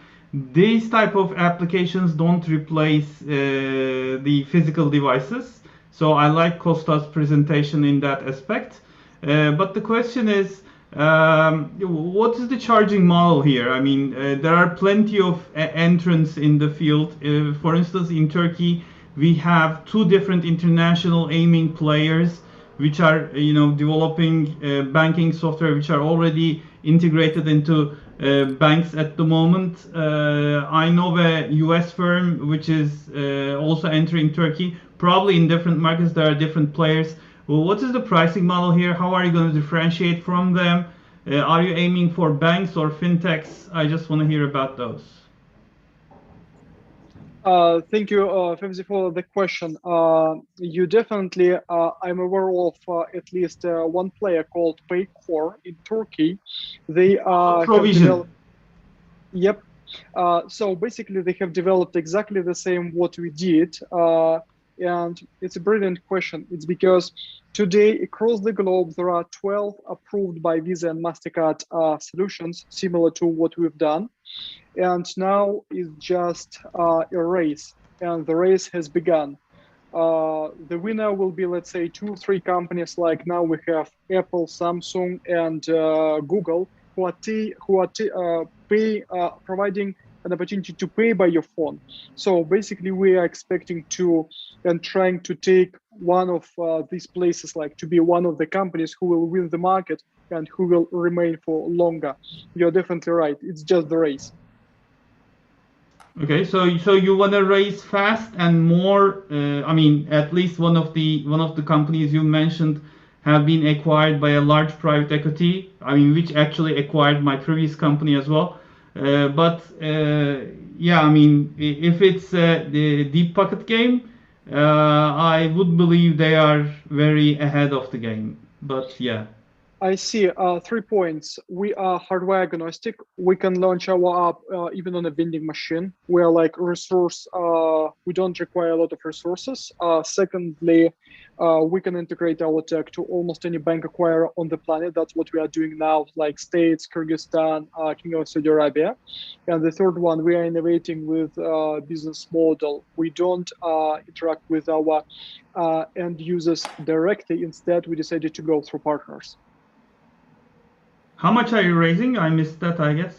These type of applications don't replace the physical devices. So I like Costa's presentation in that aspect. But the question is, what is the charging model here? I mean, there are plenty of entrants in the field. For instance, in Turkey, we have 2 different international aiming players, which are, you know, developing banking software, which are already integrated into banks at the moment. I know a US firm which is also entering Turkey. Probably in different markets there are different players. Well, what is the pricing model here? How are you going to differentiate from them? Are you aiming for banks or fintechs? I just want to hear about those. Thank you, Femzi, for the question. You definitely, I'm aware of at least one player called Paycor in Turkey. They Provision. Yep. So basically, they have developed exactly the same what we did. And it's a brilliant question. It's because today across the globe, there are 12 approved by Visa and MasterCard solutions similar to what we've done. And now it's just a race, and the race has begun. The winner will be, let's say, 2 or 3 companies. Like now we have Apple, Samsung, and Google, who are providing an opportunity to pay by your phone. So basically, we are expecting to and trying to take one of these places, like to be one of the companies who will win the market and who will remain for longer. You're definitely right. It's just the race. Okay, so you want to raise fast and more. I mean, at least one of the companies you mentioned have been acquired by a large private equity. I mean, which actually acquired my previous company as well. Yeah, I mean, if it's the deep pocket game, I would believe they are very ahead of the game. But yeah. I see 3 points. We are hardware agnostic. We can launch our app even on a vending machine. We are like resource, we don't require a lot of resources. Secondly, we can integrate our tech to almost any bank acquirer on the planet. That's what we are doing now, like States, Kyrgyzstan, Kingdom of Saudi Arabia. And the third one, we are innovating with business model. We don't interact with our end users directly. Instead, we decided to go through partners. How much are you raising? I missed that, I guess.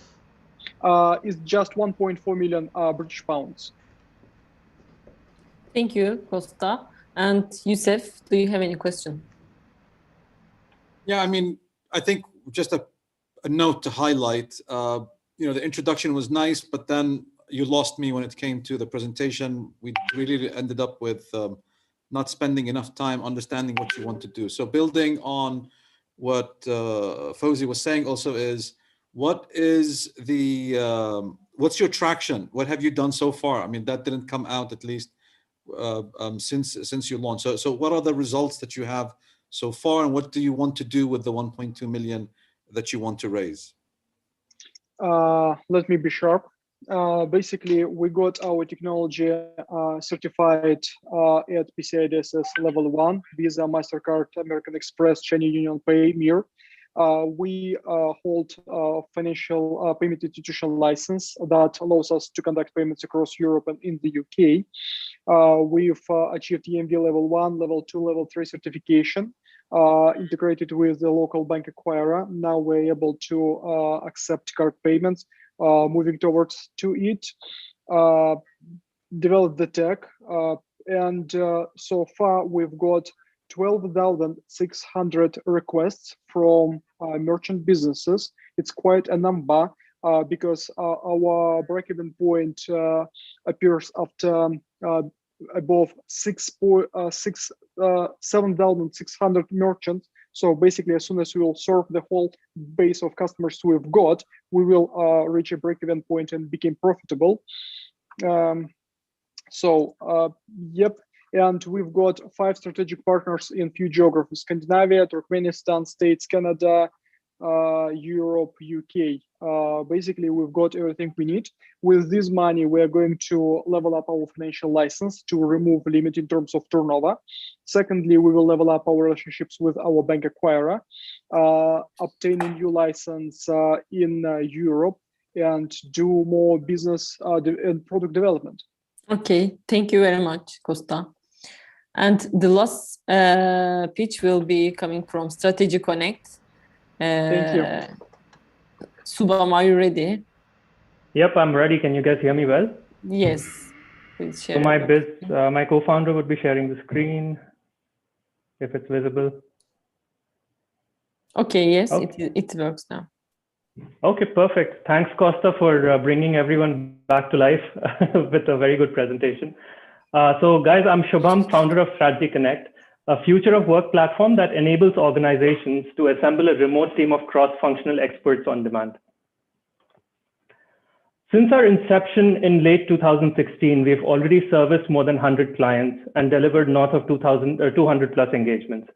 It's just 1.4 million British pounds. Thank you, Costa. And Youssef, do you have any question? Yeah, I mean, I think just a note to highlight, you know, the introduction was nice, but then you lost me when it came to the presentation. We really ended up with not spending enough time understanding what you want to do. So building on what Fawzi was saying also is, what is the, what's your traction? What have you done so far? I mean, that didn't come out at least since you launched. So what are the results that you have so far, and what do you want to do with the 1.2 million that you want to raise? Let me be sharp. Basically, we got our technology certified at PCI DSS level 1, Visa, MasterCard, American Express, Chinese Union Pay, MIR. We hold financial payment institution license that allows us to conduct payments across Europe and in the UK. We've achieved EMV level 1, level 2, level 3 certification, integrated with the local bank acquirer. Now we're able to accept card payments, moving towards to it, develop the tech, and so far we've got 12,600 requests from merchant businesses. It's quite a number because our break-even point appears after above 7,600 merchants. So basically, as soon as we will serve the whole base of customers we've got, we will reach a break-even point and become profitable. Yep. And we've got 5 strategic partners in few geographies: Scandinavia, Turkmenistan, States, Canada, Europe, UK. Basically, we've got everything we need. With this money, we're going to level up our financial license to remove limit in terms of turnover. Secondly, we will level up our relationships with our bank acquirer, obtain a new license in Europe, and do more business and product development. Okay, thank you very much, Costa. And the last pitch will be coming from Strategy Connect. Thank you. Subham, are you ready? Yep, I'm ready. Can you guys hear me well? Yes. Please share. So my co-founder would be sharing the screen, if it's visible. Okay, yes, okay. It works now. Okay, perfect. Thanks, Costa, for bringing everyone back to life with a very good presentation. So guys, I'm Shubham, founder of Strategy Connect, a future of work platform that enables organizations to assemble a remote team of cross-functional experts on demand. Since our inception in late 2016, we've already serviced more than 100 clients and delivered north of 200 plus engagements.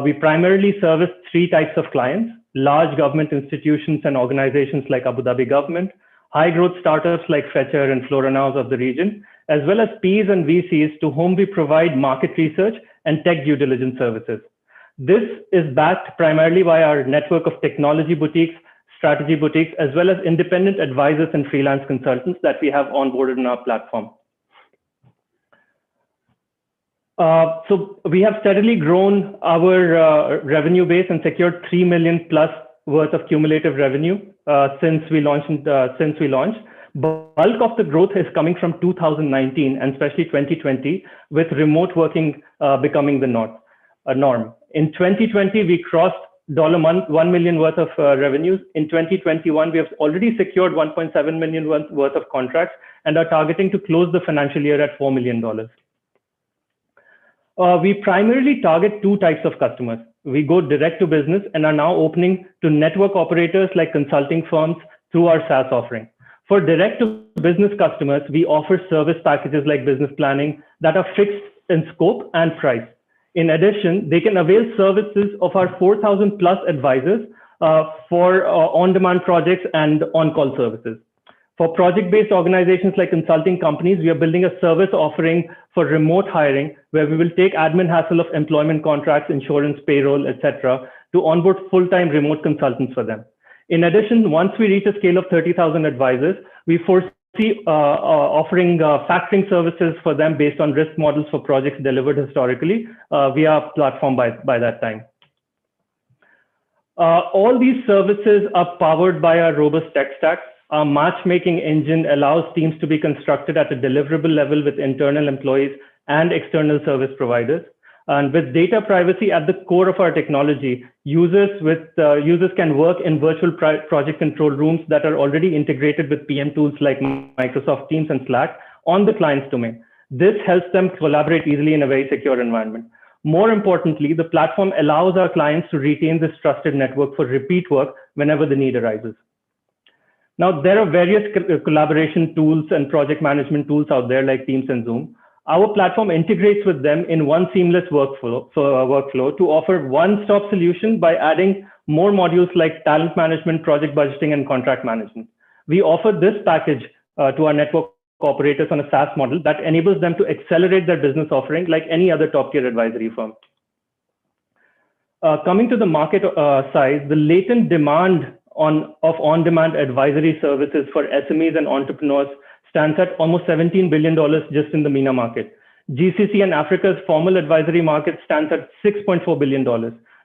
We primarily service 3 types of clients: large government institutions and organizations like Abu Dhabi government, high growth startups like Fetcher and Floranaus of the region, as well as Ps and VCs to whom we provide market research and tech due diligence services. This is backed primarily by our network of technology boutiques, strategy boutiques, as well as independent advisors and freelance consultants that we have onboarded on our platform. So we have steadily grown our revenue base and secured 3 million plus worth of cumulative revenue since we launched. Bulk of the growth is coming from 2019 and especially 2020, with remote working becoming the norm. In 2020, we crossed $1 million worth of revenues. In 2021, we have already secured 1.7 million worth of contracts and are targeting to close the financial year at $4 million. We primarily target two types of customers. We go direct to business and are now opening to network operators like consulting firms through our SaaS offering. For direct to business customers, we offer service packages like business planning that are fixed in scope and price. In addition, they can avail services of our 4,000 plus advisors for on-demand projects and on-call services. For project-based organizations like consulting companies, we are building a service offering for remote hiring, where we will take admin hassle of employment contracts, insurance, payroll, etc., to onboard full-time remote consultants for them. In addition, once we reach a scale of 30,000 advisors, we foresee offering factoring services for them based on risk models for projects delivered historically via our platform by that time. All these services are powered by our robust tech stack. Our matchmaking engine allows teams to be constructed at a deliverable level with internal employees and external service providers. And with data privacy at the core of our technology, users can work in virtual project control rooms that are already integrated with PM tools like Microsoft Teams and Slack on the client's domain. This helps them collaborate easily in a very secure environment. More importantly, the platform allows our clients to retain this trusted network for repeat work whenever the need arises. Now, there are various collaboration tools and project management tools out there like Teams and Zoom. Our platform integrates with them in one seamless workflow to offer one-stop solution by adding more modules like talent management, project budgeting, and contract management. We offer this package to our network operators on a SaaS model that enables them to accelerate their business offering like any other top-tier advisory firm. Coming to the market size, the latent demand of on-demand advisory services for SMEs and entrepreneurs stands at almost $17 billion just in the MENA market. GCC and Africa's formal advisory market stands at $6.4 billion.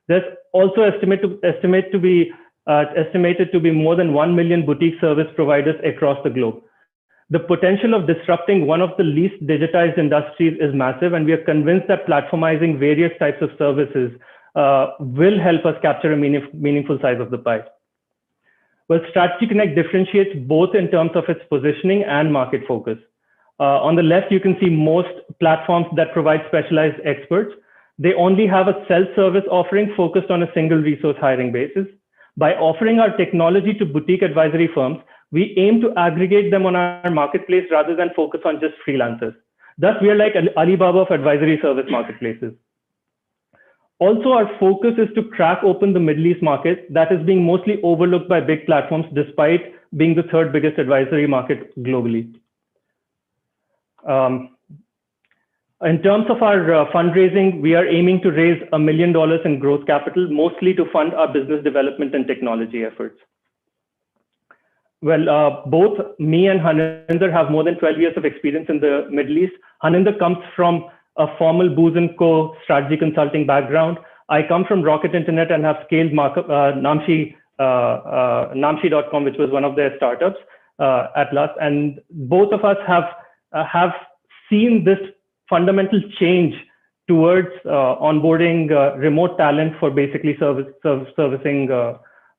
There's also estimated to be more than 1 million boutique service providers across the globe. The potential of disrupting one of the least digitized industries is massive, and we are convinced that platformizing various types of services will help us capture a meaningful size of the pie. Well, Strategy Connect differentiates both in terms of its positioning and market focus. On the left, you can see most platforms that provide specialized experts. They only have a self-service offering focused on a single resource hiring basis. By offering our technology to boutique advisory firms, we aim to aggregate them on our marketplace rather than focus on just freelancers. Thus, we are like Alibaba of advisory service marketplaces. Also, our focus is to crack open the Middle East market that is being mostly overlooked by big platforms despite being the third biggest advisory market globally. In terms of our fundraising, we are aiming to raise $1 million in growth capital, mostly to fund our business development and technology efforts. Well, both me and Haninder have more than 12 years of experience in the Middle East. Haninder comes from a formal Booz & Co. strategy consulting background. I come from Rocket Internet and have scaled Namshi.com, which was one of their startups at last. And both of us have seen this fundamental change towards onboarding remote talent for basically servicing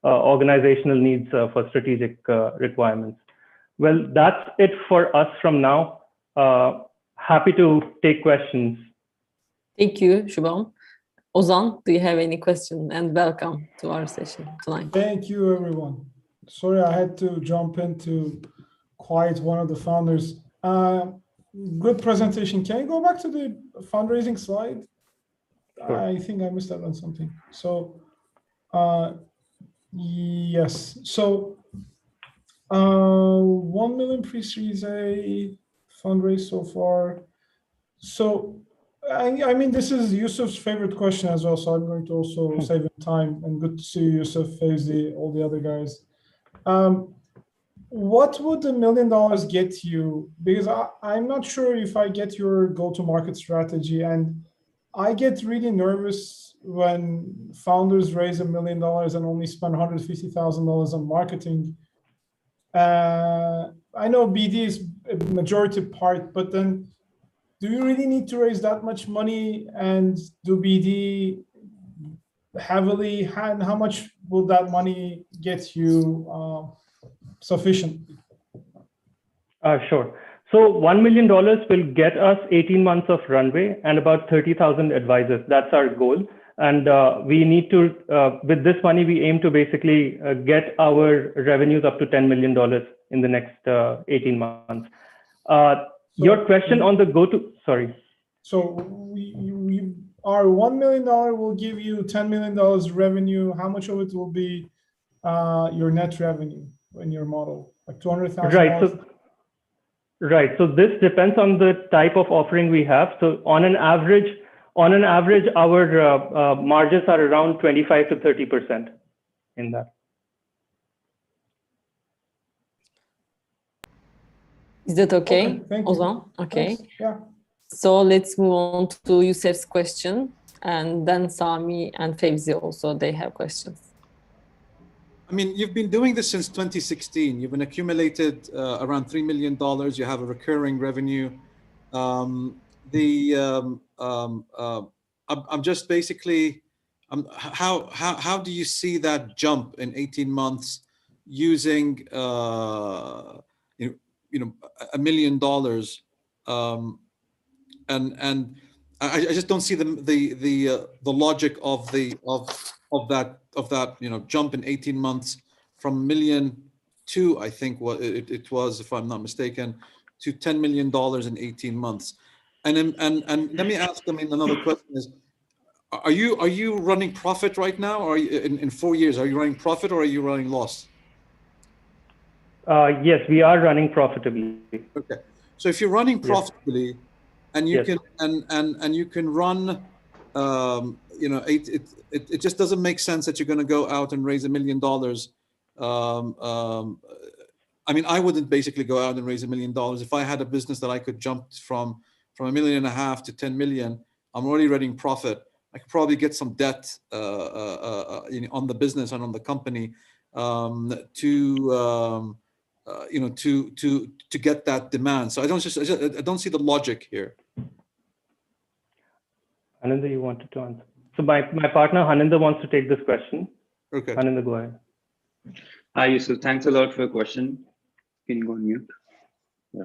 organizational needs for strategic requirements. Well, that's it for us from now. Happy to take questions. Thank you, Shubham. Ozan, do you have any question? And welcome to our session tonight. Thank you, everyone. Sorry, I had to jump in to quiet one of the founders. Good presentation. Can you go back to the fundraising slide? Sure. I think I missed out on something. So, yes. So, 1 million pre-series A fundraised so far. So, I mean, this is Yusuf's favorite question as well, so I'm going to also save him time. And good to see you, Yusuf, Faizi, all the other guys. What would $1 million get you? Because I'm not sure if I get your go-to-market strategy, and I get really nervous when founders raise $1 million and only spend $150,000 on marketing. I know BD is a majority part, but then do you really need to raise that much money and do BD heavily? And how much will that money get you sufficient? Sure. So $1 million will get us 18 months of runway and about 30,000 advisors. That's our goal. And we need to, with this money, we aim to basically get our revenues up to $10 million in the next 18 months. Your question on the sorry. So our $1 million will give you $10 million revenue. How much of it will be your net revenue in your model? Like $200,000? Right. So this depends on the type of offering we have. So on an average, our margins are around 25 to 30% in that. Is that okay? Okay, thank you. Ozan? Okay. Yes, yeah. So let's move on to Yusuf's question, and then Sami and Fevzi also, they have questions. I mean, you've been doing this since 2016. You've been accumulated around $3 million. You have a recurring revenue. I'm just basically, how do you see that jump in 18 months using $1 million? And I just don't see the logic of that jump in 18 months from $1 million to, I think what it was, if I'm not mistaken, to $10 million in 18 months. And let me ask them another question is, are you running profit right now, or in 4 years, are you running profit or are you running loss? Yes, we are running profitably. Okay, so if you're running profitably, and you Yes. can you can run, it just doesn't make sense that you're going to go out and raise $1 million. I mean, I wouldn't basically go out and raise $1 million if I had a business that I could jump from $1.5 million to 10 million. I'm already running profit. I could probably get some debt on the business and on the company to get that demand. So I don't see the logic here. Ananda, you wanted to answer. So my partner Haninda wants to take this question. Okay. Haninda, go ahead. Hi, Yusuf. Thanks a lot for your question. Can you go on mute? Yeah.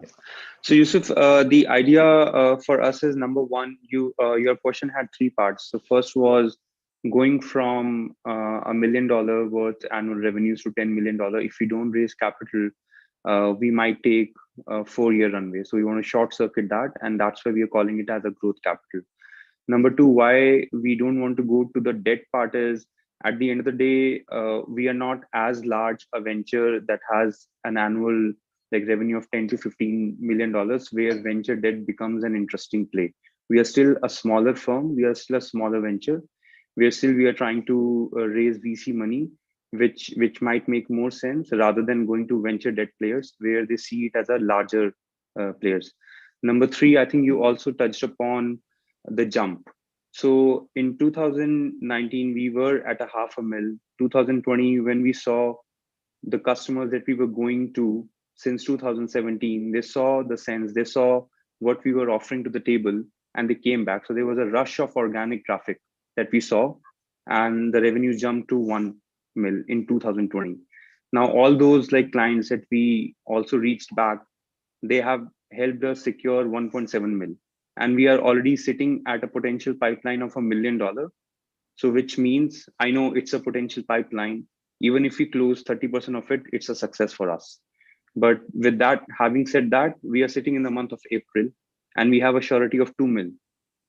So Yusuf, the idea for us is, number one, your question had 3 parts. The first was going from $1 million worth annual revenues to $10 million. If we don't raise capital, we might take a 4-year runway. So we want to short circuit that, and that's why we are calling it as a growth capital. Number 2, why we don't want to go to the debt part is, at the end of the day, we are not as large a venture that has an annual revenue of $10 to $15 million, where venture debt becomes an interesting play. We are still a smaller firm. We are still a smaller venture. We are trying to raise VC money, which might make more sense rather than going to venture debt players where they see it as a larger players. Number 3, I think you also touched upon the jump. So in 2019, we were at a $500,000. 2020, when we saw the customers that we were going to since 2017, they saw the sense, they saw what we were offering to the table, and they came back. So there was a rush of organic traffic that we saw, and the revenue jumped to $1 million in 2020. Now, all those clients that we also reached back, they have helped us secure $1.7 million. And we are already sitting at a potential pipeline of $1 million. So which means, I know it's a potential pipeline. Even if we close 30% of it, it's a success for us. But with that, having said that, we are sitting in the month of April and we have a surety of $2 million.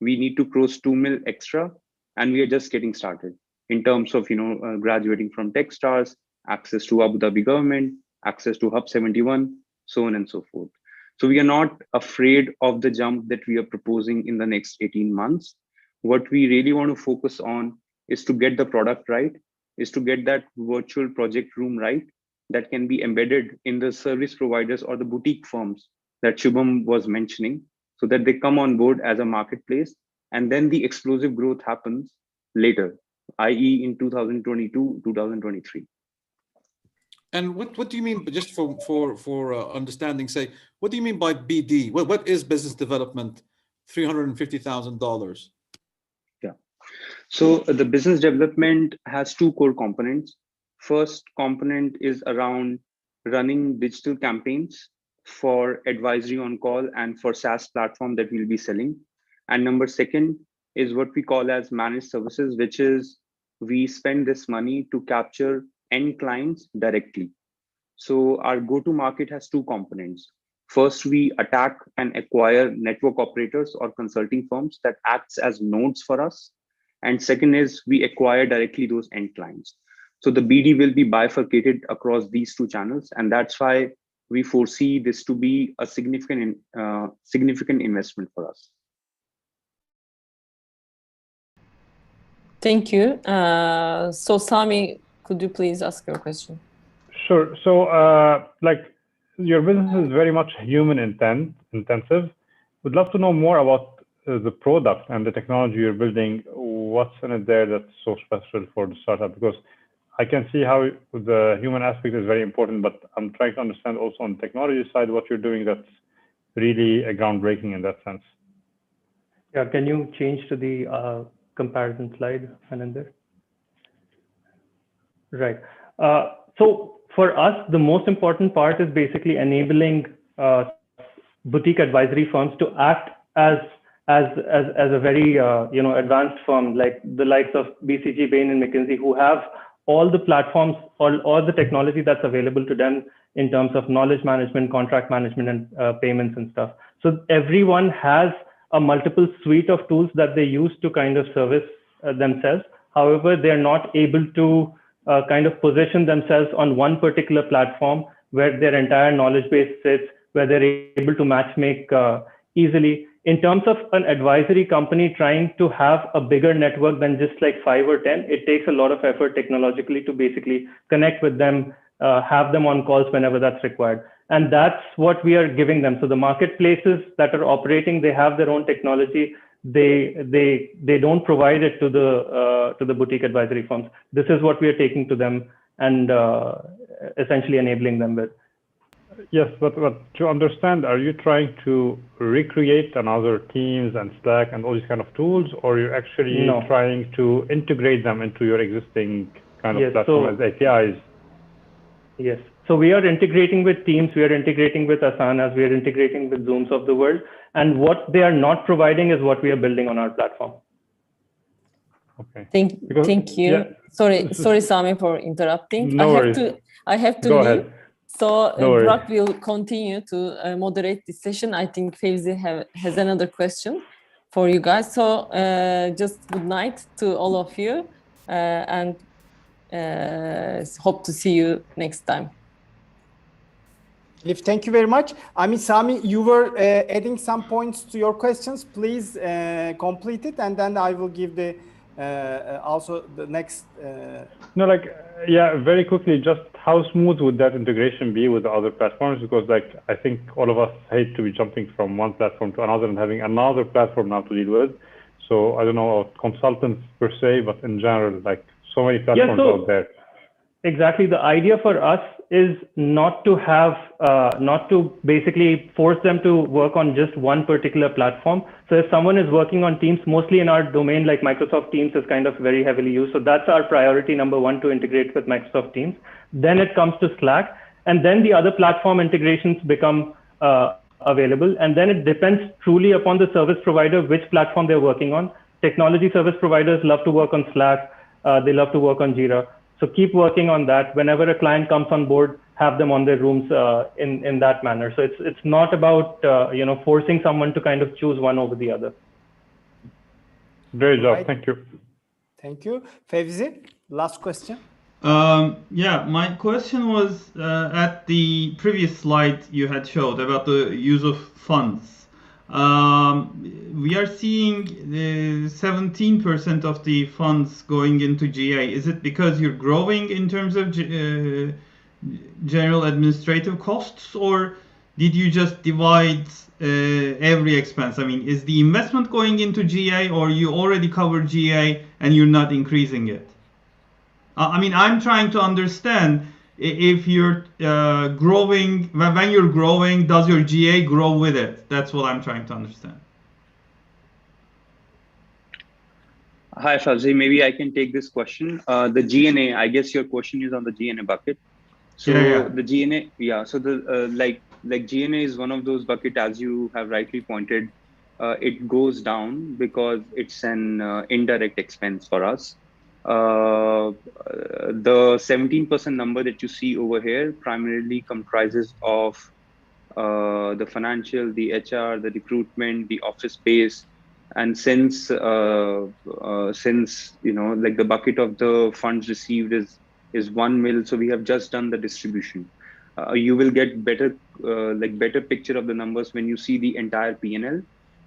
We need to close $2 million extra, and we are just getting started in terms of, graduating from Techstars, access to Abu Dhabi government, access to HUB71, so on and so forth. So we are not afraid of the jump that we are proposing in the next 18 months. What we really want to focus on is to get the product right, is to get that virtual project room right that can be embedded in the service providers or the boutique firms that Shubham was mentioning, so that they come on board as a marketplace, and then the explosive growth happens later, i.e. in 2022, 2023. And what do you mean, just for understanding, say, what do you mean by BD? What is business development? $350,000. Yeah. So the business development has 2 core components. First component is around running digital campaigns for advisory on call and for SaaS platform that we'll be selling. And number second is what we call as managed services, which is we spend this money to capture end clients directly. So our go-to-market has two components. First, we attack and acquire network operators or consulting firms that acts as nodes for us. And second is we acquire directly those end clients. So the BD will be bifurcated across these two channels. And that's why we foresee this to be a significant investment for us. Thank you. So Sami, could you please ask your question? Sure. So like your business is very much human intensive. Would love to know more about the product and the technology you're building. What's in it there that's so special for the startup? Because I can see how the human aspect is very important, but I'm trying to understand also on the technology side what you're doing that's really groundbreaking in that sense. Yeah, can you change to the comparison slide, Anandar? Right. So for us, the most important part is basically enabling boutique advisory firms to act as a very advanced firm like the likes of BCG, Bain, and McKinsey, who have all the platforms, all the technology that's available to them in terms of knowledge management, contract management, and payments and stuff. So everyone has a multiple suite of tools that they use to kind of service themselves. However, they're not able to kind of position themselves on one particular platform where their entire knowledge base sits, where they're able to match make easily. In terms of an advisory company trying to have a bigger network than just like 5 or 10, it takes a lot of effort technologically to basically connect with them, have them on calls whenever that's required. And that's what we are giving them. So the marketplaces that are operating, they have their own technology. They don't provide it to the boutique advisory firms. This is what we are taking to them and essentially enabling them with. Yes, but to understand, are you trying to recreate another Teams and Slack and all these kind of tools, or you're actually trying to integrate them into your existing kind of platform as APIs? Yes. So we are integrating with Teams, we are integrating with Asanas, we are integrating with Zooms of the world. And what they are not providing is what we are building on our platform. Okay. Thank you. Yeah. Sorry, Sami, for interrupting. No worries. I have to Go leave. ahead. So No worries. Burak will continue to moderate this session. I think Fevzi has another question for you guys. So just good night to all of you and hope to see you next time. Thank you very much. I mean, Sami, you were adding some points to your questions. Please complete it, and then I will give the also the next. No, yeah, very quickly, just how smooth would that integration be with the other platforms? Because I think all of us hate to be jumping from one platform to another and having another platform now to deal with. So I don't know consultants per se, but in general, so many platforms out there. Exactly. The idea for us is not to have, not to basically force them to work on just one particular platform. So if someone is working on Teams, mostly in our domain, like Microsoft Teams is kind of very heavily used. So that's our priority number one, to integrate with Microsoft Teams. Then it comes to Slack, and then the other platform integrations become available. And then it depends truly upon the service provider, which platform they're working on. Technology service providers love to work on Slack. They love to work on Jira. So keep working on that. Whenever a client comes on board, have them on their rooms in that manner. So it's not about forcing someone to kind of choose one over the other. Great job. Thank you. Thank you. Fevzi, last question. Yeah, my question was at the previous slide you had showed about the use of funds. We are seeing 17% of the funds going into GA. Is it because you're growing in terms of general administrative costs, or did you just divide every expense? I mean, is the investment going into GA, or you already covered GA and you're not increasing it? I mean, I'm trying to understand if you're growing, when you're growing, does your GA grow with it? That's what I'm trying to understand. Hi, Fawzi. Maybe I can take this question. The GNA, I guess your question is on the GNA bucket. So yeah. the GNA, yeah. So the like GNA is one of those bucket, as you have rightly pointed. It goes down because it's an indirect expense for us. The 17% number that you see over here primarily comprises of the financial, the HR, the recruitment, the office space, and since like the bucket of the funds received is 1 mil, so we have just done the distribution. You will get better better picture of the numbers when you see the entire P&L,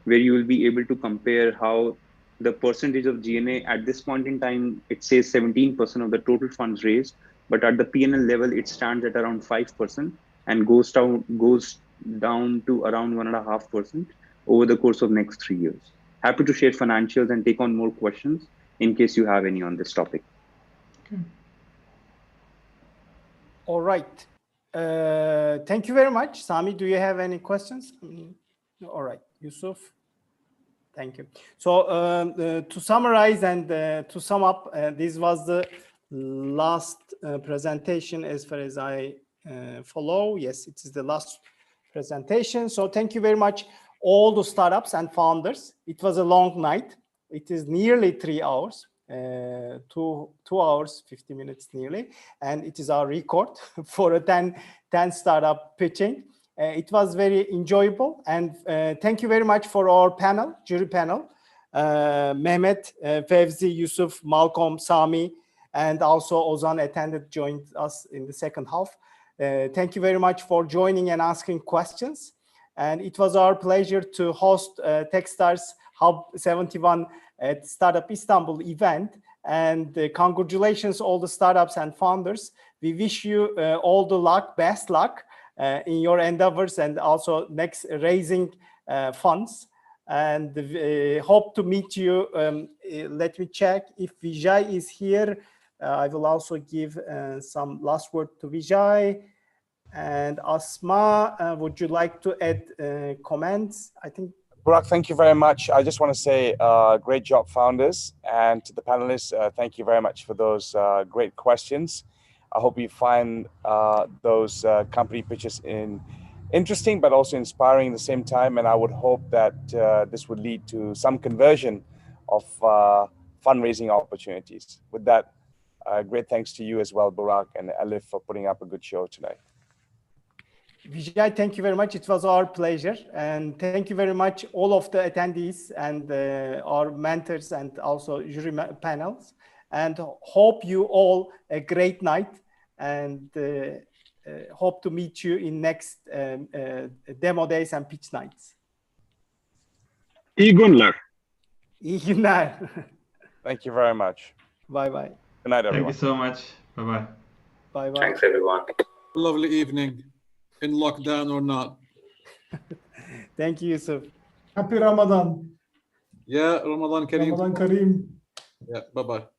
where you will be able to compare how the percentage of GNA at this point in time, it says 17% of the total funds raised, but at the P&L level, it stands at around 5% and goes down to around 1.5% over the course of next 3 years. Happy to share financials and take on more questions in case you have any on this topic. Okay. All right. Thank you very much. Sami, do you have any questions? All right, Yusuf. Thank you. So to summarize and to sum up, this was the last presentation as far as I follow. Yes, it is the last presentation. So thank you very much, all the startups and founders. It was a long night. It is nearly 3 hours, 2 hours, 50 minutes nearly. And it is our record for a 10 startup pitching. It was very enjoyable. And thank you very much for our panel, jury panel. Mehmet, Fevzi, Yusuf, Malcolm, Sami, and also Ozan joined us in the second half. Thank you very much for joining and asking questions. And it was our pleasure to host Techstars HUB71 at Startup Istanbul event. And congratulations all the startups and founders. We wish you all the luck, best luck in your endeavors and also next raising funds. And hope to meet you. Let me check if Vijay is here. I will also give some last word to Vijay. And Asma, would you like to add comments? I think. Burak, thank you very much. I just want to say great job, founders, and to the panelists, thank you very much for those great questions. I hope you find those company pitches interesting, but also inspiring at the same time. And I would hope that this would lead to some conversion of fundraising opportunities. With that, great thanks to you as well, Burak and Alif, for putting up a good show tonight. Vijay, thank you very much. It was our pleasure. And thank you very much, all of the attendees and our mentors and also jury panels. And hope you all a great night and hope to meet you in next demo days and pitch nights. İyi günler. İyi günler. Thank you very much. Bye-bye. Good night, everyone. Thank you so much. Bye-bye. Bye-bye. Thanks, everyone. Lovely evening, in lockdown or not. Thank you, Yusuf. Happy Ramadan. Yeah, Ramadan Kareem. Ramadan Kareem. Yeah, bye-bye.